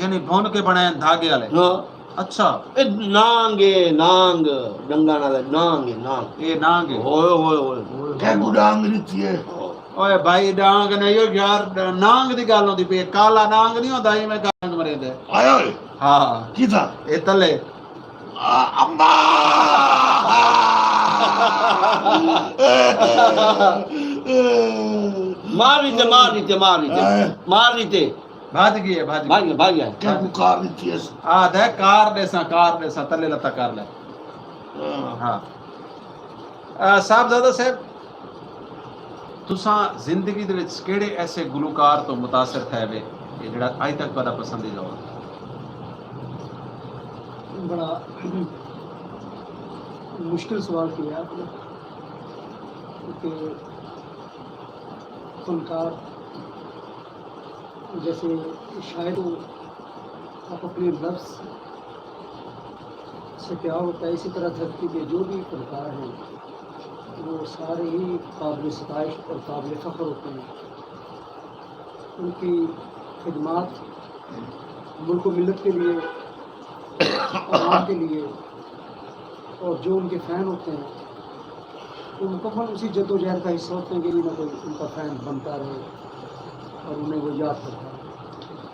Speaker 1: यानी भून के बनाए धागे वाले।
Speaker 3: हां
Speaker 1: अच्छा
Speaker 3: ए नांग डंगा ना नांग
Speaker 1: ये नांग है।
Speaker 3: ओए ओए ओए
Speaker 2: क्या गुडांग रीति है
Speaker 1: ओए भाई डांग नहीं हो यार नांग दी गल होंदी पे काला नांग नहीं होंदा ही मैं कांग मरे दे
Speaker 2: आया
Speaker 1: हां
Speaker 2: किथा
Speaker 1: ये तले
Speaker 2: अम्मा
Speaker 3: मार रीते
Speaker 1: भाज गई है
Speaker 3: भाग गया
Speaker 2: क्या कार रीति है
Speaker 1: आ दे कार देसा तले लता कर ले। हां साहब ज़्यादा साहब तुसा जिंदगी दे विच केड़े ऐसे गुलकार तो मुतासिर थे वे ये जेड़ा आज तक बड़ा पसंदीदा हो।
Speaker 4: बड़ा मुश्किल सवाल किया आपने कि फनकार जैसे शायद आप अपने लफ्ज़ से प्यार होता है इसी तरह धरती के जो भी फनकार हैं वो सारे ही काबिल सताइश और काबिल फ़ख्र होते हैं। उनकी खिदमात मुल्क मिलत के लिए और के लिए और जो उनके फ़ैन होते हैं वो मुकम्मल उसी जद्दोजहद का हिस्सा होते हैं कि ना कोई उनका फ़ैन बनता रहे और उन्हें वो याद करता है।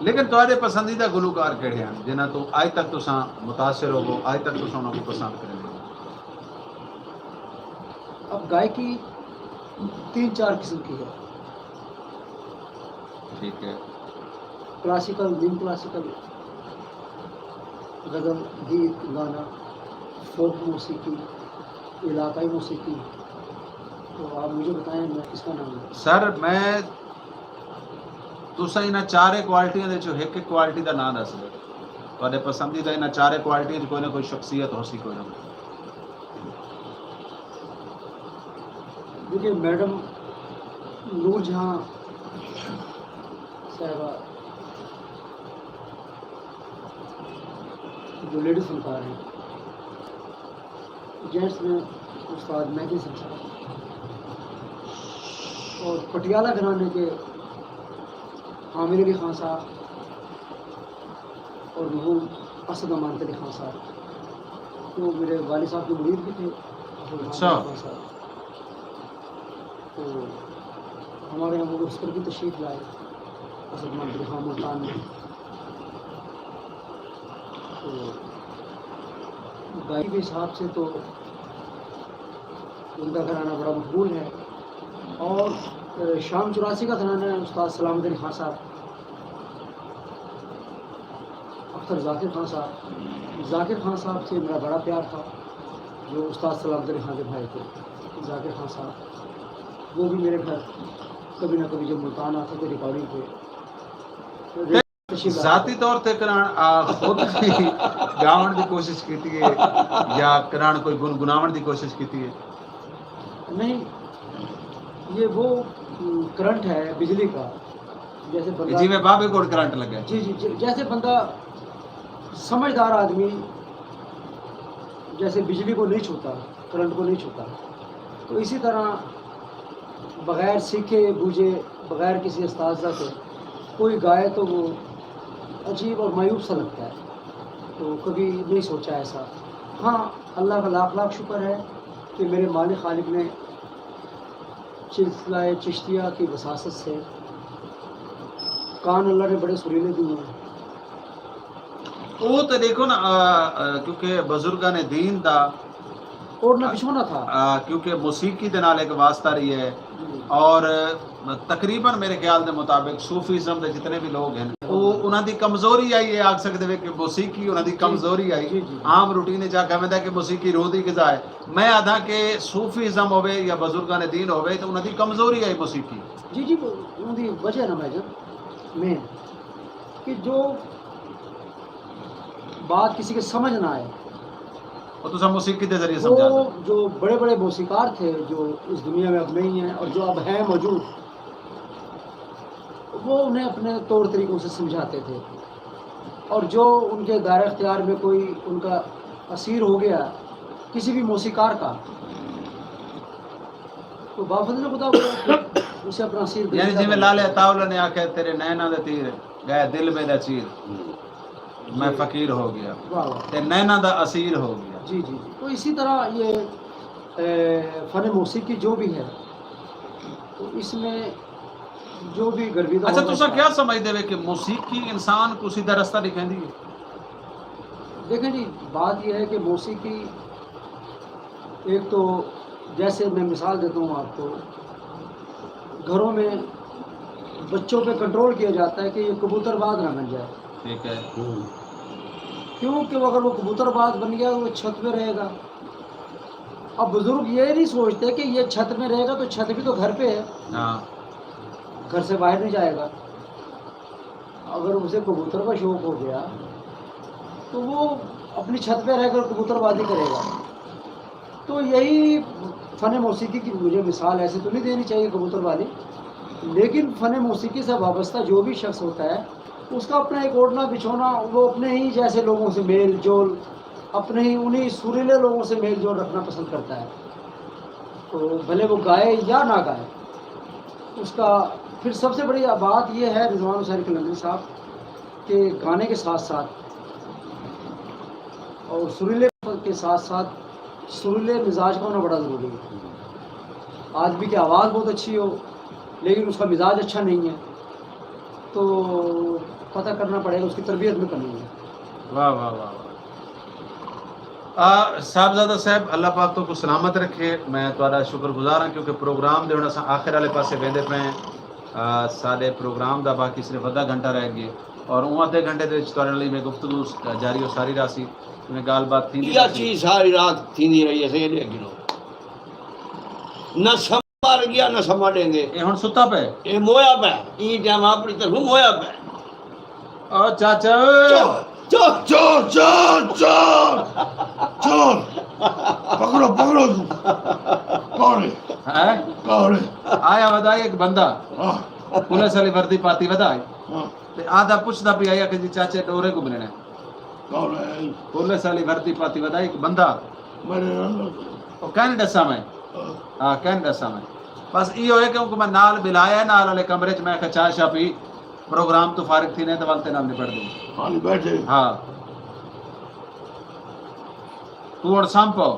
Speaker 1: लेकिन तुम्हारे पसंदीदा गुलकार केड़े हैं जिन्हें तो आज तक तुसा मुतासिर हो आज तक तुसा उन्हें पसंद करें।
Speaker 4: अब गायकी 3-4 किस्म की है।
Speaker 1: ठीक है
Speaker 4: क्लासिकल निम क्लासिकल गज़ल गीत गाना फोक मौसीकी इलाकाई मौसीकी तो आप मुझे बताएं मैं किसका नाम है।
Speaker 1: सर मैं तुसा इन्हां चारे क्वालिटियां दे चो एक क्वालिटी का नाम दस दे तुहाडे पसंदीदा इन्हां चारे क्वालिटियां कोई ना कोई शख्सियत हो सी कोई ना।
Speaker 4: देखिए मैडम नूरजहां साहबा जो लेडीज फनकार हैं, जेंट्स में उस्ताद मेहदी साहब और पटियाला घराने के आमिर अली खान साहब और मरहूम असद अमान अली खान साहब तो मेरे वालिद साहब के मुरीद भी थे।
Speaker 1: अच्छा।
Speaker 4: खान साहब तो हमारे यहाँ वो उस पर भी तशरीफ़ लाए असद अमान अली खान मुल्तान में। तो गायकी के हिसाब से तो उनका घराना बड़ा मकबूल है। और शाम 84 का घराना है उस्ताद सलामत अली खान साहब, अख्तर जाकिर खान साहब। जाकिर खान साहब से मेरा बड़ा प्यार था, जो उस्ताद सलामत अली खान के भाई थे। जाकिर खान साहब वो भी मेरे घर कभी ना कभी जब मुल्तान आते थे रिकॉर्डिंग पे
Speaker 1: जाती तौर पे करान खुद गावन की कोशिश की है या करान कोई गुनगुनावन की कोशिश की है?
Speaker 4: नहीं, ये वो करंट है बिजली का, जैसे बंदा
Speaker 1: जी में बाबे को करंट लगा।
Speaker 4: जी जी जैसे बंदा समझदार आदमी जैसे बिजली को नहीं छूता, करंट को नहीं छूता, तो इसी तरह बग़ैर सीखे बूझे बग़ैर किसी उस्ताद के कोई गाए तो वो अजीब और मायूब सा लगता है। तो कभी नहीं सोचा ऐसा। हाँ, अल्लाह का लाख लाख शुक्र है कि मेरे मालिक खालिक ने सिलसिला चिश्तिया की वसासत से कान अल्लाह ने बड़े सुरीले दिए हैं।
Speaker 1: वो तो देखो ना क्योंकि बुजुर्गां ने दीन दा
Speaker 4: और ना बिछोना था
Speaker 1: क्योंकि मौसीकी दे नाल एक वास्ता रही है और तकरीबन मेरे ख्याल के मुताबिक सूफीज़म के जितने भी लोग हैं वो उन्हां दी कमजोरी आई है, आख सकते वे कि मौसीकी उन्हां दी कमजोरी आई। आम रूटीन जा कहदा कि मौसीकी रूह दी ग़िज़ा है। मैं आधा कि सूफीज़म होवे या बुजुर्गां ने दीन होवे तो उन्हां दी कमजोरी आई मौसीकी।
Speaker 4: जी जी उनकी वजह ना मैं मेन कि जो बात किसी के समझ ना आए
Speaker 1: और तुसा मौसीकी के जरिए समझा
Speaker 4: वो जो बड़े बड़े मौसीकार थे जो इस दुनिया में अब नहीं हैं और जो अब हैं मौजूद, वो उन्हें अपने तौर तरीकों से समझाते थे। और जो उनके दायरे इख्तियार में कोई उनका असीर हो गया किसी भी मौसीकार का, तो बाफज़ल खुदा उसे अपना असीर
Speaker 1: यानी जिवें लाले अताउल्ला ने आखे तेरे नैना दे तीर गए दिल में दा चीर, मैं फ़कीर हो गया ते नैना दा असीर हो गया।
Speaker 4: जी जी जी तो इसी तरह ये फ़न मौसीकी जो भी है तो इसमें जो भी गर्विदा।
Speaker 1: अच्छा तुसा क्या समझते हो कि मौसीकी इंसान को सीधा रास्ता दिखाती है?
Speaker 4: देखें जी, बात यह है कि मौसीकी एक तो जैसे मैं मिसाल देता हूँ आपको, घरों में बच्चों पे कंट्रोल किया जाता है कि ये कबूतरबाज ना बन जाए।
Speaker 1: ठीक है।
Speaker 4: क्योंकि अगर वो कबूतरबाज बन गया तो वो छत पे रहेगा। अब बुजुर्ग ये नहीं सोचते कि ये छत में रहेगा तो छत भी तो घर पे है,
Speaker 1: हाँ।
Speaker 4: घर से बाहर नहीं जाएगा। अगर उसे कबूतर का शौक हो गया तो वो अपनी छत पे रहकर कबूतरबाजी करेगा। तो यही फ़न मौसीकी की मुझे मिसाल ऐसे तो नहीं देनी चाहिए कबूतर वाली, लेकिन फ़न मौसीकी से वाबस्ता जो भी शख्स होता है उसका अपना एक ओढ़ना बिछोना, वो अपने ही जैसे लोगों से मेल जोल, अपने ही उन्हीं सुरीले लोगों से मेल जोल रखना पसंद करता है। तो भले वो गाए या ना गाए, उसका फिर सबसे बड़ी बात यह है रिजवान हुसैन कलंदरी साहब के गाने के साथ साथ और सुरीले के साथ साथ सुरीले मिजाज का होना बड़ा ज़रूरी है। आदमी की आवाज़ बहुत अच्छी हो लेकिन उसका मिजाज अच्छा नहीं है तो पता करना पड़ेगा उसकी तरबियत में कमी है।
Speaker 1: वाह वाह वाह। साहबजादा साहब अल्लाह पाक तो को सलामत रखे। मैं तुहाडा शुक्रगुजार हाँ क्योंकि प्रोग्राम दे हुण असां आखिर वाले पासे वेंदे पे हैं। साडे प्रोग्राम दा बाकी सिर्फ आधा घंटा रह गया और उन आधे घंटे दे विच तुहाडे लई मैं गुफ्तगू जारी और सारी रासी में गाल बात थी
Speaker 3: चीज सारी रात थी रही है। न मर गया ना समा देंगे
Speaker 9: ये हुन सुता पे
Speaker 3: ये मोया पे ई टाइम अपनी तरफ मोया पे
Speaker 9: ओ चाचा
Speaker 3: चल
Speaker 2: चोर चोर चोर चोर पकड़ो पकड़ो कौन है
Speaker 9: है
Speaker 2: कौन है
Speaker 9: आया वदाई एक बंदा
Speaker 2: हाँ
Speaker 9: पुलिस वाली वर्दी पाती वदाई
Speaker 2: हाँ
Speaker 9: ते आधा पुछदा भी आया कि जी चाचे डोरे को बनने
Speaker 2: कौन है
Speaker 9: पुलिस वाली वर्दी पाती वदाई एक बंदा
Speaker 2: मेरे
Speaker 9: ओ कहने दसा मैं हाँ कहने दसा मैं बस इहो है क्योंकि मैं नाल बिलाया नाल वाले कमरे च मैं चाय शा पी प्रोग्राम तो फारिग थी ने तो वलते नाम निपट दूं
Speaker 2: हाँ बैठे
Speaker 9: हाँ तू और संपो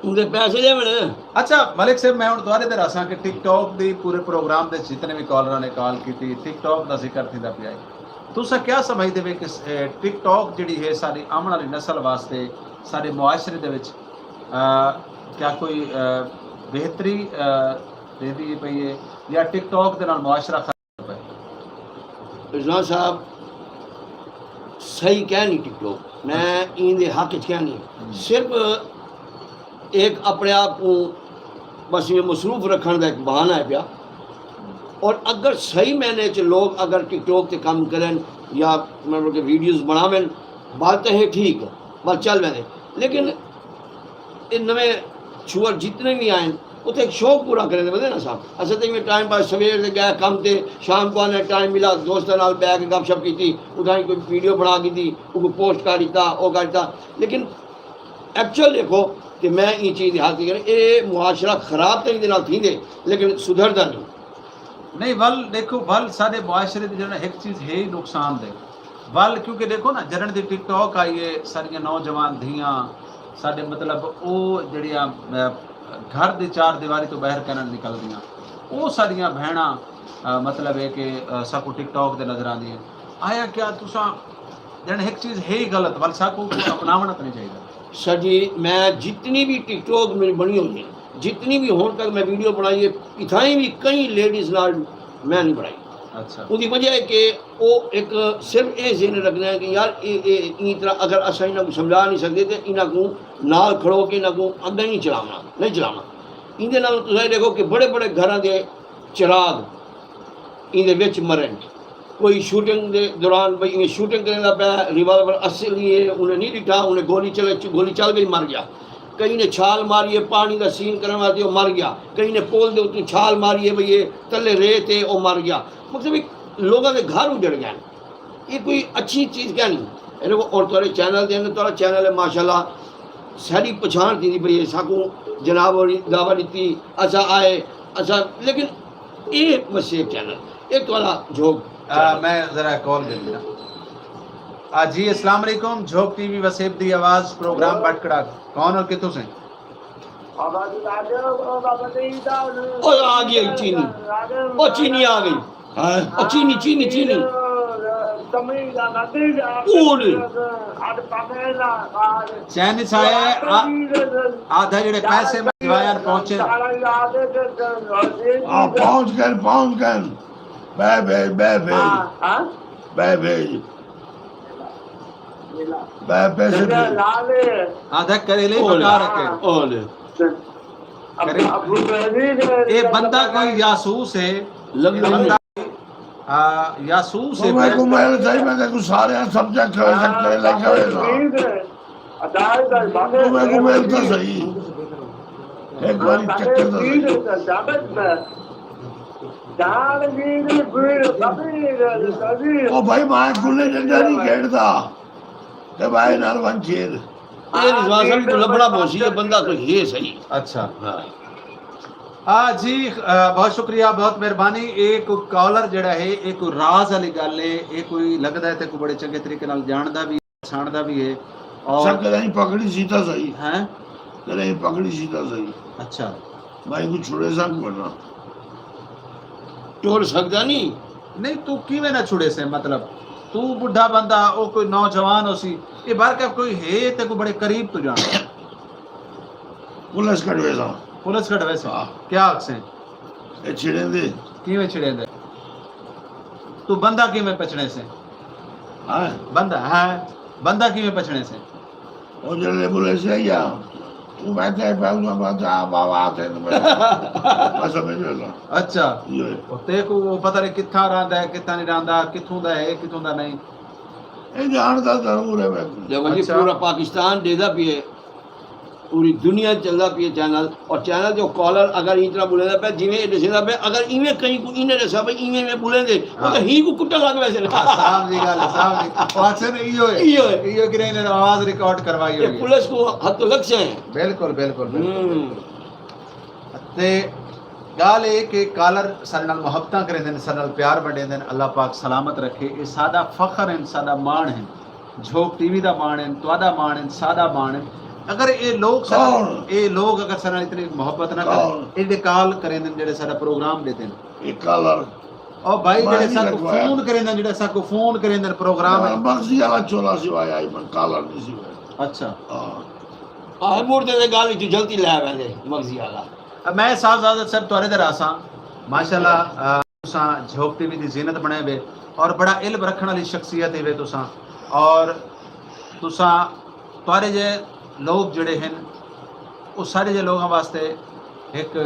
Speaker 3: उनके पैसे दे मैंने
Speaker 9: अच्छा मलिक साहब मैं हुण तुहाडे ते रसां कि टिकटॉक दी पूरे प्रोग्राम दे जितने भी कॉलरां ने कॉल कीती टिकटॉक दा जिक्र थींदा पिया है तुसां क्या समझदे वे कि टिकटॉक जिहड़ी है साडी आउण वाली नस्ल वास्ते साडे मुआशरे दे विच क्या कोई बेहतरी देदी पई है या टिकटॉक दे नाल मुआशरा खराब है
Speaker 3: रिजवान साहब सही कह नहीं टिकटॉक मैं इनके हक च कह नहीं सिर्फ एक अपने आप को बस ये मसरूफ रखने का एक बहाना है पिया और अगर सही मैंने च लोग अगर टिकटॉक से काम करें या मतलब कि वीडियोस बनावें बात तो है ठीक बात चल मैंने लेकिन इन नवे छुअर जितने भी आए उसे एक शौक पूरा करें बदे ना साहब असल तो मैं टाइम पास सवेर से गया कम से शाम को आने टाइम मिला दोस्तों नाल बैठ के गपशप की थी उठाई कोई वीडियो बना की थी उसको पोस्ट कर दिता वो कर दिता लेकिन एक्चुअल देखो कि मैं ये चीज़ हासिल करें ये मुआशरा खराब तो इहदे नाल थींदे लेकिन सुधरदा नहीं
Speaker 9: वल देखो वल साडे मुआशरे दी जो एक चीज़ है ही नुकसान दे वल क्योंकि देखो ना जरण दी टिकटॉक आई है सारियां नौजवान धियां साडे मतलब वो जड़ियां घर दी चार दीवारी तो बाहर कहना निकल दियां वो सारियां भैणा मतलब है कि साकू टिकटॉक दे नजर आंदी है आया क्या तुसा जरण एक चीज़ है ही गलत वल साकू अपनावना नहीं चाहिए
Speaker 3: सर जी मैं जितनी भी टिकटॉक मेरी बनी हुई है जितनी भी होने तक मैं वीडियो बनाई है इथाई भी कई लेडीज़ नाल मैं नहीं बनाई
Speaker 9: अच्छा
Speaker 3: उसकी वजह है कि वो एक सिर्फ ये जहन रखना है कि यार ये तरह अगर असा इन्हों को समझा नहीं सकते तो इन्हों को नाल खड़ो के इन्हों को अगर नहीं चलाना इनके नाल तुम देखो कि बड़े बड़े घर के चिराग इहदे विच मरन कोई शूटिंग के दौरान भाई इवें शूटिंग करने पे रिवाल्वर असली है उन्हें नहीं दिखा उन्हें गोली चल गई मर गया कई ने छाल मारी है पानी का सीन करने वास्ते वो मर गया कई ने पुल के उत्तों छाल मारी है भाई ये तले रेत है वो मर गया मतलब लोगों के घर उजड़ गए ये कोई अच्छी चीज़ क्या नहीं और तुहारे चैनल देने तुहारा चैनल है माशाल्लाह सारी पछाण थी भाई साकू जनाब दावा दी असा आए असा लेकिन ये बस एक चैनल एक तुहारा जोग
Speaker 9: मैं जरा कॉल कर लिया जी अस्सलाम वालेकुम झोंक टीवी वसेब दी आवाज प्रोग्राम बटकड़ा कौन और कितों से
Speaker 3: ओ आ गई चीनी ओ चीनी आ गई ओ चीनी चीनी चीनी
Speaker 9: चैन छाया आधा जेड़े पैसे दिवायान पहुंचे
Speaker 2: पहुंच गए पैसे
Speaker 9: आधा करेले पका रखे ये बंदा कोई जासूस है बंदा जासूस है
Speaker 2: मैं को मेरे सही में कुछ सारे सब्जेक्ट कर सकते लगे हुए तो मैं को मेरे तो सही एक बार चक्कर तो सही ओ भाई मैं गुल्ले डंडा नहीं खेलता ते भाई नाल वंचेर
Speaker 3: ये रिजवान साहब को लबड़ा पहुंची है बंदा तो ये सही
Speaker 9: अच्छा हाँ जी बहुत शुक्रिया बहुत मेहरबानी एक कॉलर जड़ा है एक राज वाली गल है एक कोई लगता है ते को बड़े चंगे तरीके नाल जानदा भी छाणदा भी है और
Speaker 2: सब कहीं पकड़ी सीधा सही
Speaker 9: हैं
Speaker 2: कहीं पकड़ी सीधा सही
Speaker 9: अच्छा
Speaker 2: भाई को छुड़े संग करना
Speaker 3: टोर सकता
Speaker 9: नहीं तू किवें ना छुड़े से मतलब तू बुढ़ा बंदा ओ कोई नौजवान हो सी ये बार का कोई है ते को बड़े करीब तो जान
Speaker 2: पुलिस कटवे सा
Speaker 9: पुलिस कटवे से क्या हक से
Speaker 2: ए छिड़े दे
Speaker 9: किवें छिड़े दे तू बंदा किवें पछड़े से
Speaker 2: हां
Speaker 9: बंदा किवें पछड़े से
Speaker 2: ओ जले पुलिस है या तू बैठे है पहलू में जा बाबा आते तो मैं समझ लो
Speaker 9: अच्छा
Speaker 2: ये
Speaker 9: ते को वो पता नहीं कित्था रहा है कित्था नहीं रहा कित्थों दा है कित्थों दा नहीं
Speaker 2: ये जानता जरूर है मैं
Speaker 3: देखो जी
Speaker 9: अच्छा।
Speaker 3: पूरा पाकिस्तान देदा पिए पूरी दुनिया चलदा पिए चैनल और चैनल जो कॉलर अगर इन तरह बोलेदा पे जिवें ये दसेदा पे अगर इवें कहीं को इने दसा पे इवें में बोलेंगे वो तो ही को कुट्टा लग वैसे ना
Speaker 9: साहब जी गल साहब जी अक्सर इयो है
Speaker 3: इयो है।
Speaker 9: इयो कि ने आवाज रिकॉर्ड करवाई
Speaker 3: ये
Speaker 9: हुई है
Speaker 3: पुलिस को हद तो लक्ष्य है
Speaker 9: बिल्कुल बिल्कुल बिल्कुल
Speaker 3: हम्म।
Speaker 9: ते गाल है कि कालर सारे नाल मोहब्बतां करेंदे ने सारे नाल प्यार बंडेंदे ने अल्लाह पाक सलामत रखे ये सादा फखर है सादा मान है झोक टीवी दा मान है तुआदा मान है सादा मान है अगर ये लोग अगर सारे नाल इतनी मोहब्बत ना करें एडे कॉल करेंदे जेड़े सारा प्रोग्राम देते हैं
Speaker 2: ये कलर
Speaker 9: और भाई
Speaker 2: मैं
Speaker 9: जेड़े
Speaker 2: नहीं
Speaker 9: साको
Speaker 2: लगवाया।
Speaker 9: फोन करेंदे जेड़े साको फोन करेंदे प्रोग्राम है
Speaker 2: मर्जी वाला चोला सिवाय आई मैं कलर नहीं सिवाय
Speaker 9: अच्छा
Speaker 2: हां
Speaker 3: आए मुर्दे दे गाल विच जल्दी लै वैंदे मगजी वाला
Speaker 9: अब मैं साहब सब तुआरे दे रासा माशाल्लाह तुसा झोक टीवी दी जीनत बने वे और बड़ा इल्म रखने वाली शख्सियत है वे तुसा और तुसा तुआरे जे लोग जड़े हैं वो सारे जे लोगों वास्ते एक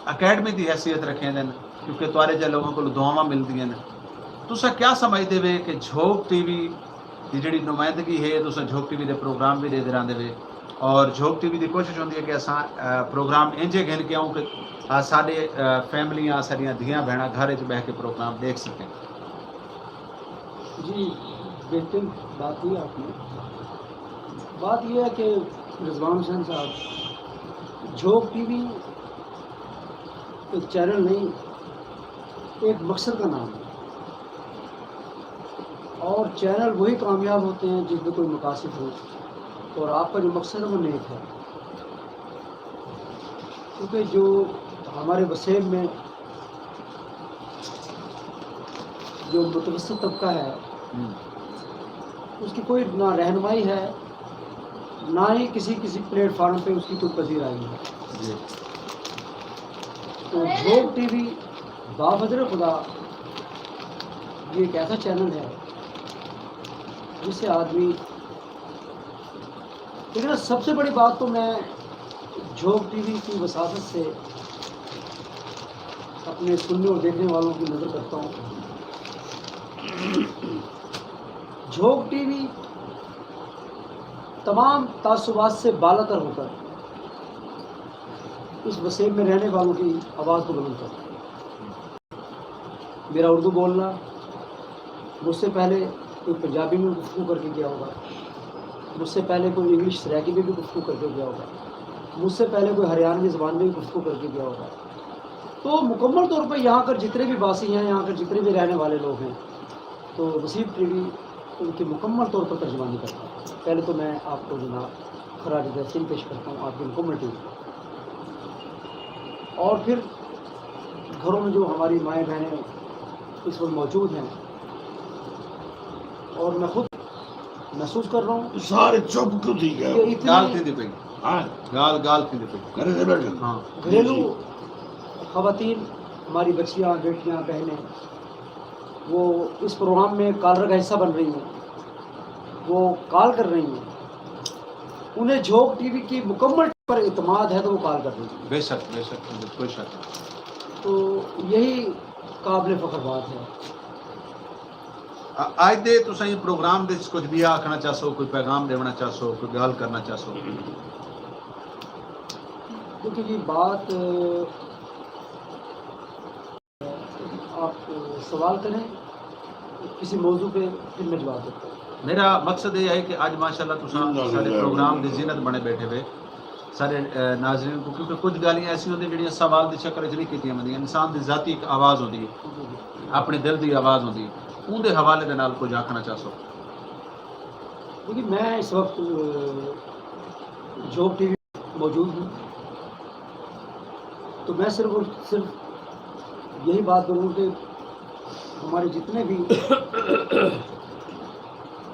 Speaker 9: अकेडमी की हैसियत रखे दिन क्योंकि तुआरे जे लोगों को दुआवां मिलती हैं तुसा क्या समझते वे कि झोक टीवी की जी नुमाइंदगी है तुसा झोक टीवी के प्रोग्राम भी दे रहे वे और झोक टीवी की कोशिश होती है कि असा प्रोग्राम इंजे गिन के आऊँ कि साढ़े फैमिलियाँ सारिया धियाँ भैन घर च बह के प्रोग्राम देख सकें
Speaker 4: जी बेहतरीन बात की आपने बात यह है कि रिजवान हुसैन साहब झोक टीवी एक चैनल नहीं एक मकसद का नाम है और चैनल वही कामयाब होते हैं जिसमें कोई मकासद हो और आपका जो मकसद है वो नेक है क्योंकि जो हमारे वसेब में जो मुतवस्सित तबका है उसकी कोई ना रहनुमाई है ना ही किसी प्लेटफार्म पे उसकी कोई पजीराई है
Speaker 9: जी
Speaker 4: तो झोक टीवी बाफजर खुदा ये एक ऐसा चैनल है जिससे आदमी लेकिन सबसे बड़ी बात तो मैं झोक टीवी की वसाफत से अपने सुनने और देखने वालों की नज़र करता हूँ झोक टीवी तमाम तासुबात से बालातर होकर इस वसेब में रहने वालों की आवाज़ को बुलंद करता है। मेरा उर्दू बोलना मुझसे पहले कोई पंजाबी में गुफ्तगू करके गया होगा, मुझसे पहले कोई इंग्लिश सराइकी में भी गुफ्तगू करके गया होगा, मुझसे पहले कोई हरियाणवी ज़बान में भी गुफ्तगू करके गया होगा। तो मुकम्मल तौर पर यहाँ कर जितने भी वासी हैं, यहाँ कर जितने भी रहने वाले लोग हैं, तो वसीब टीवी उनकी मुकम्मल तौर पर तर्जुमानी करता है। पहले तो मैं आपको जनाब खराज तहसीन पेश करता हूँ आपकी मुकम्मल टीवी और फिर घरों में जो हमारी माएँ बहनें इस वक्त मौजूद हैं और मैं खुद महसूस कर रहा हूँ
Speaker 2: सारे चुप क्यों थी
Speaker 4: कि
Speaker 2: गए
Speaker 9: गाल
Speaker 4: इतनी
Speaker 9: थी पई
Speaker 2: हां
Speaker 9: गाल थी पई
Speaker 2: करे से बैठे
Speaker 9: हाँ
Speaker 4: घरेलू ख़वातीन हमारी बच्चियाँ बेटियाँ बहनें वो इस प्रोग्राम में कॉलर का हिस्सा बन रही हैं, वो कॉल कर रही हैं, उन्हें झोक टीवी की मुकम्मल पर इतमाद है तो वो कॉल कर रही हैं।
Speaker 9: बेशक कोई शक नहीं।
Speaker 4: तो यही काबिल फ़ख्र बात है।
Speaker 9: आज दे तुसा ये प्रोग्राम दे कुछ भी आखना चाहो, कोई पैगाम देना चाहो, कोई गाल करना चाहो?
Speaker 4: क्योंकि ये बात आप सवाल करें किसी मौजू पे फिर मैं जवाब देता हूँ।
Speaker 9: मेरा मकसद ये है कि आज माशाल्लाह तुसा सारे प्रोग्राम की जीनत बने बैठे हुए सारे नाज़रीन को, क्योंकि कुछ गालियाँ ऐसी होती हैं सवाल की शक्ल च नहीं की होंगी, इंसान की जाती एक आवाज़ होती है, अपने दिल की आवाज़ होती है, उनके हवाले दे नाल कुछ आखना चाहो?
Speaker 4: देखिए मैं इस वक्त झोक टीवी मौजूद हूँ, तो मैं सिर्फ और सिर्फ यही बात करूँ कि हमारे जितने भी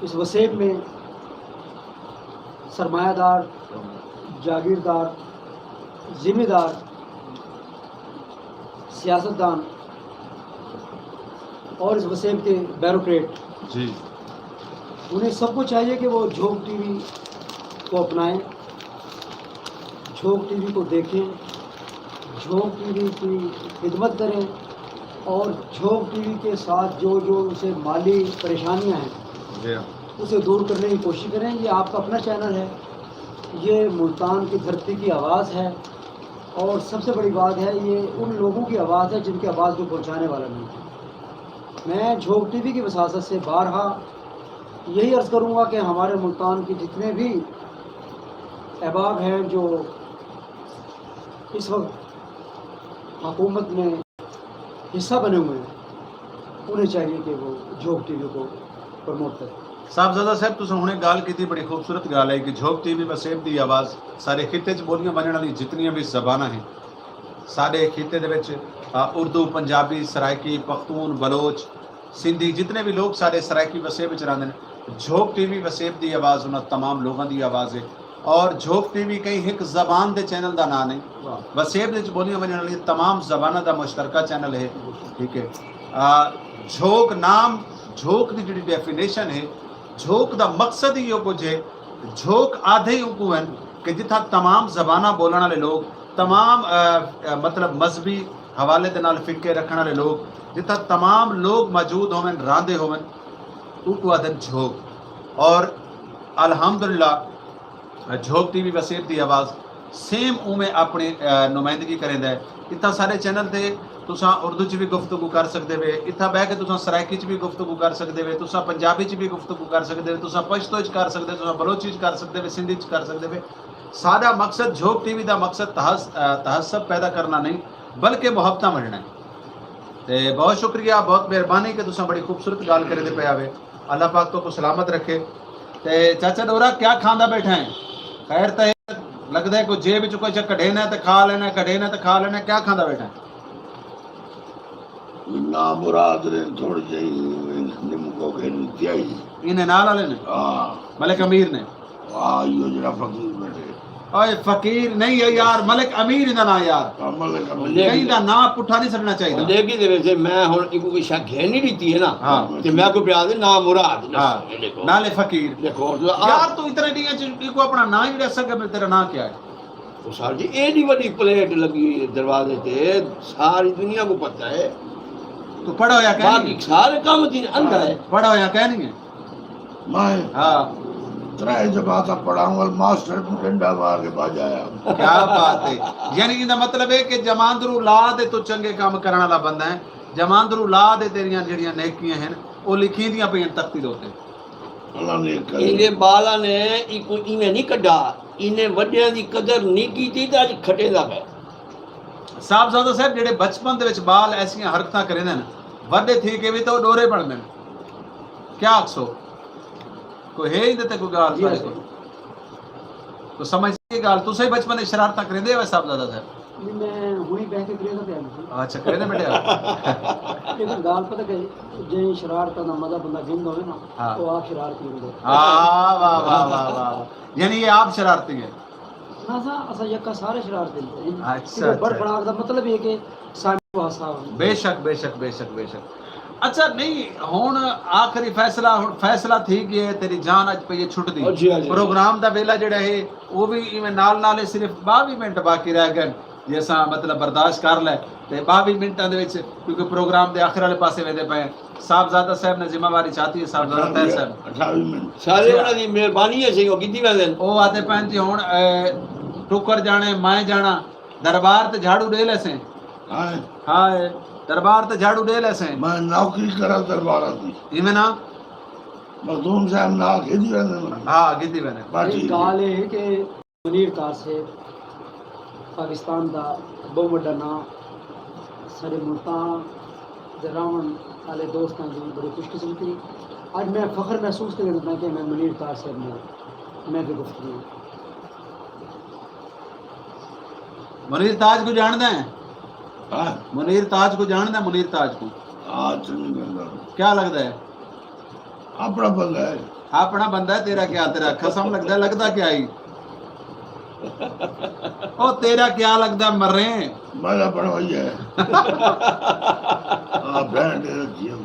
Speaker 4: इस वसेब में सरमायादार, जागीरदार, ज़िम्मेदार, सियासतदान और इस वसेब के ब्यूरोक्रेट
Speaker 9: जी
Speaker 4: उन्हें सबको चाहिए कि वो झोक टीवी को अपनाएं झोंक टीवी को देखें, झोंक टीवी की खिदमत करें और झोंक टीवी के साथ जो जो उसे माली परेशानियां हैं
Speaker 1: जी हाँ।
Speaker 4: उसे दूर करने की कोशिश करें। ये आपका अपना चैनल है, ये मुल्तान की धरती की आवाज़ है और सबसे बड़ी बात है ये उन लोगों की आवाज़ है जिनकी आवाज़ को पहुंचाने वाला नहीं है। मैं झोंक टीवी की वसासत से बारहा यही अर्ज़ करूँगा कि हमारे मुल्तान की जितने भी अहबाब हैं जो इस वक्त हुकूमत में हिस्सा बने हुए हैं, उन्हें चाहिए कि वो झोंक टीवी को प्रमोट करें।
Speaker 9: साहबजादा साहब तुसें हुणे गाल कीती, बड़ी खूबसूरत गाल है कि झोंक टीवी वसेब दी आवाज़ सारे खिते च बोलियां बनने वाली जितनियां भी ज़बानां हैं सारे खिते दे विच उर्दू, पंजाबी, सराइकी, पख्तून, बलोच, सिंधी जितने भी लोग सारे सराइकी वसेब विच रहिंदे ने, झोंक टीवी वसेब दी आवाज़ उन्हां तमाम लोगों की आवाज़ है। और झोंक टीवी कहीं एक ज़बान दे चैनल का नाम नहीं, वसेब दे बोलियां बनने वाली तमाम ज़बानां का मुश्तरका चैनल है। ठीक है, झोंक नाम, झोंक की जी डेफिनेशन है, झोंक का मकसद ही कुछ है, झोंक आधे को हैं कि जिथा तमाम ज़बाना बोलने वाले लोग, तमाम मतलब मजहबी हवाले दे नाल फिक्के रखने वाले लोग, जिथा तमाम लोग मौजूद होवन, रांदे होवन, उनको आदन झोंक। और अल्हम्दुलिल्लाह झोंक टीवी वसेब की आवाज़ सेम उमें अपनी नुमाइंदगी करेंदा है। इतना सारे चैनल ते तुसां उर्दू च भी गुफ्तगू कर सकते वे, इतना बह के तुसां सराइकी च भी गुफ्तगू कर सकते वे, तुसां पंजाबी च भी गुफ्तगू कर सकते वे, तुसां पश्तो च कर सकते, तुसां बलोची च कर सकते वे, सिंधी च कर सकते वे। सारा मकसद झोंक टीवी का मकसद तहस्सब पैदा करना नहीं बल्कि मुहब्बत बनना है। तो बहुत शुक्रिया, बहुत मेहरबानी कि तुसां बड़ी खूबसूरत गाल करे दे पे आवे। अल्लाह पाक तो को सलामत रखे। ते चाचा डोरा क्या खांदा बैठा है? खैर तो लगता है कोई जेब च कुछ कढ़ेना तो खा लेना, कढ़ेना तो खा लेना, क्या खांदा बैठा है?
Speaker 2: ना मुराद ने थोड़ी जी निमको के नीति
Speaker 9: इन्हें नाल वाले ने,
Speaker 2: हाँ
Speaker 9: मलिक अमीर ने।
Speaker 2: हाँ यो जरा फकीर बैठे
Speaker 9: ओए फकीर नहीं है यार, मलिक अमीर इंदा ना यार,
Speaker 2: मलिक
Speaker 9: कहीं दा ना पुठा नहीं सड़ना चाहिए।
Speaker 3: लेकिन दे वैसे मैं हुन इको कोई शक है नहीं दी है ना,
Speaker 9: हाँ।
Speaker 3: कि मैं को प्यार दे ना मुराद ना
Speaker 9: हाँ,
Speaker 3: देखो
Speaker 9: नाले फकीर
Speaker 3: देखो
Speaker 9: यार तू इतने दिया को अपना ना ही रह सके, तेरा ना क्या है?
Speaker 3: तो सर जी एडी बड़ी प्लेट लगी दरवाजे ते, सारी दुनिया को पता है।
Speaker 9: तू पढ़ा होया कह
Speaker 3: बाकी
Speaker 9: नहीं,
Speaker 3: सारे काम दिन अंदर है।
Speaker 9: पढ़ा होया कह नहीं है।
Speaker 2: मैं
Speaker 9: हाँ
Speaker 2: त्रै जमात पढ़ाऊंगा, मास्टर को डंडा मार के बजाया।
Speaker 9: क्या बात है, यानी कि मतलब है कि जमांदरू ला दे तो चंगे काम करने वाला बंदा है, जमांदरू ला दे तेरियां जड़ियां नेकियां हैं वो लिखी दियां पे तख्ती दोते।
Speaker 2: अल्लाह ने करे
Speaker 3: इने बाला ने इको इने नहीं कढ़ा, इने वड्डियां दी कदर नहीं कीती ते अज खटेदा पे।
Speaker 9: साहबजादा साहब जेडे बचपन दे विच बाल ऐसियां हरकतां करेंदे ने, वड्डे थी के भी तो डोरे बनदे ने, क्या आखसो? कोई है ही ते कोई गाल
Speaker 4: जी,
Speaker 9: सारे तो समझ के गाल तुसे बचपन में शरारतां करेंदे हो साहबजादा साहब?
Speaker 4: मैं हुई बह के करेगा पे
Speaker 9: अच्छा करेंदे बेटे
Speaker 4: लेकिन गाल पता कि जे शरारत का मजा बंदा जिंदा होवे ना,
Speaker 9: हाँ।
Speaker 4: तो आप शरारती होंगे।
Speaker 9: हाँ वाह वाह वाह वाह, यानी ये आप शरारती हैं।
Speaker 4: ना सा असा यक्का सारे शरारती हैं।
Speaker 9: अच्छा,
Speaker 4: बड़
Speaker 9: अच्छा।
Speaker 4: खड़ाक दा मतलब ये कि सानू हासा
Speaker 9: बेशक बेशक बेशक बेशक। अच्छा नहीं हुन आखिरी फैसला, हुन फैसला थी गया, तेरी जान अज पे ये छुट दी।
Speaker 3: जी, जी।
Speaker 9: प्रोग्राम दा वेला जेड़ा है वो भी इवें नाल नाले सिर्फ 22 मिनट बाकी रह गए, जे असां मतलब बर्दाश्त कर ले ते 22 मिनटां दे विच, क्योंकि प्रोग्राम दे आखिर वाले पासे वेंदे पे। साहबजादा साहब ने जिम्मेवारी चाहती है, साहबजादा तैर साहब
Speaker 2: 28 मिनट
Speaker 3: सारे उन्हां दी मेहरबानी है सी, ओ कीती वेंदे
Speaker 9: ओ आते पैन जी हुन टुकर जाने मैं जाना दरबार ते झाड़ू दे लेसे।
Speaker 2: हाँ
Speaker 9: हां दरबार ते झाड़ू दे लेसे।
Speaker 2: मैं नौकरी करा दरबार की
Speaker 9: इवें ना
Speaker 2: मखदूम साहब ना खेती वेंदे
Speaker 9: हां गिद्दी वेने
Speaker 2: बाकी
Speaker 4: गाल है कि मुनीर तार से पाकिस्तान का बहुत बड़ा नाम सारे मुल्तान रावण वाले दोस्तों की बड़ी खुशकिस्मती। आज मैं फख्र महसूस करता कि मैं मुनीर तार से मैं भी गुफ्तगू
Speaker 9: मुनीर ताज को जानते हैं?
Speaker 2: हाँ
Speaker 9: मुनीर ताज को जानते हैं? मुनीर ताज को
Speaker 2: आज नहीं करना
Speaker 9: क्या लगता है?
Speaker 2: अपना बंदा है,
Speaker 9: अपना बंदा है। तेरा क्या, तेरा कसम लगता है, लगता क्या ही ओ तेरा क्या लगता है? मर रहे हैं
Speaker 2: मैं अपना वही है। हाँ बैंड रखी है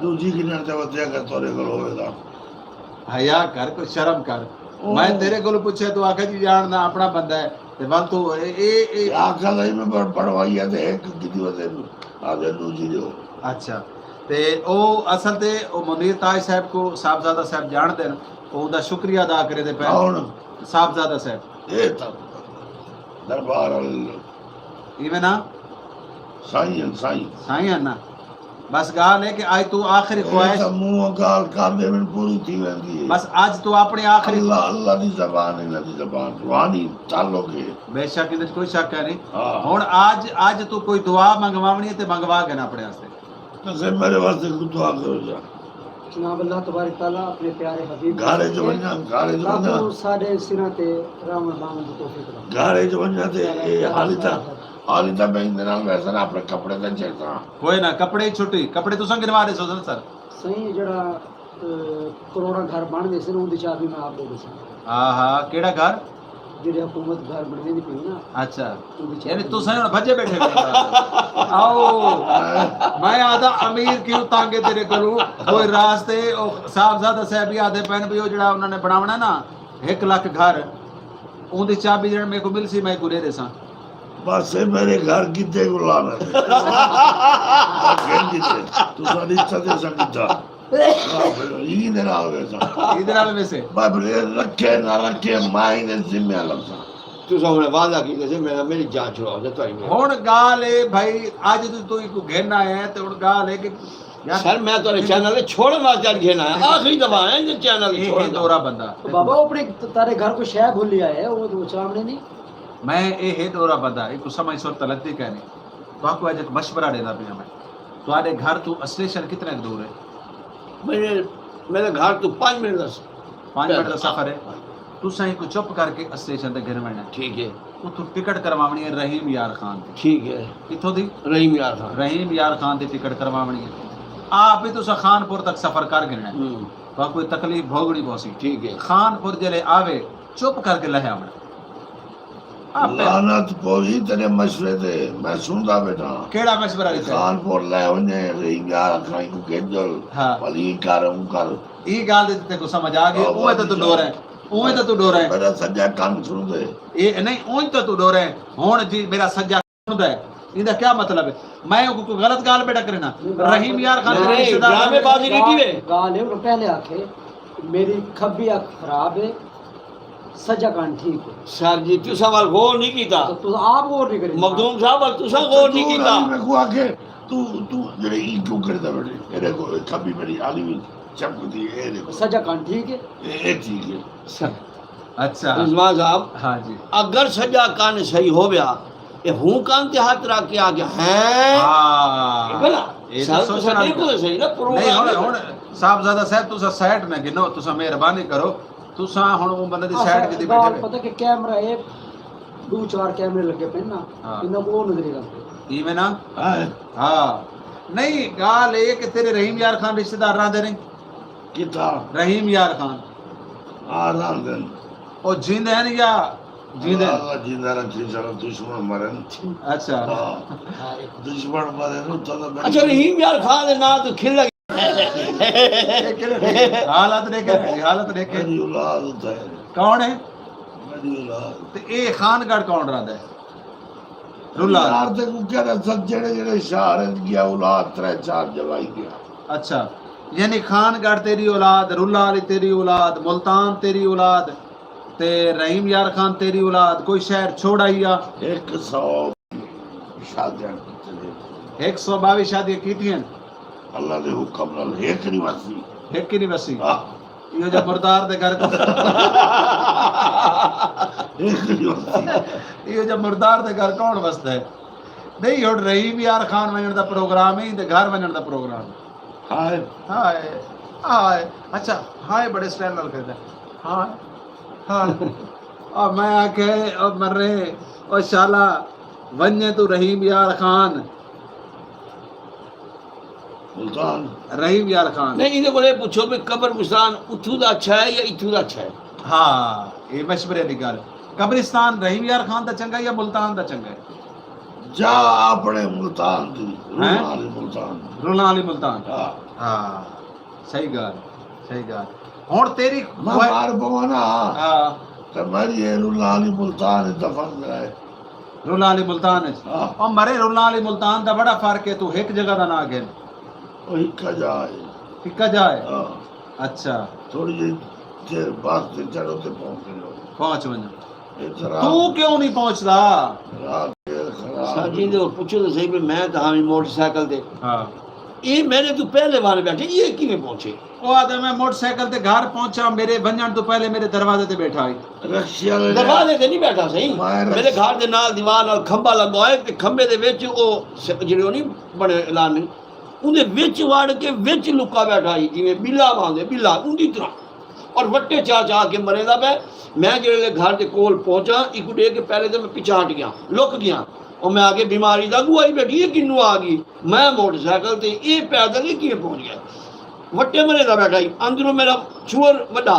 Speaker 2: दूजी की नर्ते बतिया कर तोरे को होएगा।
Speaker 9: हया कर, कोई शर्म कर। मैं तेरे को पूछे तू आखे जी जानना अपना बंदा है ते वल तू ए
Speaker 2: आखा नहीं मैं पढ़वाई है ते एक किदी वदे आदे दूजी जो
Speaker 9: अच्छा ते ओ असल ते ओ मुनीर ताज साहब को साहबजादा साहब जानते हैं ओदा शुक्रिया अदा करे दे पे
Speaker 2: कौन
Speaker 9: साहबजादा साहब
Speaker 2: ए तक दरबार
Speaker 9: इवे ना
Speaker 2: साईं
Speaker 9: साईं है ना बस गाल है कि आज तू आखिरी ख्वाहिश
Speaker 2: मुंह गाल कांदे में पूरी थी वेंदी है
Speaker 9: बस आज तू अपनी आखिरी
Speaker 2: अल्लाह दी ज़बान रूहानी ताल्लुक है
Speaker 9: बेशक इहदे कोई शक है नहीं
Speaker 2: हाँ।
Speaker 9: हुन आज तू कोई दुआ मंगवावनी है ते मंगवा के ना अपने वास्ते
Speaker 2: तो मेरे वास्ते दुआ करो जा
Speaker 4: जनाब अल्लाह तबारक तआला अपने प्यारे हबीब
Speaker 2: घरे जो वञा
Speaker 4: साडे सिरा ते राम बाम दी तौफीक दा
Speaker 2: घरे जो वञा ते हाली तक मैं इन नाल वैसा ना अपने कपड़े ते चेता
Speaker 9: कोई ना कपड़े छुट्टी कपड़े तुसा गिनवा दे सो सर
Speaker 4: सही जड़ा करोड़ा घर बन गए सन उनदी चाबी मैं आप दे दी
Speaker 9: हां केड़ा घर
Speaker 4: जेडे हुकूमत घर बनने दी पई ना
Speaker 9: अच्छा
Speaker 4: उनदी
Speaker 9: यानी तुसा हुन भजे बैठे आओ मैं आदा अमीर क्यों तांगे तेरे कोलू कोई रास्ते ओ साहबजादा साहब भी आदे पैन भी ओ जड़ा उन्होंने बनावना ना 1 लाख घर उनदी चाबी जण मेरे को मिल सी मैं को दे देसा
Speaker 2: बस मेरे घर किते को लाना तू सारी इच्छा दे सकता ये ना वैसा
Speaker 9: इधर में से
Speaker 2: बाबरे रखे ना रखे माई ने जिम्मे लगता
Speaker 3: तू सामने वादा की जैसे मेरी जांच हो जाए तो आई
Speaker 9: हुन गाल है भाई आज तू को घेरना है तो हुन गाल है कि
Speaker 3: सर मैं तो चैनल छोड़ वास्ते घेना है आखिरी दफा है ये चैनल
Speaker 9: ये दौरा बंदा
Speaker 4: तो बाबा वो अपने तारे घर को शह भूल आया है वो तो सामने नहीं
Speaker 9: मैं ये दौरा बंदा एक समय सुर तलती कहनी तो आपको आज एक मशवरा देना पिया मैं तुम्हारे घर तो स्टेशन कितने दूर है
Speaker 3: मेरे घर तो 5 मिनट का
Speaker 9: 5 मिनट का सफर है तू सही को चुप करके स्टेशन ते घर में
Speaker 3: ठीक है
Speaker 9: तू टिकट करवावनी है रहीम यार खान दी
Speaker 3: ठीक है
Speaker 9: किथों दी
Speaker 3: रहीम यार खान
Speaker 9: दी टिकट करवावनी है आप ही तुसा खानपुर तक सफर कर गिरना है तो कोई तकलीफ भोगनी पौसी
Speaker 3: ठीक है
Speaker 9: खानपुर जले आवे चुप करके लहे आवना
Speaker 2: लानत पोई तेरे मशवरे दे मैं सुनदा बेटा
Speaker 9: केड़ा मशवरा है
Speaker 2: कानपुर ले वने रिंगार खाई को केजल
Speaker 9: हां
Speaker 2: भली कर
Speaker 9: ई गाल दे ते को समझ आ गई ओए तो तू डोर है ओए तो तू डोर है
Speaker 2: मेरा सज्जा कान सुन दे
Speaker 9: ए नहीं ओए तो तू डोर है हुन जी मेरा सज्जा सुनदा है इनका क्या मतलब है मैं को गलत गाल बेटा करना रहीम यार खान के रिश्तेदार
Speaker 3: में बाजी रीति है
Speaker 4: गाल है वो पहले आखे मेरी खब्बी आंख खराब है सजा कान ठीक है
Speaker 3: सर जी तू सवाल गौर नहीं कीता
Speaker 4: तो आप गौर नहीं करें
Speaker 3: मखदूम साहब तुसा गौर नहीं कीता
Speaker 2: मैं को आके तू जेड़े ई क्यों करदा बेटे तेरे को कभी मेरी आली में चमकदी है देखो
Speaker 4: सजा कान ठीक है
Speaker 2: ए ठीक है
Speaker 3: सर
Speaker 9: अच्छा
Speaker 3: रिजवान साहब
Speaker 9: हां जी
Speaker 3: अगर सजा कान सही हो गया ये हूं कान ते हाथ रख के आ गया है
Speaker 9: हां
Speaker 3: भला
Speaker 9: ये
Speaker 3: सर
Speaker 9: तो
Speaker 3: तो बिल्कुल सही ना
Speaker 9: नहीं हुन साहबजादा साहब तुसा साइड में गिनो तुसा मेहरबानी करो तुसा हुन वो बंदे दी साइड के दी बैठे
Speaker 4: पता कि कैमरा है 2-4 कैमरे लगे पे ना इन्हें को नजर आते
Speaker 9: ई में ना हां नहीं गाल है कि तेरे रहीम यार खान रिश्तेदार रहा दे नहीं
Speaker 2: किता
Speaker 9: रहीम यार खान
Speaker 2: आ रंगन
Speaker 9: ओ जिंदे हैं या जिंदे
Speaker 2: अल्लाह जिंदा रखे सारा दुश्मन मरन
Speaker 9: अच्छा
Speaker 2: दुश्मन मरन तो
Speaker 3: अच्छा रहीम यार खान ना तो खिल लगे
Speaker 9: हालत देखे
Speaker 2: मेरी औलाद होता है
Speaker 9: कौन है
Speaker 2: मेरी औलाद
Speaker 9: ते ए खानगढ़ कौन रहा है रुल्ला
Speaker 2: यार ते को क्या सज्जने जेड़े शहर गया औलाद 3-4 जवाई गया
Speaker 9: अच्छा यानी खानगढ़ तेरी औलाद रुल्ला अली तेरी औलाद मुल्तान तेरी औलाद ते रहीम यार खान तेरी औलाद कोई शहर छोड़ा ही आ
Speaker 2: 100 शादियां
Speaker 9: 122 शादी की थी
Speaker 2: अल्लाह दे हुक्म नाल एक नहीं वसी
Speaker 9: एक ही नहीं बसी यो जब मुर्दार दे घर को
Speaker 2: एक नहीं वसी
Speaker 9: यो जब मुर्दार दे घर कौन बसता है नहीं हुन रहीम यार खान वजन दा प्रोग्राम है ते घर वजन दा प्रोग्राम
Speaker 2: हाय
Speaker 9: हाय हाय अच्छा हाय बड़े स्टाइल नाल करदा हाय हाय और मैं आके और मर्रे और शाला वन्ने तू रहीम यार खान
Speaker 2: मुल्तान
Speaker 9: रहीम यार खान
Speaker 3: नहीं इन्हें बोले पूछो भी कब्रिस्तान उथू दा अच्छा है या इथू दा अच्छा है
Speaker 9: हाँ ये मशवरे दी गल कब्रिस्तान रहीम यार खान दा चंगा या मुल्तान दा चंगा है
Speaker 2: जा अपने मुल्तान दी मुल्तान
Speaker 9: रुलाली मुल्तान
Speaker 2: हां
Speaker 9: हाँ सही गल हुण तेरी
Speaker 2: मैं बार पवाना
Speaker 9: हां
Speaker 2: तो मेरी ये रुलानी मुल्तान दफन कराए
Speaker 9: रुला अली मुल्तान
Speaker 2: हाँ।
Speaker 9: और मरे रुला अली मुल्तान दा बड़ा फर्क है तू एक जगह दा ना गे
Speaker 2: वही का जाए
Speaker 9: टिका जाए
Speaker 2: हाँ।
Speaker 9: अच्छा
Speaker 2: थोड़ी जी देर बाद से चढ़ो ते
Speaker 9: पहुंच वञ
Speaker 2: इतना
Speaker 9: तू क्यों नहीं पहुंचदा
Speaker 2: रात देर खराब
Speaker 3: साजी ने पूछो तो सही भी मैं तो हामी मोटरसाइकिल ते
Speaker 9: हां
Speaker 3: ये मैंने तो पहले वाले बैठे ये किवें पहुंचे
Speaker 9: ओ आदे मैं मोटरसाइकिल ते घर पहुंचा मेरे वंजन तो पहले मेरे दरवाजे ते बैठा आई
Speaker 2: रक्षिया ले
Speaker 3: दरवाजे ते नहीं बैठा सही
Speaker 2: मायर-
Speaker 3: मेरे घर दे नाल दीवार नाल खंबा लगा है ते खंबे दे विच ओ ਜਿਹੜੇ ਨਹੀਂ ਬਣੇ ਐਲਾਨ ਨਹੀਂ ਉਹਦੇ ਵਿੱਚ ਵੜ ਕੇ ਵਿੱਚ ਲੁਕਾ ਬੈਠਾ ਹੀ ਜਿਵੇਂ ਬਿੱਲਾ ਵਾਂਦੇ ਬਿੱਲਾ ਉਹਦੀ ਤਰ੍ਹਾਂ ਔਰ ਵੱਟੇ ਚਾ ਕੇ ਮਰੇਦਾ मैं ਜਿਹੜੇ घर ਦੇ ਕੋਲ ਪਹੁੰਚਾ ਇੱਕ ਡੇ ਕੇ ਪਹਿਲੇ ਤੇ ਮੈਂ ਪਿਛਾ ਹਟ ਗਿਆ ਲੁਕ ਗਿਆ और मैं आगे बीमारी का गुआई बैठी है किन्नू आ गई मैं मोटरसाइकिल ते ये पैदल ही किए पहुंच गया वट्टे मरे दा बैठा ही अंदरों मेरा चूर वड्डा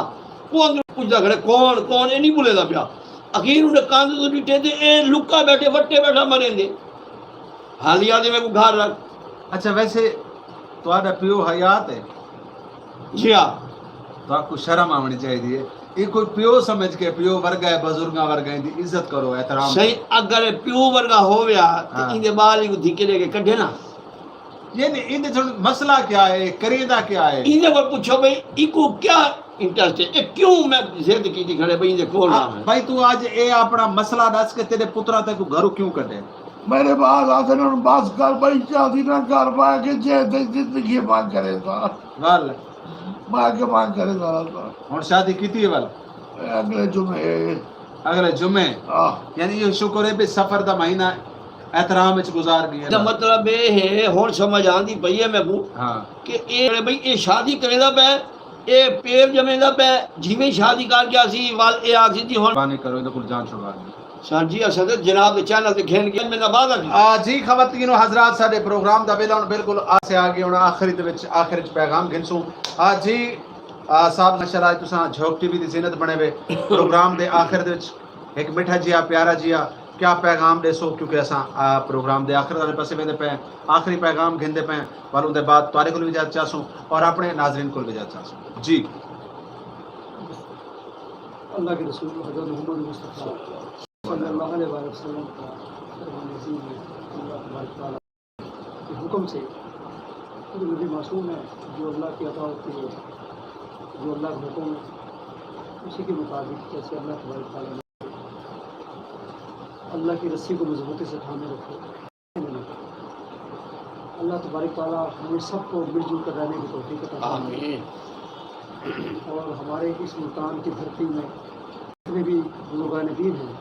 Speaker 3: वो अंदर पुछदा खड़े कौन कौन ये नहीं बुले दा पिया अखीर उन्हें कंध तो डिटे ते ए लुका बैठे वट्टे बैठा मरेंदे हालिया दे मैं को घर रख
Speaker 9: अच्छा वैसे तुम्हारा प्यो हयात है
Speaker 3: जी हाँ
Speaker 9: तो आपको शर्म आनी चाहिए ये कोई प्यो समझ के प्यो वर्गा है बुजुर्गा वर्गा दी इज्जत करो एहतराम
Speaker 3: सही अगर प्यो वर्गा हो गया तो
Speaker 9: हाँ।
Speaker 3: इनके बाल ही धिके लेके कढ़े ना
Speaker 9: ये नहीं इनके थोड़ा मसला क्या है करेदा क्या है
Speaker 3: इनके पर पूछो भाई इनको क्या इंटरेस्ट है ये क्यों मैं जिद की थी खड़े भाई इनके खोल रहा है
Speaker 9: भाई तू आज ये अपना मसला दस के तेरे पुत्रा तक घरों क्यों कटे
Speaker 2: मेरे बाद आते ना बस कर भाई चाहती ना कर पाए कि जे जिंदगी मांग करेगा
Speaker 9: वाल
Speaker 2: मांग के मांग करेगा
Speaker 9: और शादी की थी वाल
Speaker 2: अगले जुमे
Speaker 9: अगले जुमे
Speaker 2: हाँ
Speaker 9: यानी ये शुक्र है भी सफर दा महीना एहतराम विच गुजार गया
Speaker 3: तो मतलब ये है हुन समझ आंदी पई है मैं को
Speaker 9: हां
Speaker 3: कि ये भाई ये शादी करेदा पे ये पेर जमेदा पे जिवें शादी कर गया सी वाल ये आखी जी हुन
Speaker 9: बानी करो इधर कुल जान छुड़ा
Speaker 3: सर जी असद जनाब दे चैनल ते घेन के मेरा वादा
Speaker 9: जी खवातीनो हजरात साडे प्रोग्राम दा वेला हुन बिल्कुल आसे आ गए हुन आखिरी दे विच आखिर च पैगाम गिनसू जी साहब माशाल्लाह तुसा झोक टीवी दी ज़ीनत बने वे प्रोग्राम दे आखिर दे विच एक मिठा जिया प्यारा जिया क्या पैगाम देसो क्योंकि असा प्रोग्राम दे आखिर वाले पासे वेंदे पे आखिरी पैगाम गिनदे पे वालों दे बाद तुआरे कोल भी इजाजत चाहसू और अपने नाज़रीन कोल भी इजाजत चाहसू जी
Speaker 4: अल्लाह के रसूल हज़रत मोहम्मद मुस्तफ़ा सल्लल्लाहु अलैहि वसल्लम का फरमान-ए-अज़ीज़ में अल्लाह तबारक तआला के हुक्म से जो नबी मासूम है जो अल्लाह की अता होती है जो अल्लाह का हुक्म है उसी के मुताबिक जैसे अल्लाह तबारक तआला ने अल्लाह की रस्सी को मजबूती से थामे रखो अल्लाह तबारक तआला हमें सबको मिलजुल कर रहने की तौफीक अता फरमाए और हमारे इस मुल्तान की धरती में जितने भी बुजुर्गान दीन हैं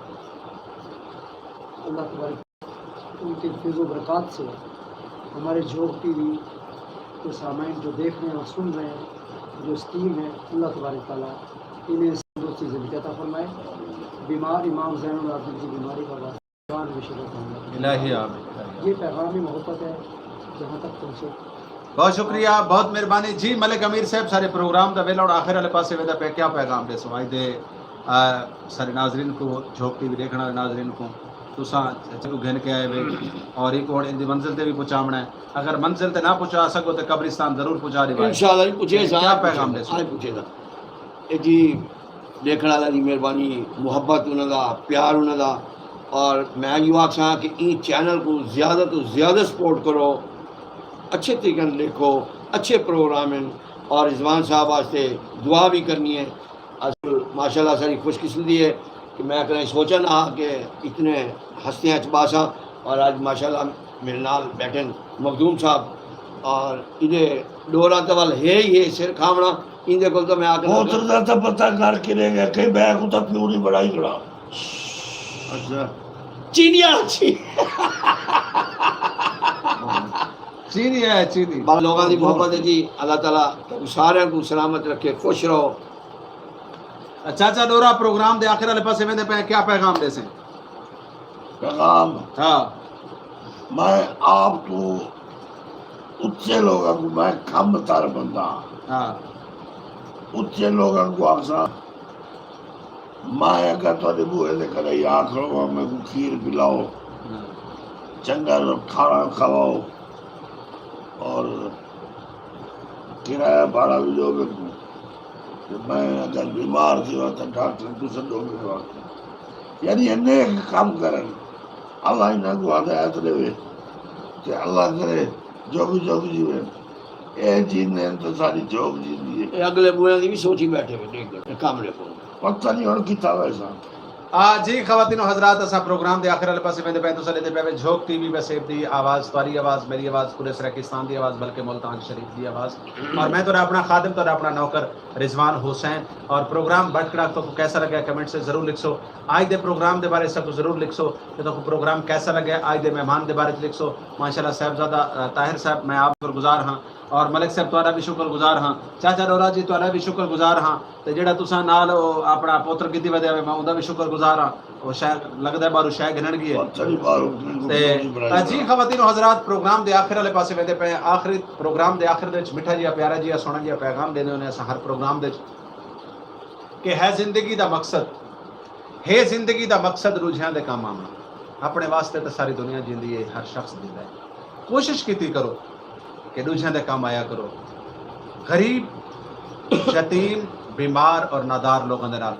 Speaker 4: अल्लाह तबारक उनके फैज़ व बरक़ात से हमारे झोंक टीवी के सामाइन जो देख रहे हैं और सुन रहे हैं जो स्कीम है अल्लाह तबारक तआला इन्हें तंदुरुस्ती ज़िंदगी अता फरमाए बीमार इमाम ज़ैनुल आबिदीन की बीमारी का वास्ता में शिफा फरमाए
Speaker 9: इलाही आमीन
Speaker 4: ये पैगाम मोहब्बत है जहाँ तक पहुँचे
Speaker 9: बहुत शुक्रिया बहुत मेहरबानी जी मलिक अमीर साहब सारे प्रोग्राम दा वेला और आखिर वाले पासे वेदा पे क्या पैगाम दे सुनाई दे सारे नाजरीन को झोंक टीवी देखने वाले नाजरीन को तुसा चलो घन के आए वे और एक और इन मंजिल ते भी पहुंचावना है अगर मंजिल ते ना पहुंचा सको तो कब्रिस्तान जरूर पहुंचा दे
Speaker 3: इंशाल्लाह पूछे
Speaker 9: क्या पैगाम दे
Speaker 3: आज पूछेगा ए जी देखने वाला दी मेहरबानी मुहब्बत उन्हां दा प्यार उन्हां दा और मैं यो आखा कि ई चैनल को ज़्यादा तो ज़्यादा सपोर्ट करो अच्छे तरीके लिखो अच्छे प्रोग्राम हैं और रिजवान साहब वास्ते दुआ भी करनी है असल माशाल्लाह सारी खुशकिस्मती है कि मैं कहीं सोचा ना कि इतने हस्तियाँ चबासा और आज माशाल्लाह मेरे नाल बैठे मखदूम साहब और इन्हें डोरा तवल है ही है सिर खावना इनके को तो मैं
Speaker 2: बहुत ज़्यादा पता कर के ले गया कहीं बैग उतर प्यूरी बड़ाई करा
Speaker 9: अच्छा
Speaker 3: चीनिया अच्छी
Speaker 9: चीनी है चीनी
Speaker 3: लोगों की मोहब्बत है जी अल्लाह ताला सारे को सलामत रखे खुश रहो
Speaker 9: चाचा डोरा प्रोग्राम दे आखिर वाले पासे वेंदे पे क्या पैगाम दे से
Speaker 2: पैगाम
Speaker 9: हां
Speaker 2: मैं आप तो उच्चे लोगों को मैं कम तर बंदा
Speaker 9: हां
Speaker 2: उच्चे लोगों को आखसा मैं अगर तो बुए दे करे या करो मैं को खीर पिलाओ चंगा खाना खवाओ और किराया भाड़ा भी जो कि मैं अगर बीमार थी तो डॉक्टर को सदो मेरे वास्ते यानी अनेक काम करन अल्लाह इन्हां को हिदायत देवे कि अल्लाह करे जोग जीवे ए जीने तो सारी जोग जींदी है
Speaker 3: ਇਹ ਅਗਲੇ ਬੂਹਿਆਂ ਦੀ ਵੀ ਸੋਚੀ ਬੈਠੇ ਵੇ ਦੇਖ ਕੰਮ ले को
Speaker 2: पता नहीं और किता वैसा
Speaker 1: जी खवातीन हजरात असा प्रोग्राम दे आखिर वाले पासे वेंदे पे तुसा लेते पे झोक टीवी पे सेव दी आवाज तुम्हारी आवाज मेरी आवाज पूरे सराकिस्तान दी आवाज बल्कि मुल्तान शरीफ दी आवाज और मैं तो अपना खादिम तो अपना नौकर रिजवान हुसैन और प्रोग्राम बटकड़ा तो कैसा लगा कमेंट से जरूर लिखो आज दे प्रोग्राम दे बारे सब जरूर लिखो कि तो प्रोग्राम कैसा लगे आज दे मेहमान दे बारे लिखो माशाल्लाह साहबजादा ताहिर साहब मैं आप पर गुजार हाँ और मलिक साहब तुहारा भी शुक्रगुजार हाँ चाचा डोरा जी तुहारा भी शुक्रगुजार हाँ तो जेड़ा तुसा नाल अपना पुत्र गिद्दी वधिया मैं उनका भी शुक्रगुजार हाँ वो शायद लगता है बारू शायद गिनन गई है जी खवातीन हजरात प्रोग्राम दे आखिर वाले पासे वेंदे पे आखिरी प्रोग्राम दे आखिर दे मिठा जिहा प्यारा जिहा सोहना जिहा पैगाम देने होने असां हर प्रोग्राम दे कि है जिंदगी दा मकसद है जिंदगी दा मकसद रुझान दे काम आना अपने वास्ते तो सारी दुनिया जींदी है हर शख्स जींदा है कोशिश कीती करो कि दूसरे दे काम आया करो गरीब यतीम बीमार और नादार लोगों के नाल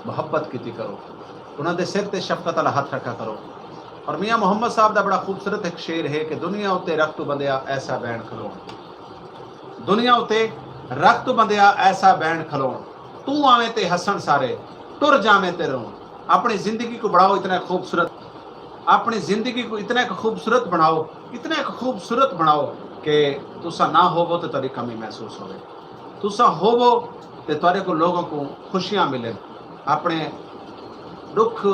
Speaker 1: मुहब्बत कीती करो उन्होंने सिर ते शफकत वाला हाथ रखा करो और मियाँ मुहम्मद साहब का बड़ा खूबसूरत एक शेर है कि दुनिया उत्ते रख तू बंदिया ऐसा बैन खलो दुनिया उत्ते रख तू बंदिया ऐसा बैन खलो तू आवे ते हसन सारे टुर जावे ते रो अपनी जिंदगी को बढ़ाओ इतना खूबसूरत अपनी जिंदगी को इतना खूबसूरत बनाओ कि तुसा ना होवो तो तेरी कमी महसूस होवे तुसा होवो तो तेरे को लोगों को खुशियां मिले अपने दुख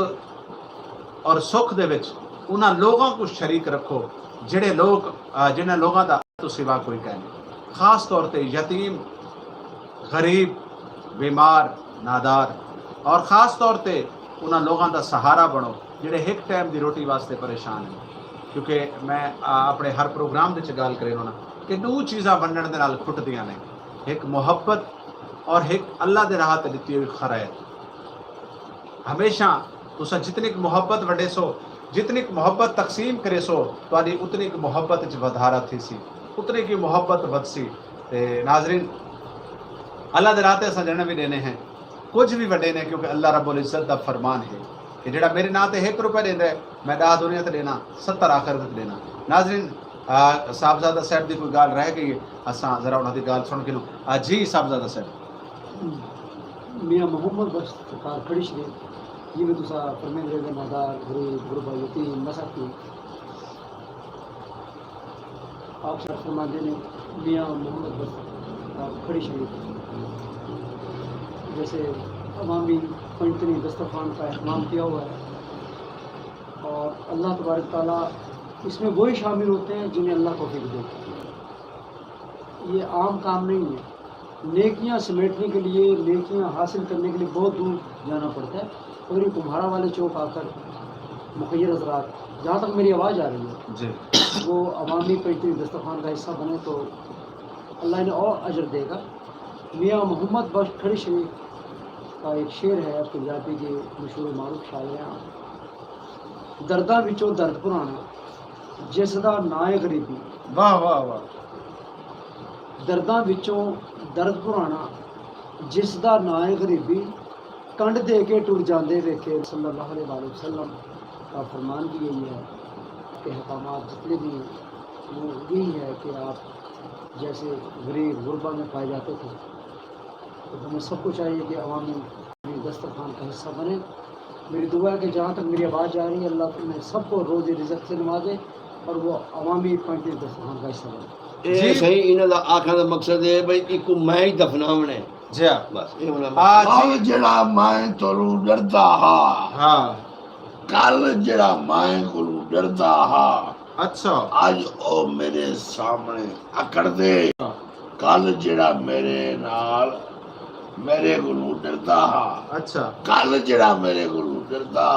Speaker 1: और सुख दे विच उन्हां लोगों को शरीक रखो जिहड़े लोग जिन्हां लोगों का तो सिवा कोई कह नहीं खास तौर पे यतीम गरीब बीमार नादार और ख़ास तौर पे उन्हां लोगों का सहारा बनो जिहड़े एक टाइम की रोटी वास्ते परेशान हैं क्योंकि मैं अपने हर प्रोग्राम के गल करे होना कि दो चीज़ां वंडण दे नाल खुटदियां ने एक मुहब्बत और एक अल्लाह के राह ते दित्ती हुई खैर हमेशा तुसा जितनी मुहब्बत वंडे सो जितनी मुहब्बत तकसीम करे सो तुहाडी उतनी मुहब्बत च वधारा थी सी उतनी की मुहब्बत वधसी ते नाजरीन अल्लाह के राह ते असां जणे भी देने हैं कुछ भी वड्डे ने क्योंकि अल्लाह रब्बुल इज्जत का फरमान है कि जेड़ा मेरे नाम ते 1 रुपया देंदा है मैं 10 दुनिया ते देना 70 आखिरत ते देना नाजरीन साहबजादा साहब की कोई गाल रह गई है असां जरा उन्हां दी गाल सुन के लो जी साहबजादा साहब
Speaker 4: मियाँ मोहम्मद बख्श सरकार खड़ी शरीफ जिवें तुसा फरमांदे रहे नादार गरीब गुरबा यतीम मसाकीन आप सर फरमाते ने मियाँ मोहम्मद बख्श सरकार खड़ी शरीफ जैसे अवामी पंचतनी दस्तरखान का अहतमाम किया हुआ है और अल्लाह तबारक ताला इसमें वही शामिल होते हैं जिन्हें अल्लाह तौफीक देता है। ये आम काम नहीं है। नेकियां समेटने के लिए नेकियां हासिल करने के लिए बहुत दूर जाना पड़ता है। और ये कुम्हारा वाले चौक आकर मुखैर हजरात जहाँ तक मेरी आवाज़ आ रही है जी वो अवामी पंचतनी दस्तरखान का हिस्सा बने तो अल्लाह ने और अजर देगा। मियाँ मोहम्मद बख्श खड़ी शरीफ का एक शेर है पंजाबी के मशहूर मारूफ शायर दर्दा विचों दर्द पुराना जिसदा नाए गरीबी
Speaker 1: वाह वाह वाह
Speaker 4: दर्दा विचों दर्द पुराना जिसदा नाए गरीबी कंड दे के टुर जाते वेखे सल्लल्लाहु अलैहि वसल्लम का फरमान भी यही है कि हकामात जितने भी वो यही है कि आप जैसे गरीब गुरबा में पाए जाते थे तो हमें सबको चाहिए कि अवामी दस्तरखान का हिस्सा बने। मेरी दुआ है कि जहाँ तक मेरी आवाज़ जा रही है अल्लाह तुम्हें सबको रोज़ रिज़्क़ से नवाजे और वो अवामी पंचतनी दस्तरखान का हिस्सा बने।
Speaker 3: ये सही इन्हां दा आखण दा मकसद है भाई इको मैं ही दफनावणे
Speaker 1: जी हाँ
Speaker 3: बस ये होना
Speaker 2: जड़ा मैं तो डरदा
Speaker 1: हाँ
Speaker 2: कल जड़ा मैं को डरदा
Speaker 1: अच्छा
Speaker 2: आज ओ मेरे सामने अकड़ दे कल जड़ा मेरे नाल मेरे को डरदा
Speaker 1: अच्छा
Speaker 2: कल जड़ा मेरे को डरदा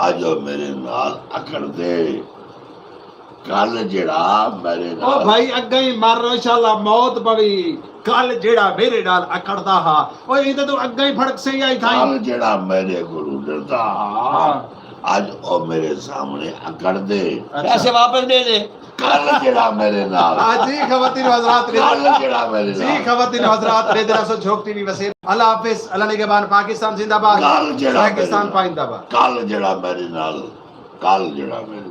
Speaker 2: आज ओ मेरे नाल अकड़ दे कल जड़ा मेरे
Speaker 1: ओ भाई अगे ही मर इंशाल्लाह मौत पवी कल जेड़ा मेरे नाल अकड़दा हा ओ इते तो अगे ही फड़क से आई था
Speaker 2: कल जड़ा मेरे को डरदा ਅੱਜ ਉਹ ਮੇਰੇ ਸਾਹਮਣੇ ਅਕੜ ਦੇ
Speaker 3: पैसे वापस दे दे
Speaker 2: ਕੱਲ ਜਿਹੜਾ ਮੇਰੇ ਨਾਲ
Speaker 1: जी खवातीन व हज़रात
Speaker 2: ਕੱਲ ਜਿਹੜਾ ਮੇਰੇ
Speaker 1: जी
Speaker 2: ਨਾਲ
Speaker 1: खवातीन व हज़रात रेद रसो झोक टीवी वसीर अल्लाह हाफिज अल्लाह निगहबान पाकिस्तान जिंदाबाद
Speaker 2: ਕੱਲ ਜਿਹੜਾ
Speaker 1: पाकिस्तान पाइंदाबाद
Speaker 2: ਕੱਲ ਜਿਹੜਾ ਮੇਰੇ ਨਾਲ ਕੱਲ ਜਿਹੜਾ ਮੇਰੇ